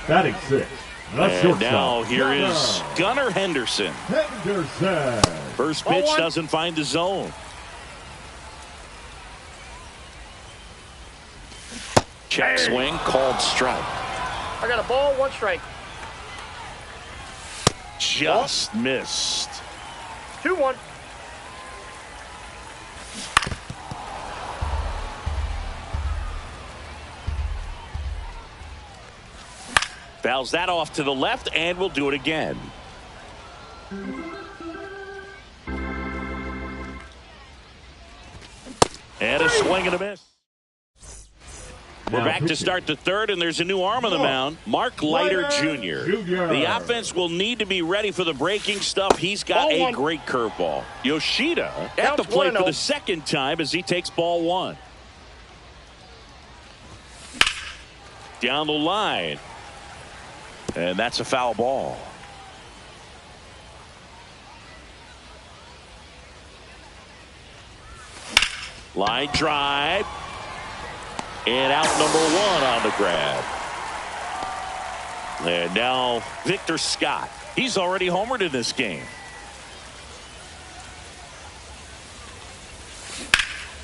Batting 6. And now here is Gunnar Henderson. First pitch doesn't find the zone. Check swing, called strike. I got a ball, 1 strike. Just missed. 2-1. Fouls that off to the left, and we'll do it again. And a swing and a miss. We're back to start the third, and there's a new arm on the mound, Mark Leiter Jr. The offense will need to be ready for the breaking stuff. He's got a great curveball. Yoshida at the plate for the second time as he takes ball 1. Down the line. And that's a foul ball. Line drive. And out number 1 on the grab. And now Victor Scott. He's already homered in this game.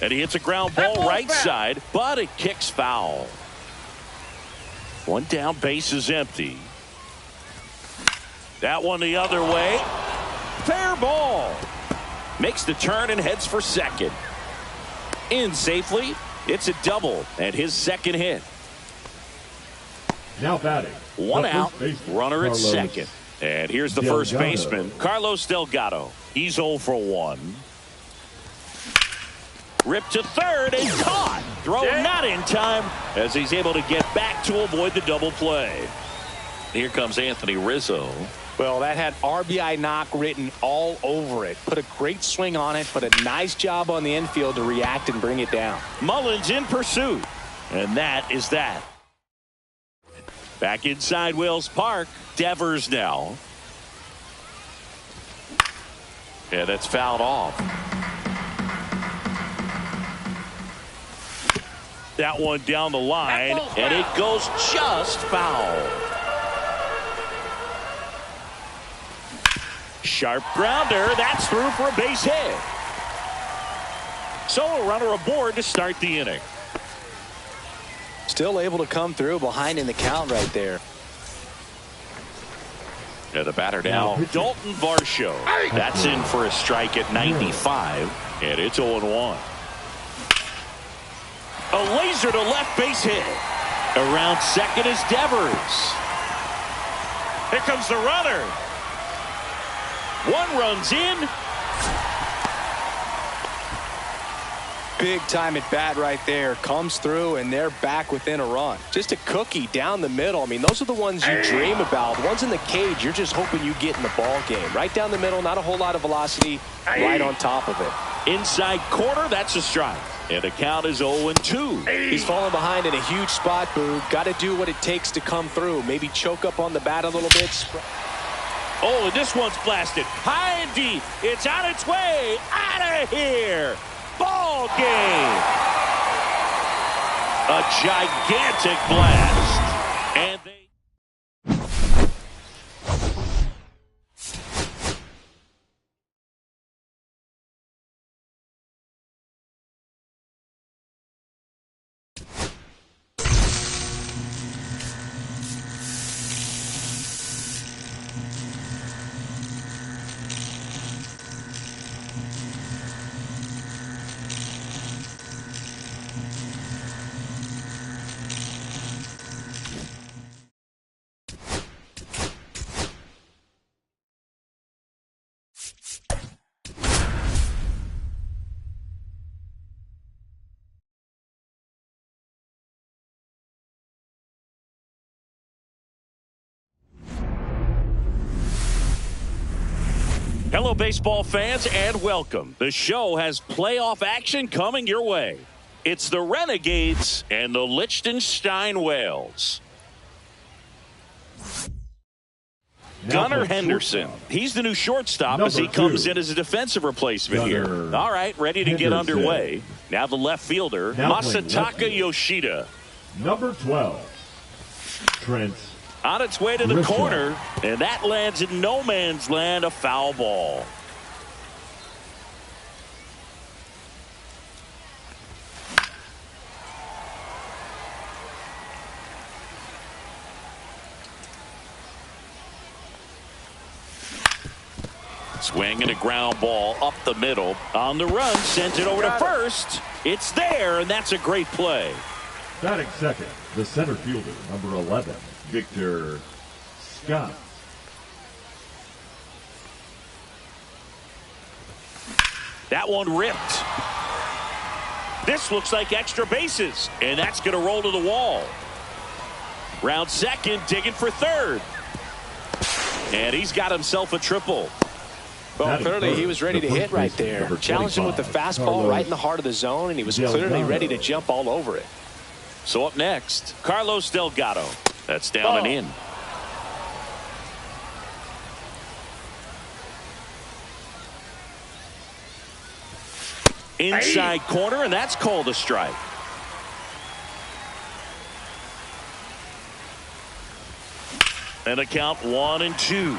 And he hits a ground ball right side, but it kicks foul. One down, base is empty. That one the other way. Fair ball. Makes the turn and heads for second. In safely. It's a double and his second hit. Now batting. One the out. first baseman, Runner at Carlos second. And here's the first Delgado. baseman, Carlos Delgado. He's 0 for 1. Ripped to third and caught. Throw not in time as he's able to get back to avoid the double play. Here comes Anthony Rizzo. Well, that had RBI knock written all over it. Put a great swing on it, but a nice job on the infield to react and bring it down. Mullins in pursuit. And that is that. Back inside Wells Park. Devers now. Yeah, that's fouled off. That one down the line, and it goes just foul. Sharp grounder. That's through for a base hit. So a runner aboard to start the inning. Still able to come through behind in the count right there. Yeah, the batter now, Dalton Varsho. That's in for a strike at 95, and it's 0-1. A laser to left base hit. Around second is Devers. Here comes the runner. One runs in. Big time at bat right there. Comes through and they're back within a run. Just a cookie down the middle. I mean, those are the ones you dream about. The ones in the cage, you're just hoping you get in the ball game. Right down the middle, not a whole lot of velocity, right on top of it. Inside corner, that's a strike. And the count is 0-2. He's falling behind in a huge spot, Boo. Got to do what it takes to come through. Maybe choke up on the bat a little bit. Oh, and this one's blasted. High and deep. It's on its way. Out of here. Ball game. A gigantic blast. And they... Hello, baseball fans, and welcome. The show has playoff action coming your way. It's the Renegades and the Liechtenstein Whales. Gunnar Henderson. He's the new shortstop as he comes in as a defensive replacement here. All right, ready to get underway. Now the left fielder, Masataka Yoshida. Number 12, Trent. On its way to the corner, and that lands in no man's land, a foul ball. Swing and a ground ball up the middle. On the run, sends it over to first. It's there, and that's a great play. Batting second, the center fielder, number 11, Victor Scott. That one ripped. This looks like extra bases, and that's going to roll to the wall. Round second, digging for third. And he's got himself a triple. Well, clearly he was ready to hit right there. Challenged him with the fastball right in the heart of the zone, and he was clearly ready to jump all over it. So up next, Carlos Delgado. That's down and in. Inside corner, and that's called a strike. And a count 1-2.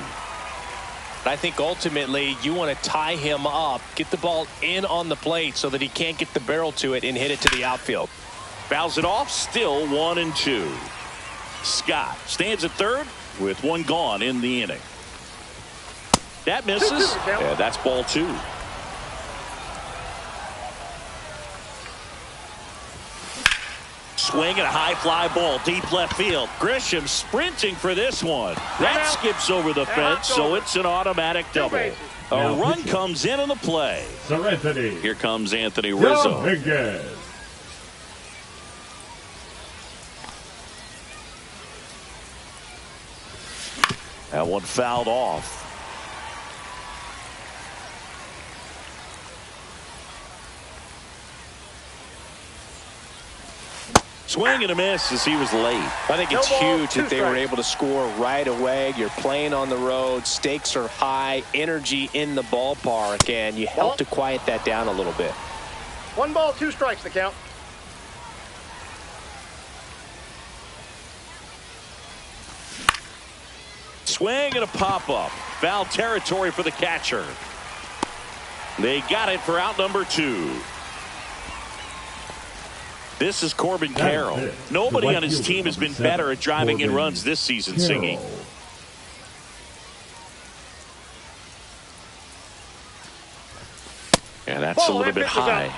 I think ultimately you want to tie him up, get the ball in on the plate so that he can't get the barrel to it and hit it to the outfield. Fouls it off, still 1-2. Scott stands at third with one gone in the inning. That misses. Yeah, that's ball 2. Swing and a high fly ball deep left field. Grisham sprinting for this one. That skips over the fence, so it's an automatic double. A run comes in on the play. Here comes Anthony Rizzo. That one fouled off. Swing and a miss as he was late. I think it's huge that they were able to score right away. You're playing on the road. Stakes are high. Energy in the ballpark. And you help to quiet that down a little bit. 1 ball, 2 strikes the count. Swing and a pop-up. Foul territory for the catcher. They got it for out number 2. This is Corbin Carroll. Nobody on his team has been better at driving in runs this season, Singy. Yeah, that's a little bit high.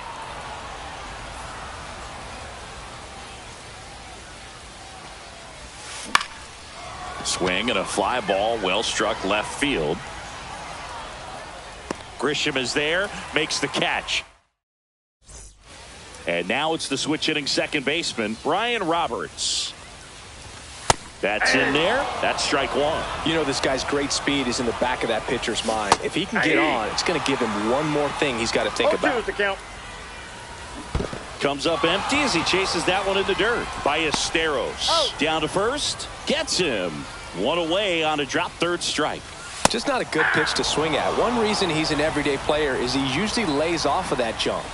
Swing and a fly ball, well struck left field. Grisham is there, makes the catch. And now it's the switch hitting second baseman, Brian Roberts. That's in there. That's strike 1. You know, this guy's great speed is in the back of that pitcher's mind. If he can get on, it's going to give him one more thing he's got to think about. The count. Comes up empty as he chases that one in the dirt. Ballesteros down to first. Gets him. One away on a drop third strike. Just not a good pitch to swing at. One reason he's an everyday player is he usually lays off of that junk.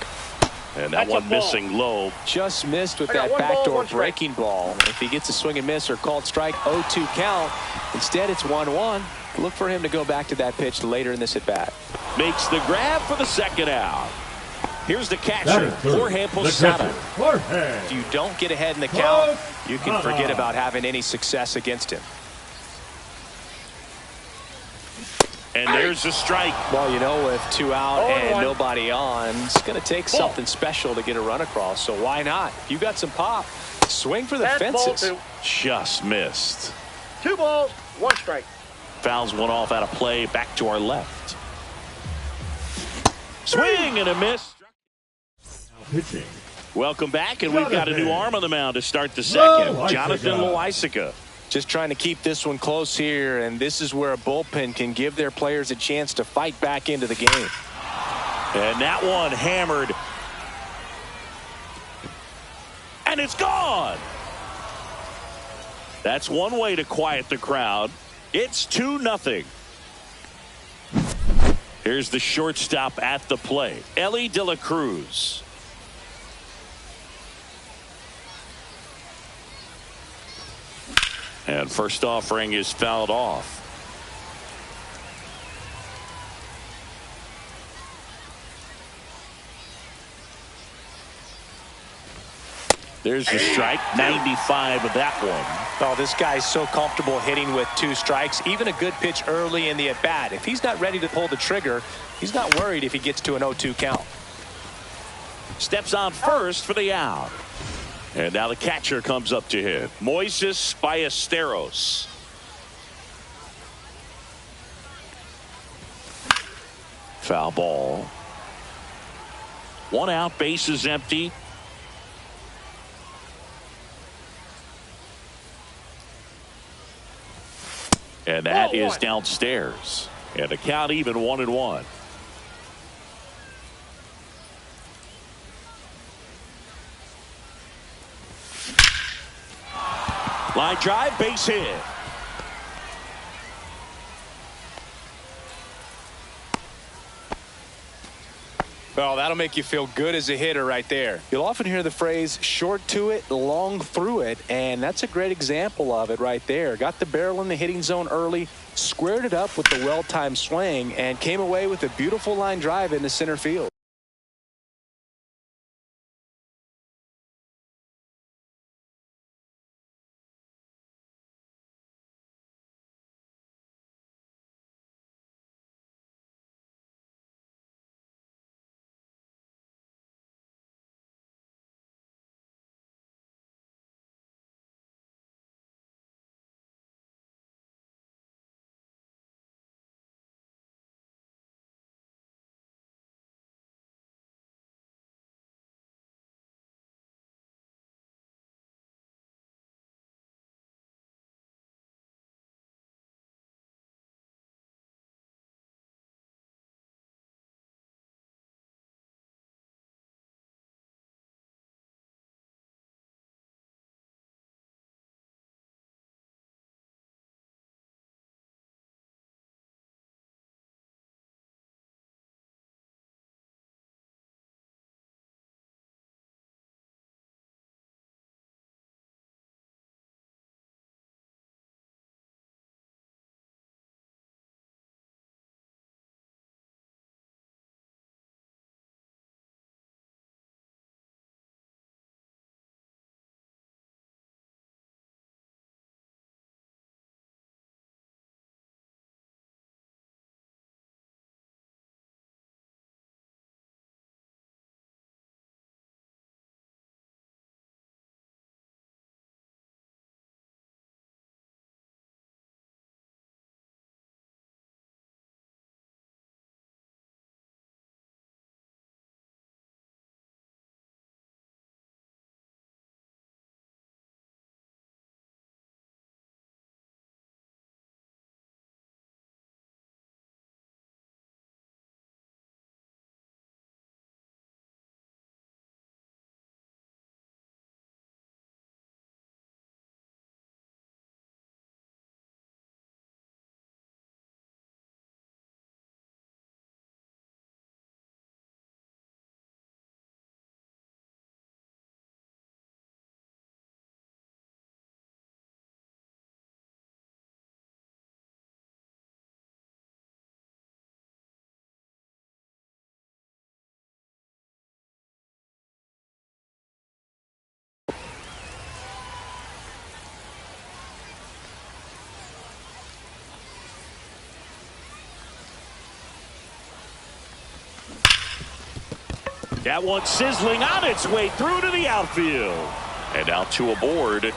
And that one missing low. Just missed with that backdoor breaking ball. If he gets a swing and miss or called strike, 0-2 count. Instead, it's 1-1. Look for him to go back to that pitch later in this at bat. Makes the grab for the second out. Here's the catcher, Jorge Posada. If you don't get ahead in the count, you can forget about having any success against him. And there's a strike. Well, you know, with 2 out and nobody on, it's going to take something special to get a run across. So why not? If you got some pop, swing for the fences. Just missed. 2 balls, 1 strike. Fouls one off out of play. Back to our left. Swing and a miss. Pitching. Welcome back, and we've got a new arm on the mound to start the second. Jonathan Loaisiga. Just trying to keep this one close here, and this is where a bullpen can give their players a chance to fight back into the game. And that one hammered. And it's gone. That's one way to quiet the crowd. It's 2-0. Here's the shortstop at the plate, Ellie De La Cruz. And first offering is fouled off. There's the strike. 95 of that one. Oh, this guy's so comfortable hitting with 2 strikes. Even a good pitch early in the at-bat. If he's not ready to pull the trigger, he's not worried if he gets to an 0-2 count. Steps on first for the out. And now the catcher comes up to him, Moises Ballesteros. Foul ball. 1 out, base is empty. And that is downstairs. And the count even 1-1. Line drive, base hit. Well, that'll make you feel good as a hitter right there. You'll often hear the phrase short to it, long through it, and that's a great example of it right there. Got the barrel in the hitting zone early, squared it up with the well-timed swing, and came away with a beautiful line drive into center field. That one sizzling on its way through to the outfield. And now two aboard.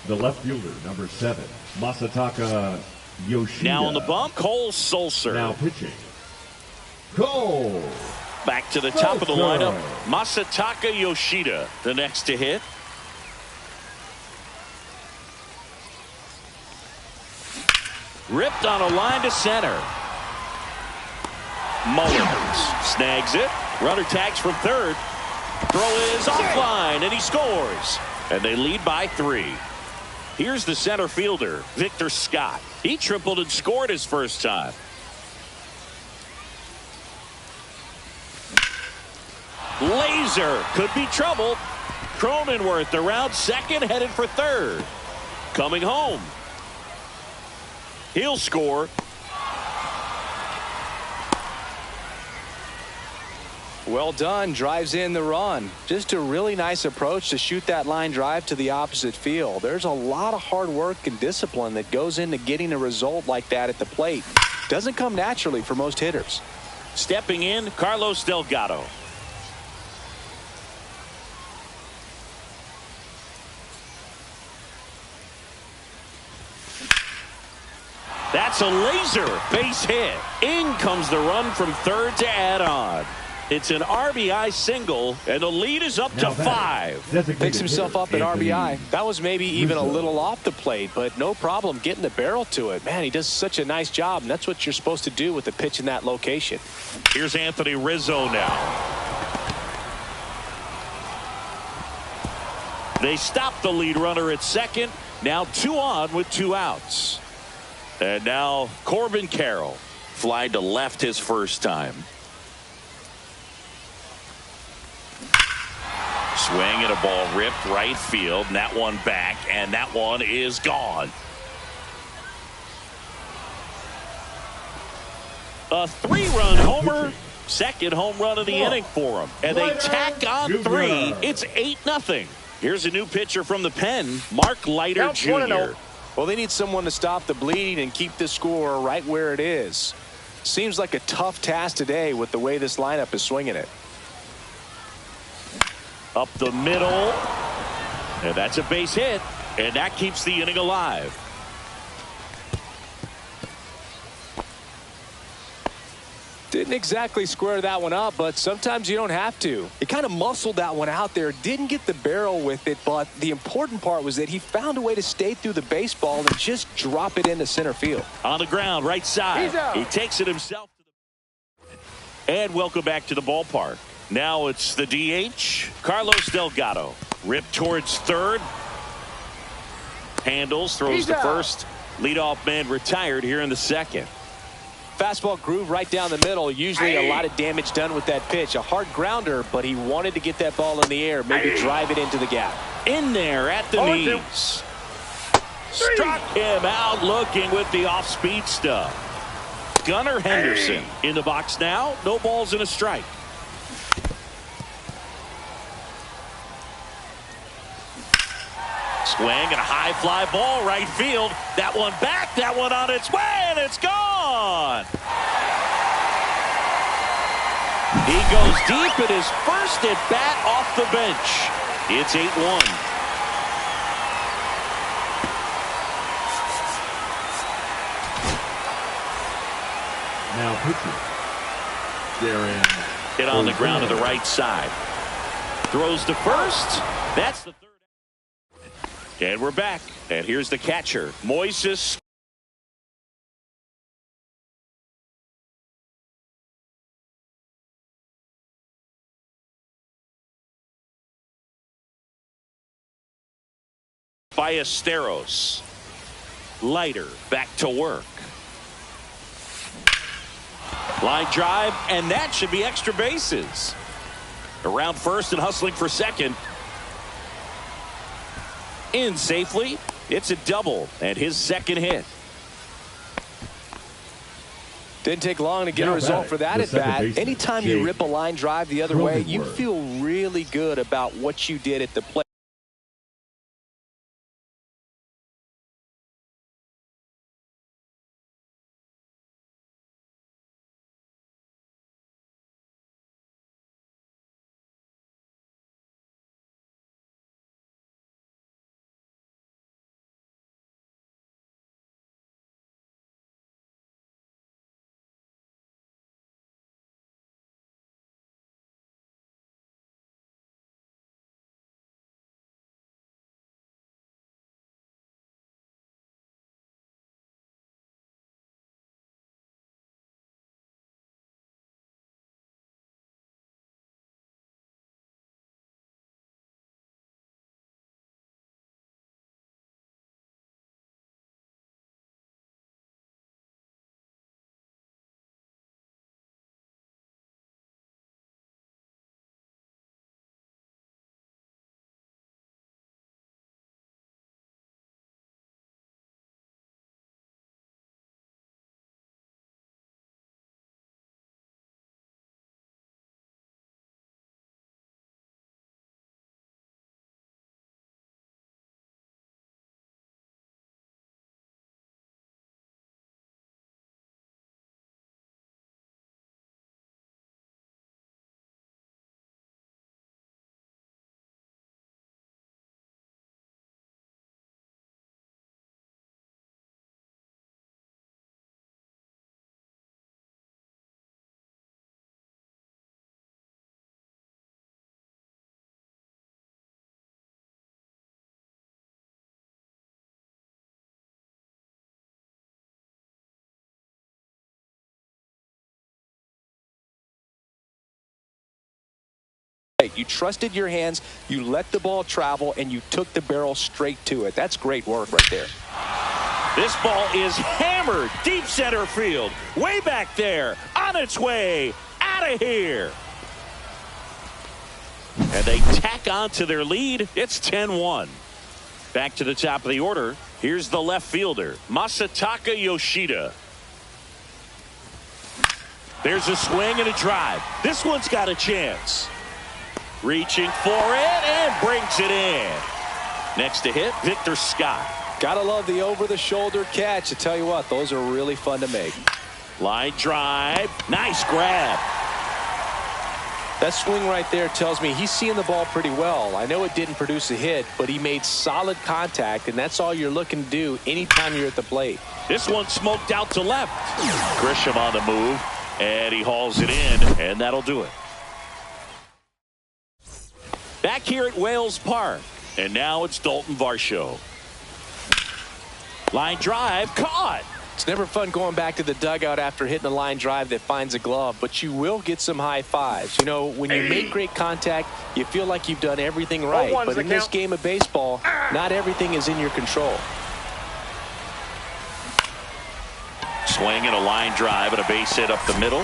The left fielder, number 7, Masataka Yoshida. Now on the bump, Cole Sulser. Now pitching, Cole. Back to the top of the lineup, Masataka Yoshida, the next to hit. Ripped on a line to center. Mullins snags it. Runner tags from third. Throw is offline, and he scores. And they lead by 3. Here's the center fielder, Victor Scott. He tripled and scored his first time. Laser could be trouble. Cronenworth around second, headed for third. Coming home. He'll score. Well done. Drives in the run. Just a really nice approach to shoot that line drive to the opposite field. There's a lot of hard work and discipline that goes into getting a result like that at the plate. Doesn't come naturally for most hitters. Stepping in, Carlos Delgado. That's a laser base hit. In comes the run from third to add on. It's an RBI single, and the lead is up to 5. Picks himself up at RBI. That was maybe even a little off the plate, but no problem getting the barrel to it. Man, he does such a nice job, and that's what you're supposed to do with the pitch in that location. Here's Anthony Rizzo now. They stop the lead runner at second. Now 2 on with 2 outs. And now Corbin Carroll fly to left his first time. Swing and a ball ripped right field, and that one back, and that one is gone. A 3-run homer, second home run of the inning for him, and they tack on 3. It's 8-0. Here's a new pitcher from the pen, Mark Leiter Jr. Well, they need someone to stop the bleeding and keep the score right where it is. Seems like a tough task today with the way this lineup is swinging it. Up the middle, and that's a base hit, and that keeps the inning alive. Didn't exactly square that one up, but sometimes you don't have to. He kind of muscled that one out there, didn't get the barrel with it, but the important part was that he found a way to stay through the baseball and just drop it into center field. On the ground, right side. He takes it himself. And welcome back to the ballpark. Now it's the DH, Carlos Delgado. Ripped towards third. Handles, throws to first. Leadoff man retired here in the second. Fastball groove right down the middle. Usually a lot of damage done with that pitch. A hard grounder, but he wanted to get that ball in the air. Maybe drive it into the gap. In there at the knees. Struck him out looking with the off-speed stuff. Gunnar Henderson in the box now. No balls and a strike. Swing and a high fly ball right field. That one back, that one on its way, and it's gone. He goes deep at his first at bat off the bench. It's 8-1. Now pitching, Darren. Hit on the ground to the right side. Throws to first. That's the third. And we're back. And here's the catcher, Moises. Ballesteros. Leiter back to work. Line drive, and that should be extra bases. Around first and hustling for second. In safely. It's a double and his second hit. Didn't take long to get a result for that at bat. Anytime you rip a line drive the other way, you feel really good about what you did at the plate. You trusted your hands, you let the ball travel, and you took the barrel straight to it. That's great work right there. This ball is hammered deep center field. Way back there. On its way. Out of here. And they tack on to their lead. It's 10-1. Back to the top of the order. Here's the left fielder, Masataka Yoshida. There's a swing and a drive. This one's got a chance. Reaching for it and brings it in. Next to hit, Victor Scott. Gotta love the over-the-shoulder catch. I tell you what, those are really fun to make. Line drive. Nice grab. That swing right there tells me he's seeing the ball pretty well. I know it didn't produce a hit, but he made solid contact, and that's all you're looking to do anytime you're at the plate. This one smoked out to left. Grisham on the move, and he hauls it in, and that'll do it. Back here at Wales Park, and now it's Dalton Varsho. Line drive, caught. It's never fun going back to the dugout after hitting a line drive that finds a glove, but you will get some high fives. You know, when you make great contact, you feel like you've done everything right. But in this game of baseball, not everything is in your control. Swing and a line drive and a base hit up the middle.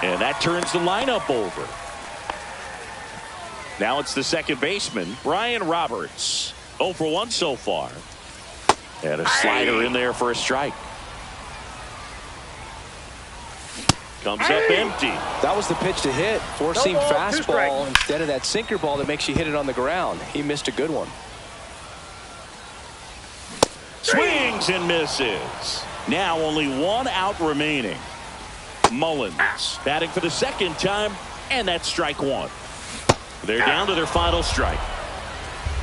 And that turns the lineup over. Now it's the second baseman, Brian Roberts. 0 for 1 so far. And a slider in there for a strike. Comes up empty. That was the pitch to hit. Four-seam fastball instead of that sinker ball that makes you hit it on the ground. He missed a good one. Swings and misses. Now only one out remaining. Mullins batting for the second time, and that's strike one. They're down to their final strike.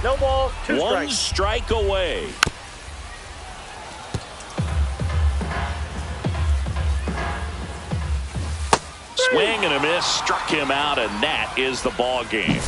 No ball, 2 strikes. One strike away. Swing and a miss, struck him out, and that is the ball game.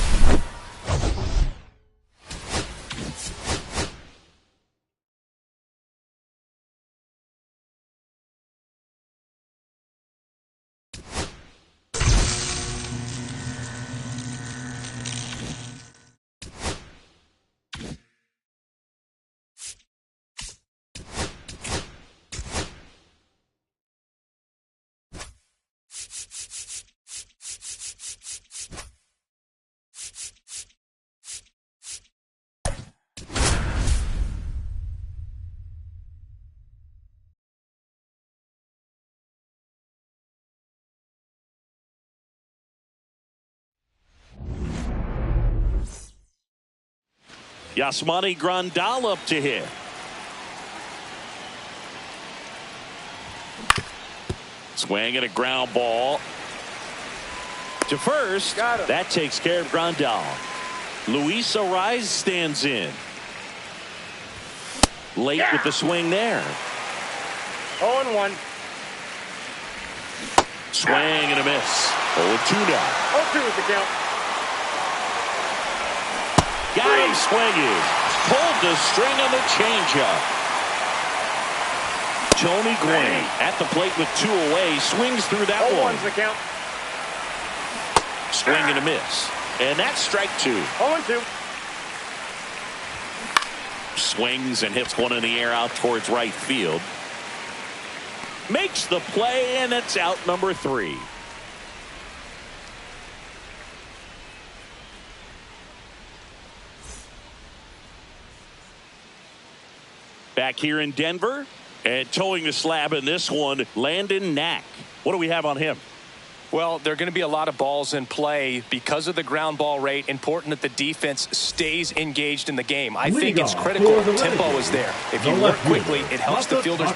Yasmani Grandal up to hit. Swing and a ground ball to first. That takes care of Grandal. Luis Ariz stands in. Late with the swing there. 0-1. Swing and a miss. 0-2 now. 0-2 is the count. Got him swinging. Pulled the string on the changeup. Tony Gwynn at the plate with 2 away. Swings through that one. 0-1's the count. Swing and a miss. And that's strike 2. 0-2. Swings and hits one in the air out towards right field. Makes the play, and it's out number 3. Back here in Denver, and towing the slab in this one, Landon Knack. What do we have on him? Well, there are going to be a lot of balls in play because of the ground ball rate. Important that the defense stays engaged in the game. I think it's critical. Tempo is there. If you work quickly, it helps the fielders.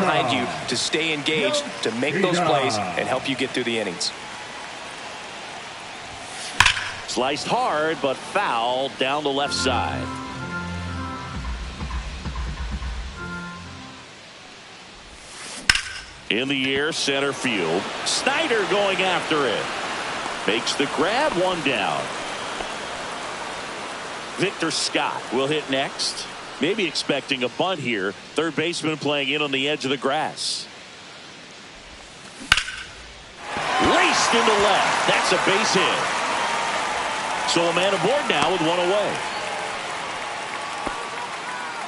behind you to stay engaged, to make those plays, and help you get through the innings. Sliced hard, but fouled down the left side. In the air, center field. Snyder going after it. Makes the grab, one down. Victor Scott will hit next. Maybe expecting a bunt here. Third baseman playing in on the edge of the grass. Laced into left. That's a base hit. So a man aboard now with one away.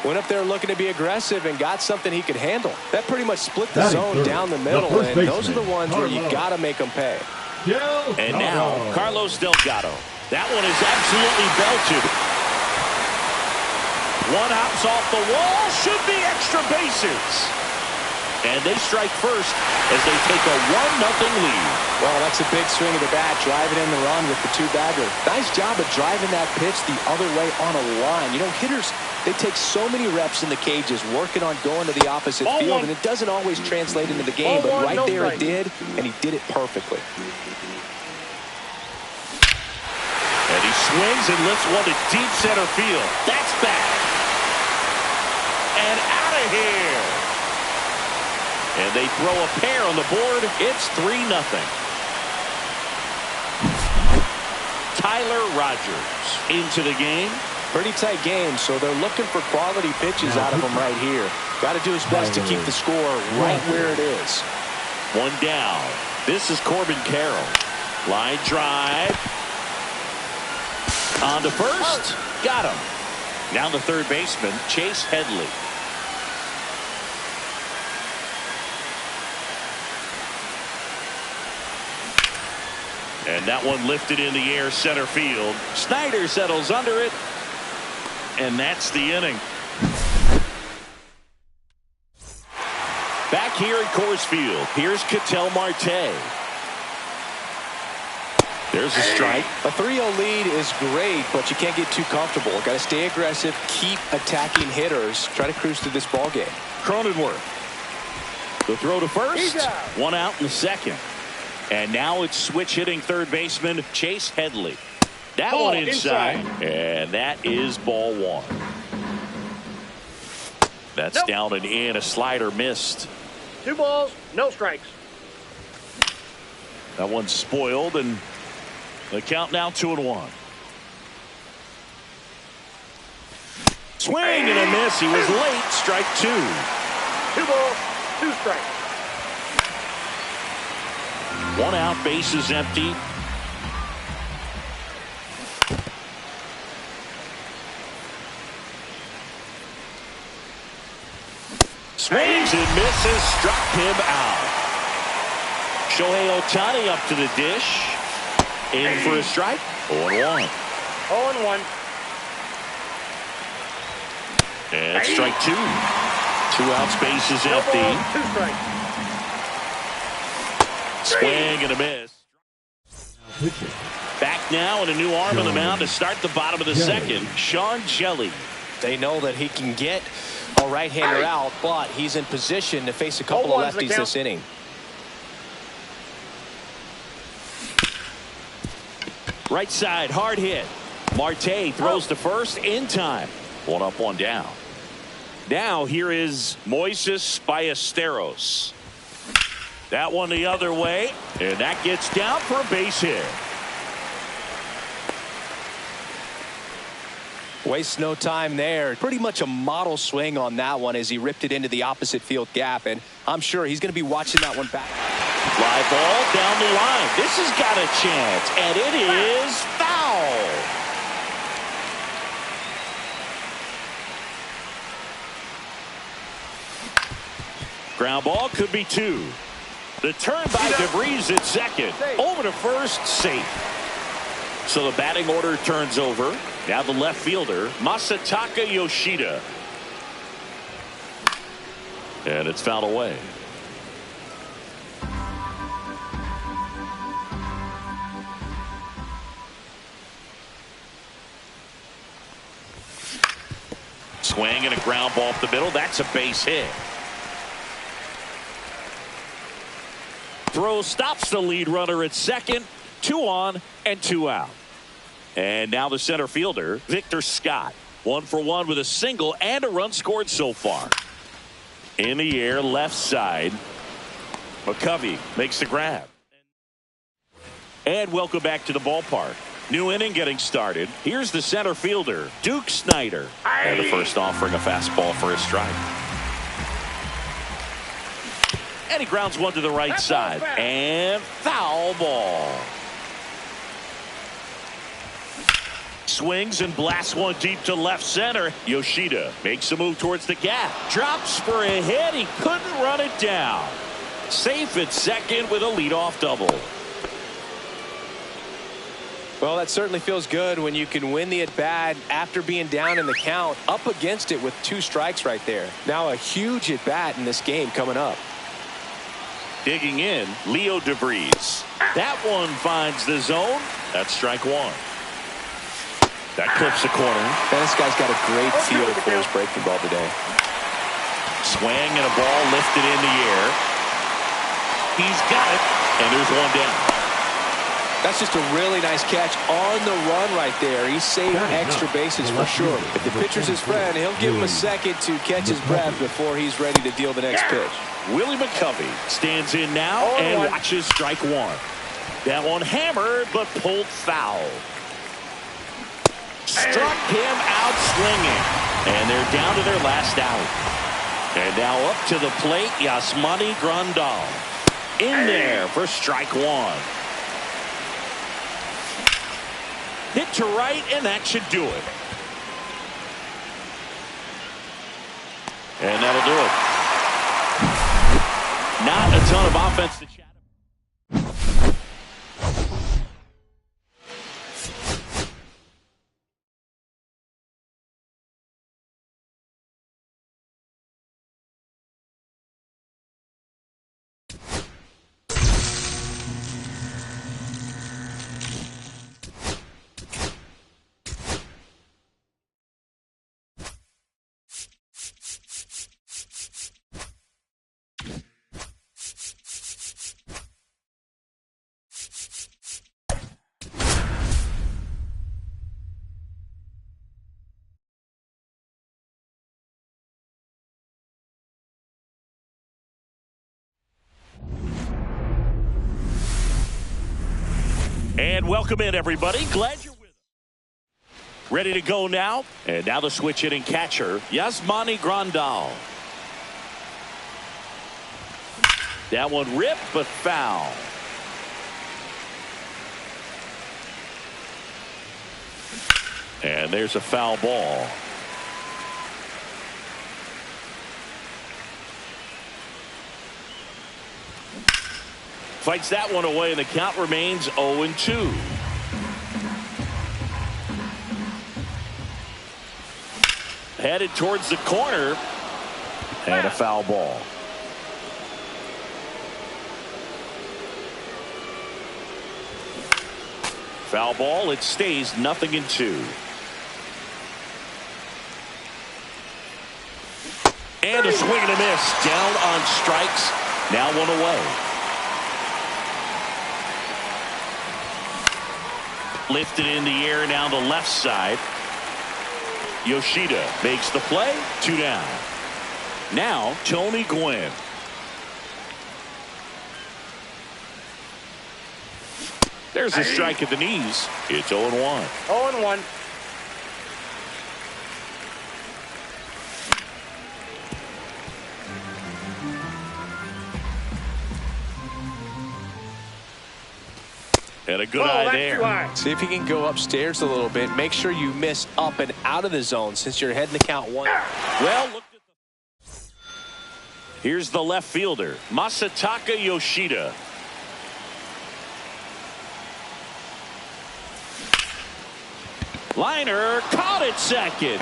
Went up there looking to be aggressive and got something he could handle. That pretty much split the zone down the middle, and those are the ones where you got to make them pay. And now Carlos Delgado. That one is absolutely belted. One hops off the wall. Should be extra bases. And they strike first as they take a 1-0 lead. Well, that's a big swing of the bat, driving in the run with the two-bagger. Nice job of driving that pitch the other way on a line. You know, hitters, they take so many reps in the cages working on going to the opposite field, and it doesn't always translate into the game, but right there it did, and he did it perfectly. And he swings and lifts one to deep center field. That's back. And out of here. And they throw a pair on the board. It's 3-0. Tyler Rogers into the game. Pretty tight game, so they're looking for quality pitches out of him right here. Got to do his best to keep the score right where it is. One down. This is Corbin Carroll. Line drive. On to first. Got him. Now the third baseman, Chase Headley. And that one lifted in the air, center field. Snyder settles under it. And that's the inning. Back here at Coors Field, here's Ketel Marte. There's a strike. A 3-0 lead is great, but you can't get too comfortable. Got to stay aggressive, keep attacking hitters, try to cruise through this ball game. Cronenworth. The throw to first. One out in the second. And now it's switch hitting third baseman Chase Headley. That one inside. And that is ball one. That's down and in. A slider missed. 2 balls, no strikes. That one's spoiled, and the count now 2-1. Swing and a miss. He was late. Strike 2. 2 balls, 2 strikes. One out, bases empty. Swings and misses, struck him out. Shohei Ohtani up to the dish. In for a strike. 0-1. 0-1. And strike 2. 2 outs, bases No empty. balls, 2 strikes. Swing and a miss. Back now, and a new arm on the mound to start the bottom of the second. Sean Jelly. They know that he can get a right-hander out, but he's in position to face a couple of lefties this inning. Right side, hard hit. Marte throws to first in time. 1 up, 1 down. Now here is Moises Ballesteros. That one the other way, and that gets down for a base hit. Wastes no time there. Pretty much a model swing on that one as he ripped it into the opposite field gap, and I'm sure he's going to be watching that one back. Fly ball down the line. This has got a chance, and it is foul. Ground ball could be 2. The turn by DeVries at second. Over to first, safe. So the batting order turns over. Now the left fielder, Masataka Yoshida. And it's fouled away. Swing and a ground ball up the middle. That's a base hit. Throw stops the lead runner at second. 2 on and 2 out. And now the center fielder, Victor Scott. 1 for 1 with a single and a run scored so far. In the air, left side. McCovey makes the grab. And welcome back to the ballpark. New inning getting started. Here's the center fielder, Duke Snyder. And the first offering a fastball for a strike. And he grounds one to the right side. And foul ball. Swings and blasts one deep to left center. Yoshida makes a move towards the gap. Drops for a hit. He couldn't run it down. Safe at second with a leadoff double. Well, that certainly feels good when you can win the at-bat after being down in the count, up against it with 2 strikes right there. Now a huge at-bat in this game coming up. Digging in, Leo DeVries. That one finds the zone. That's strike 1. That clips the corner. This guy's got a great feel for his breaking ball today. Swing and a ball lifted in the air. He's got it, and there's one down. That's just a really nice catch on the run right there. He saved extra bases for sure. If the pitcher's his friend, he'll give him a second to catch his breath before he's ready to deal the next pitch. Willie McCovey stands in now and watches strike 1. That one hammered, but pulled foul. Struck him out swinging. And they're down to their last out. And now up to the plate, Yasmani Grandal. In there for strike 1. Hit to right, and that should do it. And that'll do it. Not a ton of offense to chat about. And welcome in, everybody. Glad you're with us. Ready to go now. And now the switch hitting catcher, Yasmani Grandal. That one ripped, but foul. And there's a foul ball. Fights that one away, and the count remains 0-2. Headed towards the corner, and a foul ball. Foul ball, it stays 0-2. And a swing and a miss, down on strikes, now one away. Lifted in the air now the left side. Yoshida makes the play. 2 down. Now Tony Gwynn. There's a strike at the knees. It's 0-1. 0-1. And a good eye there. See if you can go upstairs a little bit. Make sure you miss up and out of the zone since you're heading to count 1. Well, look at here's the left fielder, Masataka Yoshida. Liner caught it second.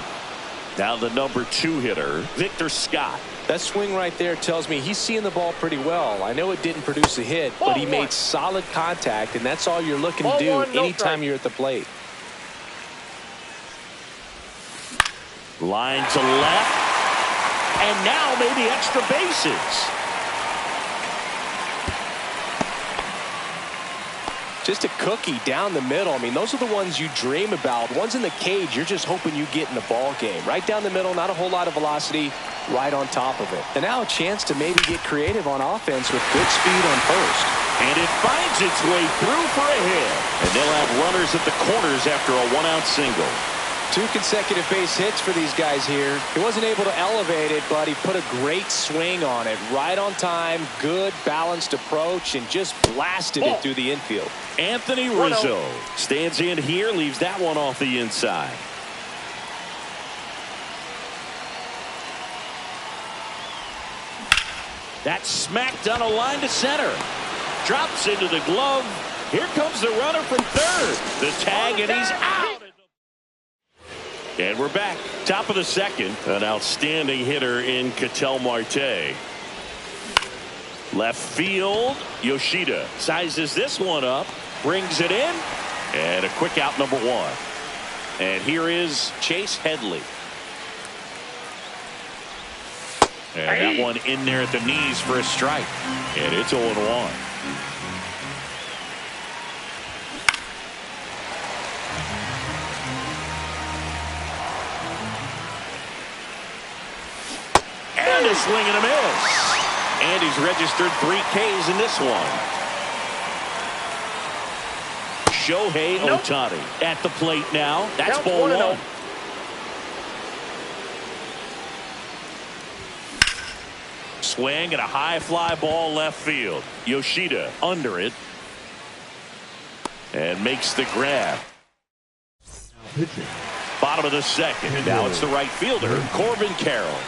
Now the number 2 hitter, Victor Scott. That swing right there tells me he's seeing the ball pretty well. I know it didn't produce a hit, but he made solid contact, and that's all you're looking to do anytime you're at the plate. Line to left, and now maybe extra bases. Just a cookie down the middle. I mean, those are the ones you dream about. Ones in the cage, you're just hoping you get in the ball game. Right down the middle, not a whole lot of velocity, right on top of it. And now a chance to maybe get creative on offense with good speed on first. And it finds its way through for a hit. And they'll have runners at the corners after a one-out single. 2 consecutive base hits for these guys here. He wasn't able to elevate it, but he put a great swing on it. Right on time, good balanced approach, and just blasted it through the infield. Anthony Rizzo stands in here, leaves that one off the inside. That's smacked on a line to center. Drops into the glove. Here comes the runner from third. The tag, and he's out. And we're back. Top of the second. An outstanding hitter in Ketel Marte. Left field. Yoshida sizes this one up. Brings it in. And a quick out, number 1. And here is Chase Headley. And that one in there at the knees for a strike. And it's 0-1. And a swing and a miss. And he's registered 3 Ks in this one. Shohei Ohtani at the plate now. That's ball 1. Swing and a high fly ball left field. Yoshida under it. And makes the grab. Pitching. Bottom of the second. And now it's the right fielder, Corbin Carroll.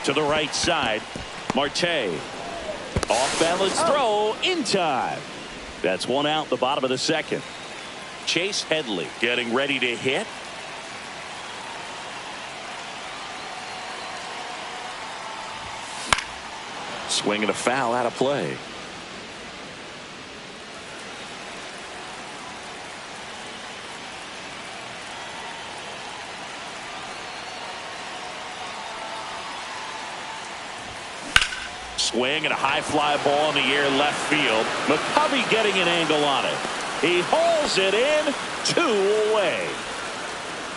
To the right side, Marte. Off balance throw in time. That's 1 out, the bottom of the second. Chase Headley getting ready to hit. Swing and a foul out of play. Swing and a high fly ball in the air left field. McCovey getting an angle on it. He hauls it in, 2 away.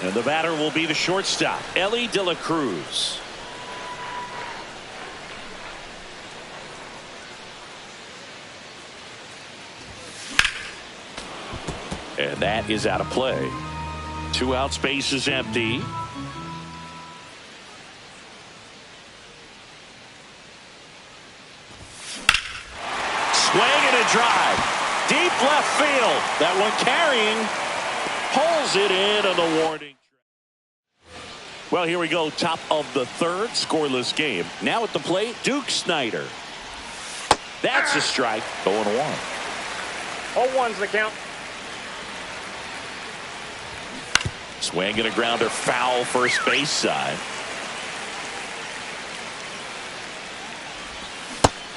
And the batter will be the shortstop, Ellie De La Cruz. And that is out of play. 2 out, space is empty. Swing and a drive. Deep left field. That one carrying. Pulls it in on the warning. Well, here we go. Top of the third. Scoreless game. Now at the plate, Duke Snider. That's a strike. 0-1. 0-1's the count. Swing and a grounder foul first base side.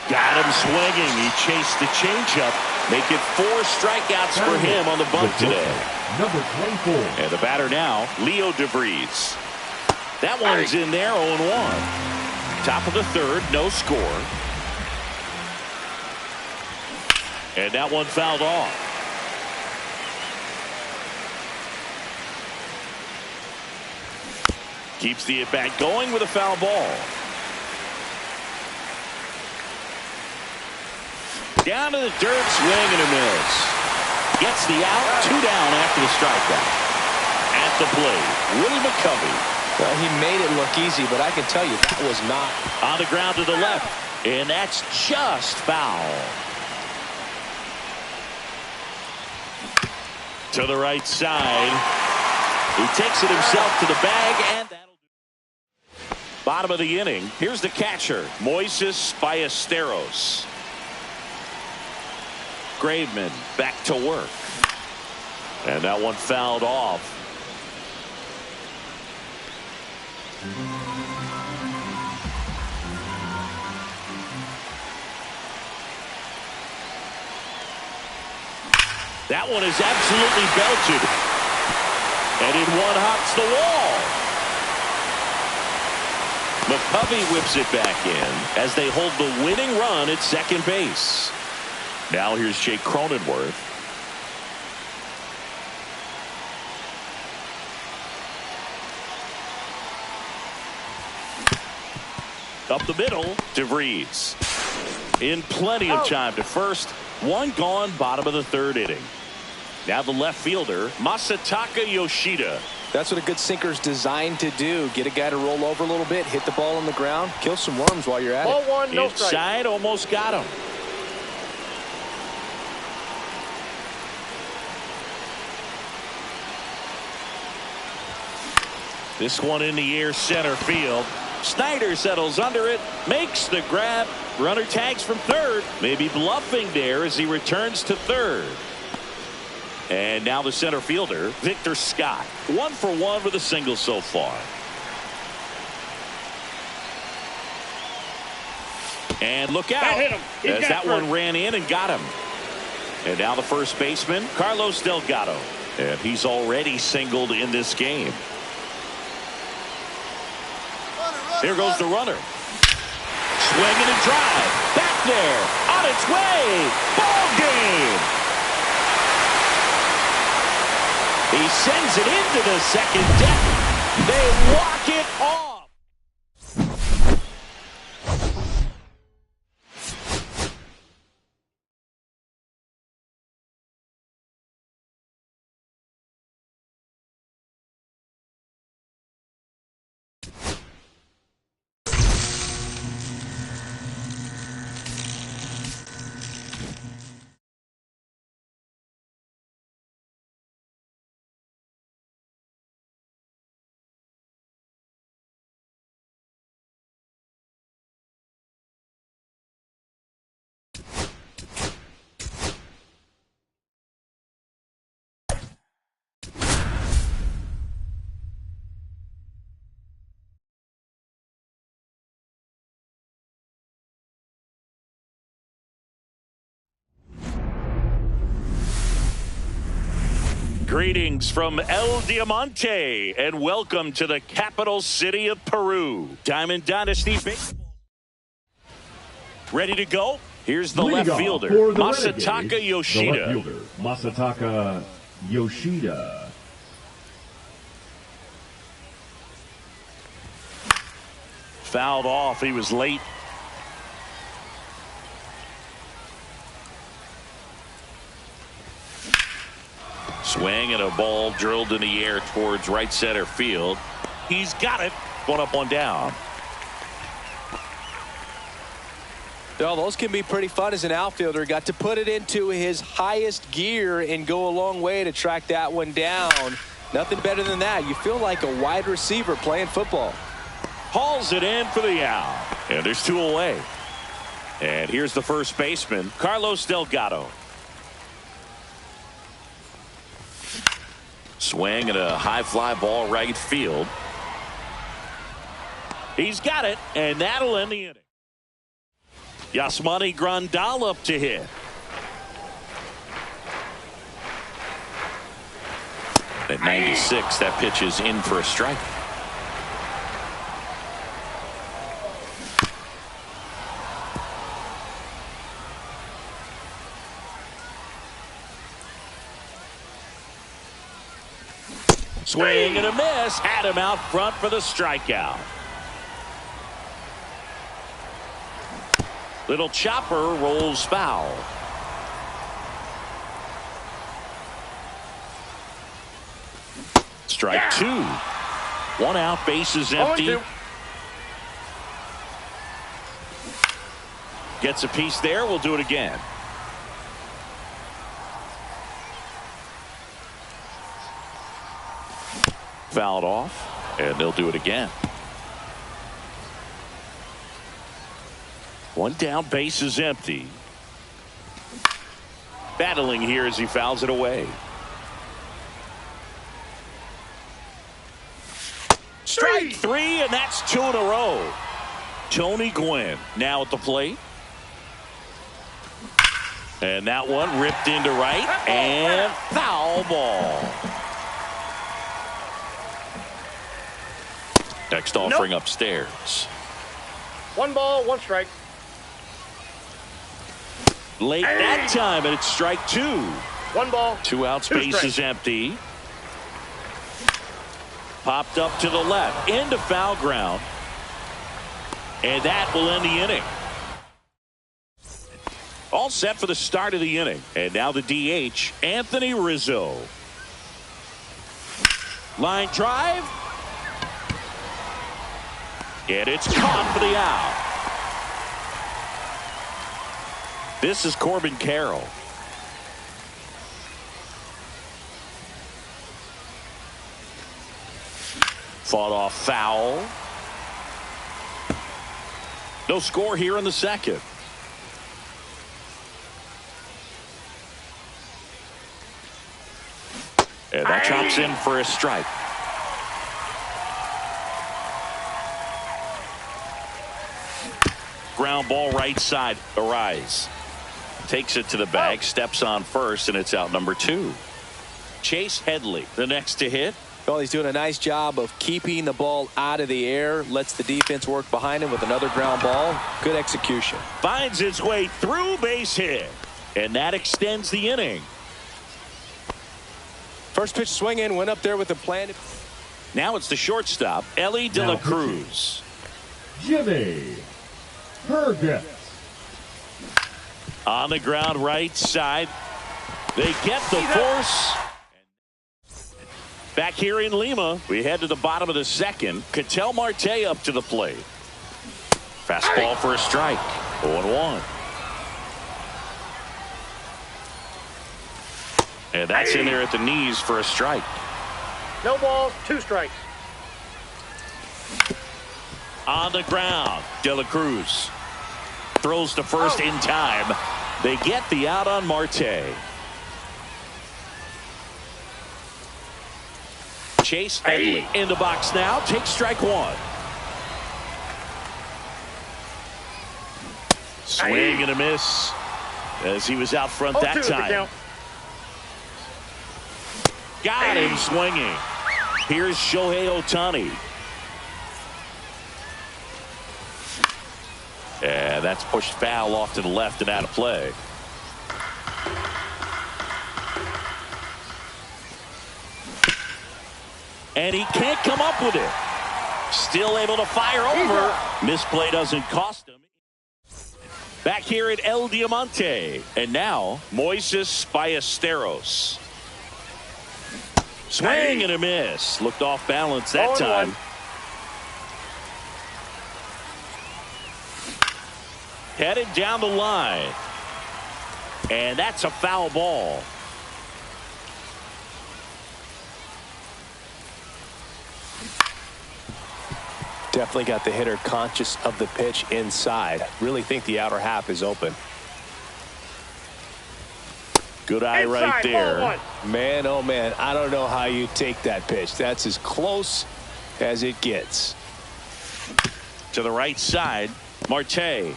Got him swinging. He chased the changeup. Make it 4 strikeouts for him on the bunt today. Number 24. And the batter now, Leo DeVries. That one's in there, 0-1. Top of the third, no score. And that one fouled off. Keeps the at-bat going with a foul ball. Down to the dirt, swing and a miss. Gets the out, 2 down after the strikeout. At the plate, Willie McCovey. Well, he made it look easy, but I can tell you that was not. On the ground to the left, and that's just foul. To the right side. He takes it himself to the bag, and that'll do. Bottom of the inning. Here's the catcher, Moises Ballesteros. Graveman back to work. And that one fouled off. That one is absolutely belted. And in one hops the wall. McCovey whips it back in as they hold the winning run at second base. Now here's Jake Cronenworth. Up the middle, DeVries. In plenty of time to first. One gone, bottom of the third inning. Now the left fielder, Masataka Yoshida. That's what a good sinker's designed to do. Get a guy to roll over a little bit, hit the ball on the ground, kill some worms while you're at Ball it. one, no Inside, strike. almost got him. This one in the air, center field. Snyder settles under it, makes the grab. Runner tags from third. Maybe bluffing there as he returns to third. And now the center fielder, Victor Scott. 1 for 1 with a single so far. And look out. That hit him. He As got that first. one ran in and got him. And now the first baseman, Carlos Delgado. And he's already singled in this game. Here goes the runner. Swinging and drive. Back there. On its way. Ball game. He sends it into the second deck. They walk it off. Greetings from El Diamante and welcome to the capital city of Peru. Diamond Dynasty Baseball. Ready to go? Here's the left fielder, Masataka Yoshida. The left fielder, Masataka Yoshida. Fouled off. He was late. Swing and a ball drilled in the air towards right center field. He's got it. One up, one down. Well, those can be pretty fun as an outfielder. Got to put it into his highest gear and go a long way to track that one down. Nothing better than that. You feel like a wide receiver playing football. Hauls it in for the out. And there's 2 away. And here's the first baseman, Carlos Delgado. Swing and a high fly ball right field. He's got it, and that'll end the inning. Yasmani Grandal up to hit. At 96, that pitch is in for a strike. Swing and a miss. Had him out front for the strikeout. Little chopper rolls foul. Strike 2. 1 out, bases empty. Gets a piece there. We'll do it again. Fouled off, and they'll do it again. 1 down, base is empty. Battling here as he fouls it away. Strike 3, and that's 2 in a row. Tony Gwynn now at the plate. And that one ripped into right, and foul ball. Next offering upstairs. 1 ball, 1 strike. Late that time, and it's strike 2. 1 ball. 2 outs, 2 base strikes. is empty. Popped up to the left, into foul ground. And that will end the inning. All set for the start of the inning. And now the DH, Anthony Rizzo. Line drive. And it's caught for the out. This is Corbin Carroll. Fought off foul. No score here in the second. And that chops in for a strike. Ground ball right side. Arise. Takes it to the bag. Steps on first, and it's out number 2. Chase Headley, the next to hit. Well, he's doing a nice job of keeping the ball out of the air. Lets the defense work behind him with another ground ball. Good execution. Finds its way through, base hit. And that extends the inning. First pitch swinging, went up there with the plan. Now it's the shortstop, Ellie De La Cruz. Jimmy Herget. On the ground right side. They get the force. Back here in Lima, we head to the bottom of the second. Ketel Marte up to the plate. Fastball for a strike. 0-1. And that's in there at the knees for a strike. No balls, 2 strikes. On the ground, De La Cruz throws to first in time. They get the out on Marte. Chase Headley in the box now. Takes strike 1. Swing and a miss as he was out front that time. Got him swinging. Here's Shohei Ohtani. And that's pushed foul off to the left and out of play. And he can't come up with it. Still able to fire over. Misplay doesn't cost him. Back here at El Diamante. And now, Moises Ballesteros. Swing and a miss. Looked off balance that time. Headed down the line. And that's a foul ball. Definitely got the hitter conscious of the pitch inside. Really think the outer half is open. Good eye right there. Man, oh man, I don't know how you take that pitch. That's as close as it gets. To the right side, Marte.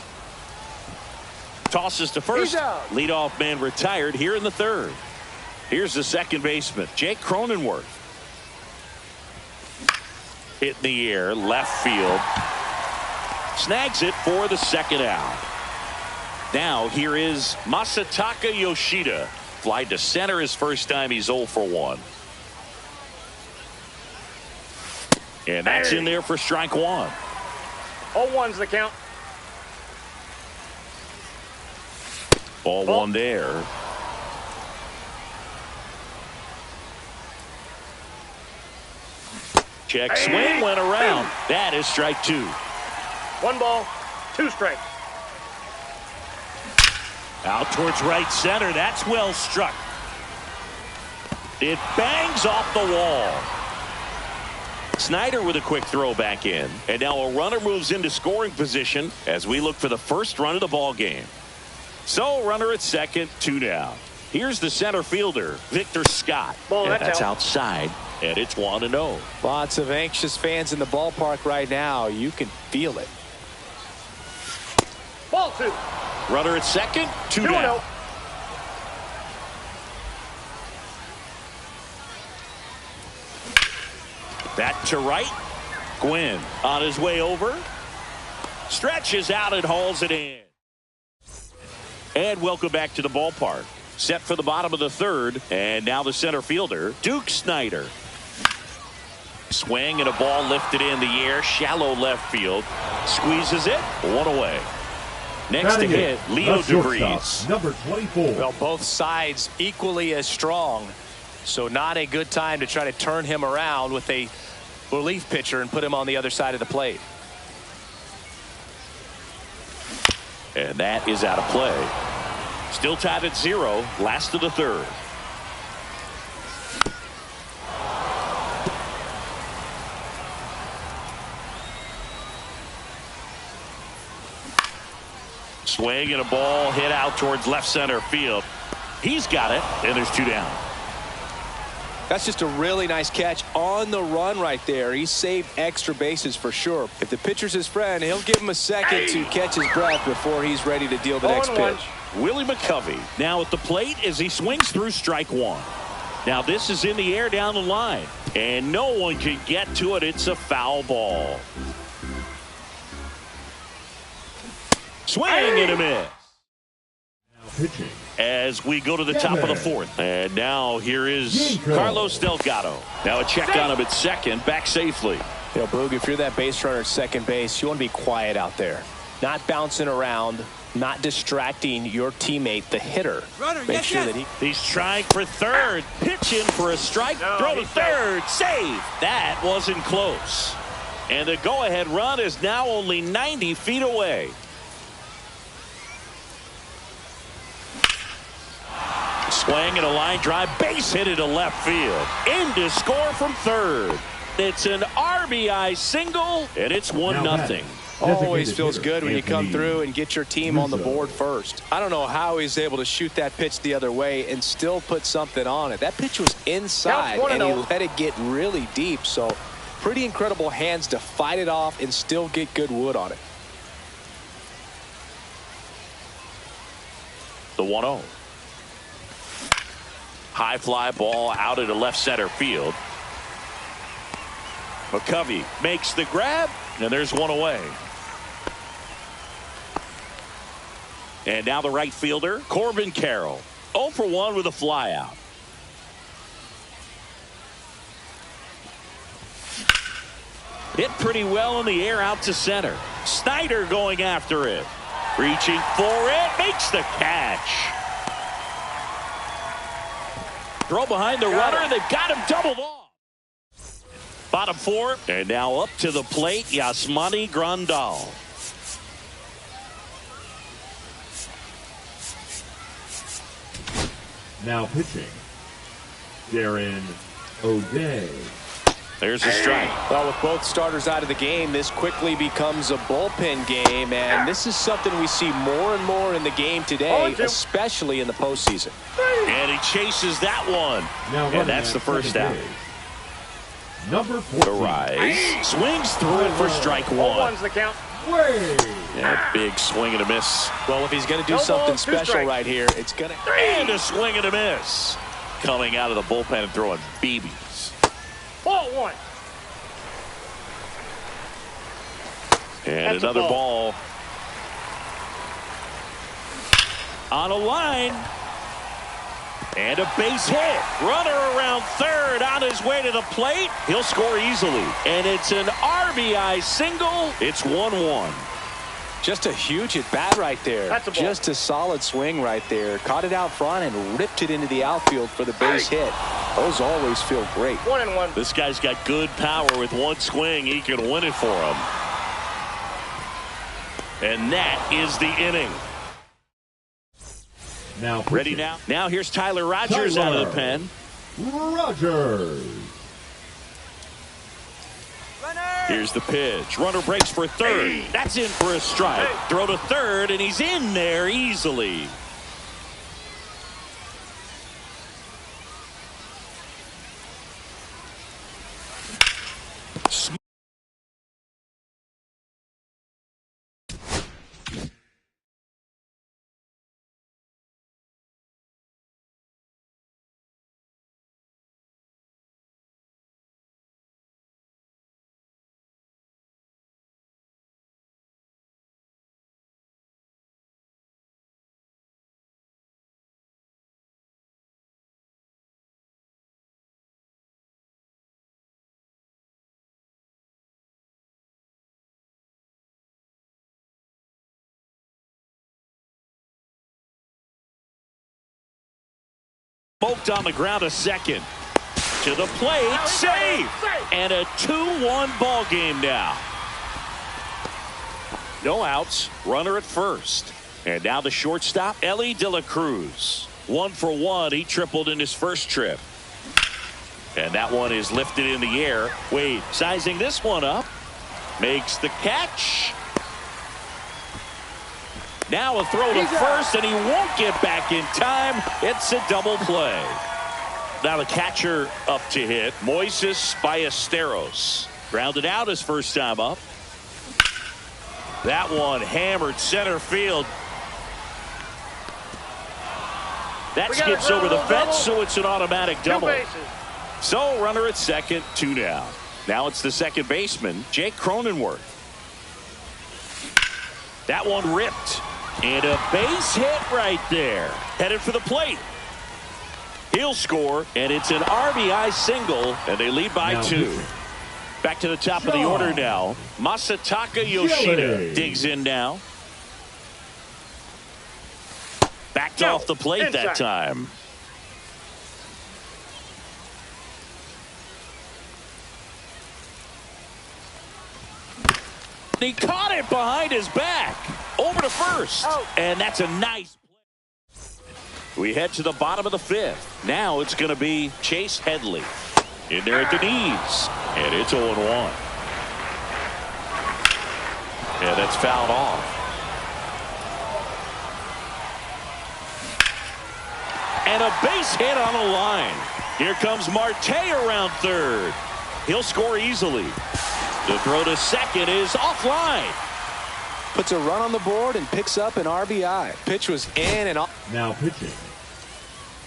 Tosses to first. Leadoff man retired here in the third. Here's the second baseman, Jake Cronenworth. Hit in the air, left field. Snags it for the second out. Now here is Masataka Yoshida. Fly to center his first time. He's 0 for 1. And that's in there for strike 1. 0-1's the count. Ball 1 there. Check swing went around. That is strike 2. 1 ball, 2 strikes. Out towards right center. That's well struck. It bangs off the wall. Snyder with a quick throw back in. And now a runner moves into scoring position as we look for the first run of the ball game. So runner at second, 2 down. Here's the center fielder, Victor Scott. Ball, that's outside, and it's 1-0. Lots of anxious fans in the ballpark right now. You can feel it. Ball 2. Runner at second, 2 down. Back to right. Gwynn on his way over. Stretches out and hauls it in. And welcome back to the ballpark. Set for the bottom of the third. And now the center fielder, Duke Snider. Swing and a ball lifted in the air. Shallow left field. Squeezes it. One away. Next to hit, Leo DeVries. Number 24. Well, both sides equally as strong. So not a good time to try to turn him around with a relief pitcher and put him on the other side of the plate. And that is out of play. Still tied at 0. Last of the third. Swing and a ball hit out towards left center field. He's got it, and there's 2 down. That's just a really nice catch on the run right there. He saved extra bases for sure. If the pitcher's his friend, he'll give him a second to catch his breath before he's ready to deal the next pitch. Willie McCovey now at the plate as he swings through strike 1. Now this is in the air down the line, and no one can get to it. It's a foul ball. Swing and a miss. Now pitching. As we go to the top of the fourth. And now here is Carlos Delgado. Now a check on him at second. Back safely. You know, Boog, if you're that base runner at second base, you want to be quiet out there. Not bouncing around. Not distracting your teammate, the hitter. Make sure that he's trying for third. Pitching for a strike. Throw to third. Save. That wasn't close. And the go-ahead run is now only 90 feet away. Swing and a line drive, base hit into left field. In to score from third. It's an RBI single, and it's 1-0. Always feels good when you come through and get your team on the board first. I don't know how he's able to shoot that pitch the other way and still put something on it. That pitch was inside, and he let it get really deep. So pretty incredible hands to fight it off and still get good wood on it. The 1-0. High fly ball out into left center field. McCovey makes the grab, and there's one away. And now the right fielder, Corbin Carroll. 0 for 1 with a flyout. Hit pretty well in the air out to center. Snider going after it. Reaching for it, makes the catch. Throw behind the runner, they've got him doubled off. Bottom 4, and now up to the plate, Yasmani Grandal. Now pitching, Darren O'Day. There's a strike. Well, with both starters out of the game, this quickly becomes a bullpen game, and this is something we see more and more in the game today, especially in the postseason. And he chases that one. And that's the first out. Number 14. The rise. Swings through it for strike 1. 1's the count. Yeah, big swing and a miss. Well, if he's going to do something special right here, it's going to... And a swing and a miss. Coming out of the bullpen and throwing BBs. Ball 1. And another ball. On a line. And a base hit. Runner around third on his way to the plate. He'll score easily. And it's an RBI single. It's 1-1. Just a huge at bat right there. That's a ball. Just a solid swing right there. Caught it out front and ripped it into the outfield for the base hit. Those always feel great. 1-1. This guy's got good power. With one swing, he can win it for him. And that is the inning. Now ready now. Now here's Tyler Rogers out of the pen. Rogers. Here's the pitch. Runner breaks for third. That's in for a strike. Throw to third, and he's in there easily. Poked on the ground a second. To the plate, save! And a 2-1 ball game now. No outs, runner at first. And now the shortstop, Ellie De La Cruz. 1 for 1, he tripled in his first trip. And that one is lifted in the air. Wade sizing this one up. Makes the catch. Now a throw to first, and he won't get back in time. It's a double play. Now the catcher up to hit, Moises Ballesteros. Grounded out his first time up. That one hammered center field. That skips over the fence, so it's an automatic double. So runner at second, 2 down. Now it's the second baseman, Jake Cronenworth. That one ripped. And a base hit right there. Headed for the plate. He'll score, and it's an RBI single, and they lead by 2. Back to the top of the order now. Masataka Yoshida digs in now. Backed off the plate that time. He caught it behind his back. Over to first. And that's a nice play. We head to the bottom of the 5th. Now it's going to be Chase Headley. In there at the knees. And it's 0-1. And that's fouled off. And a base hit on the line. Here comes Marte around third. He'll score easily. The throw to second is offline. Puts a run on the board and picks up an RBI. Pitch was in and off. Now pitching,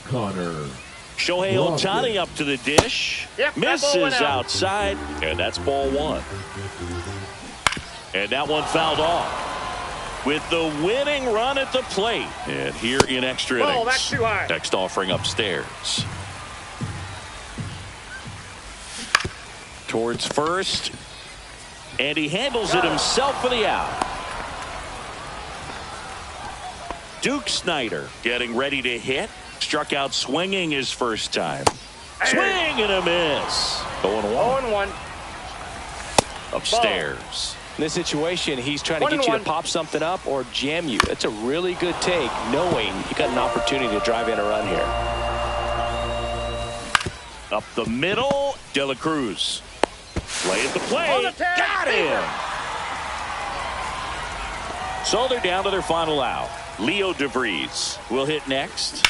Connor. Shohei Ohtani up to the dish. Misses outside. And that's ball 1. And that one fouled off. With the winning run at the plate. And here in extra innings. That's too high. Next offering upstairs. Towards first. And he handles it himself for the out. Duke Snider getting ready to hit. Struck out swinging his first time. Swing and a miss. 0-1. Upstairs. In this situation, he's trying to get you to pop something up or jam you. It's a really good take, knowing you got an opportunity to drive in a run here. Up the middle, De La Cruz. Play at the plate. Got him. So they're down to their final out. Leo DeVries will hit next.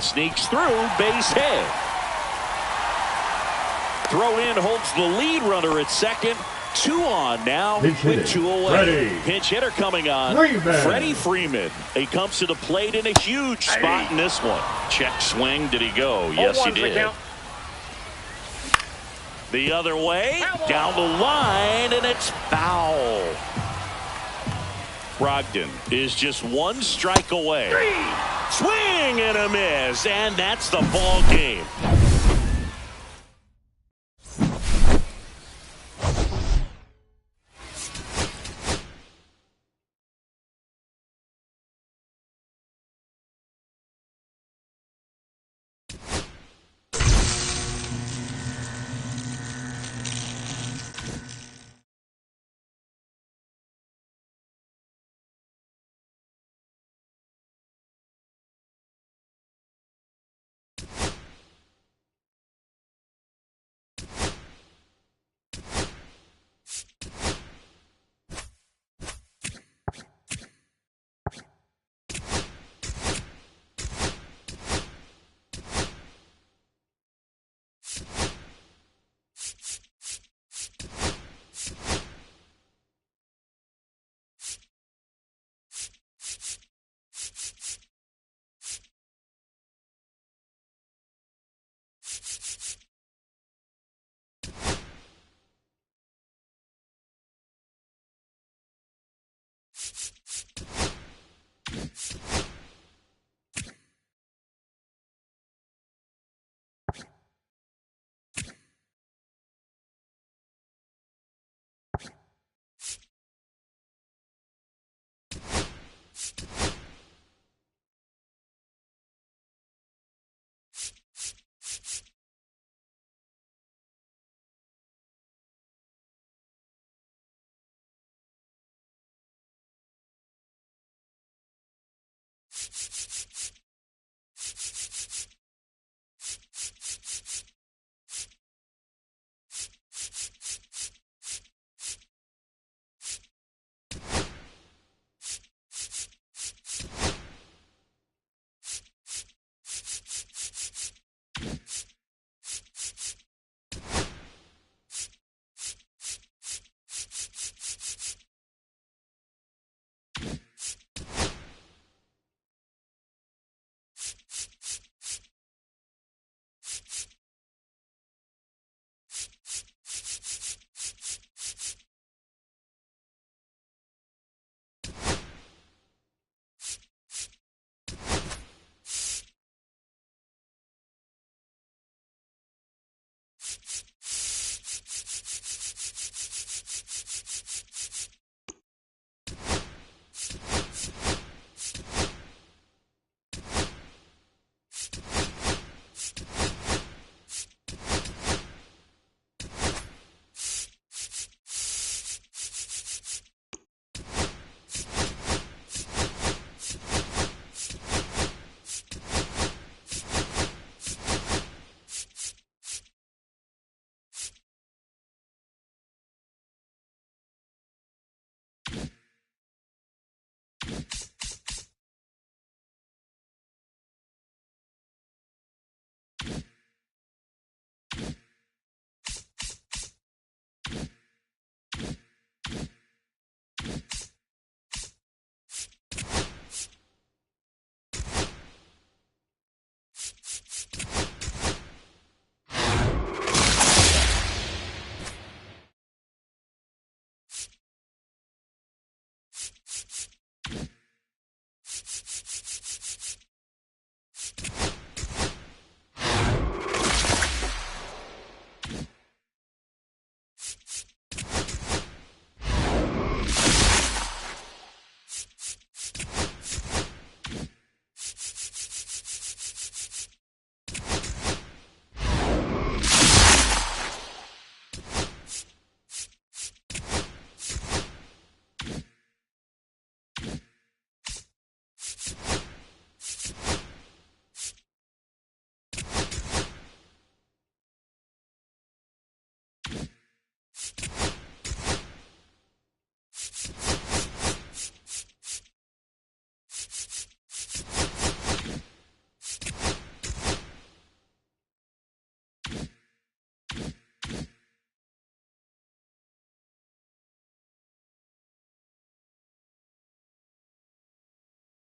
Sneaks through, base hit. Throw in holds the lead runner at second. 2 on now with 2 away. Pinch hitter coming on. Freddie Freeman. He comes to the plate in a huge spot in this one. Check swing. Did he go? Yes, he did. The other way. Down the line, and it's foul. Brogdon is just 1 strike away. Swing and a miss, and that's the ball game.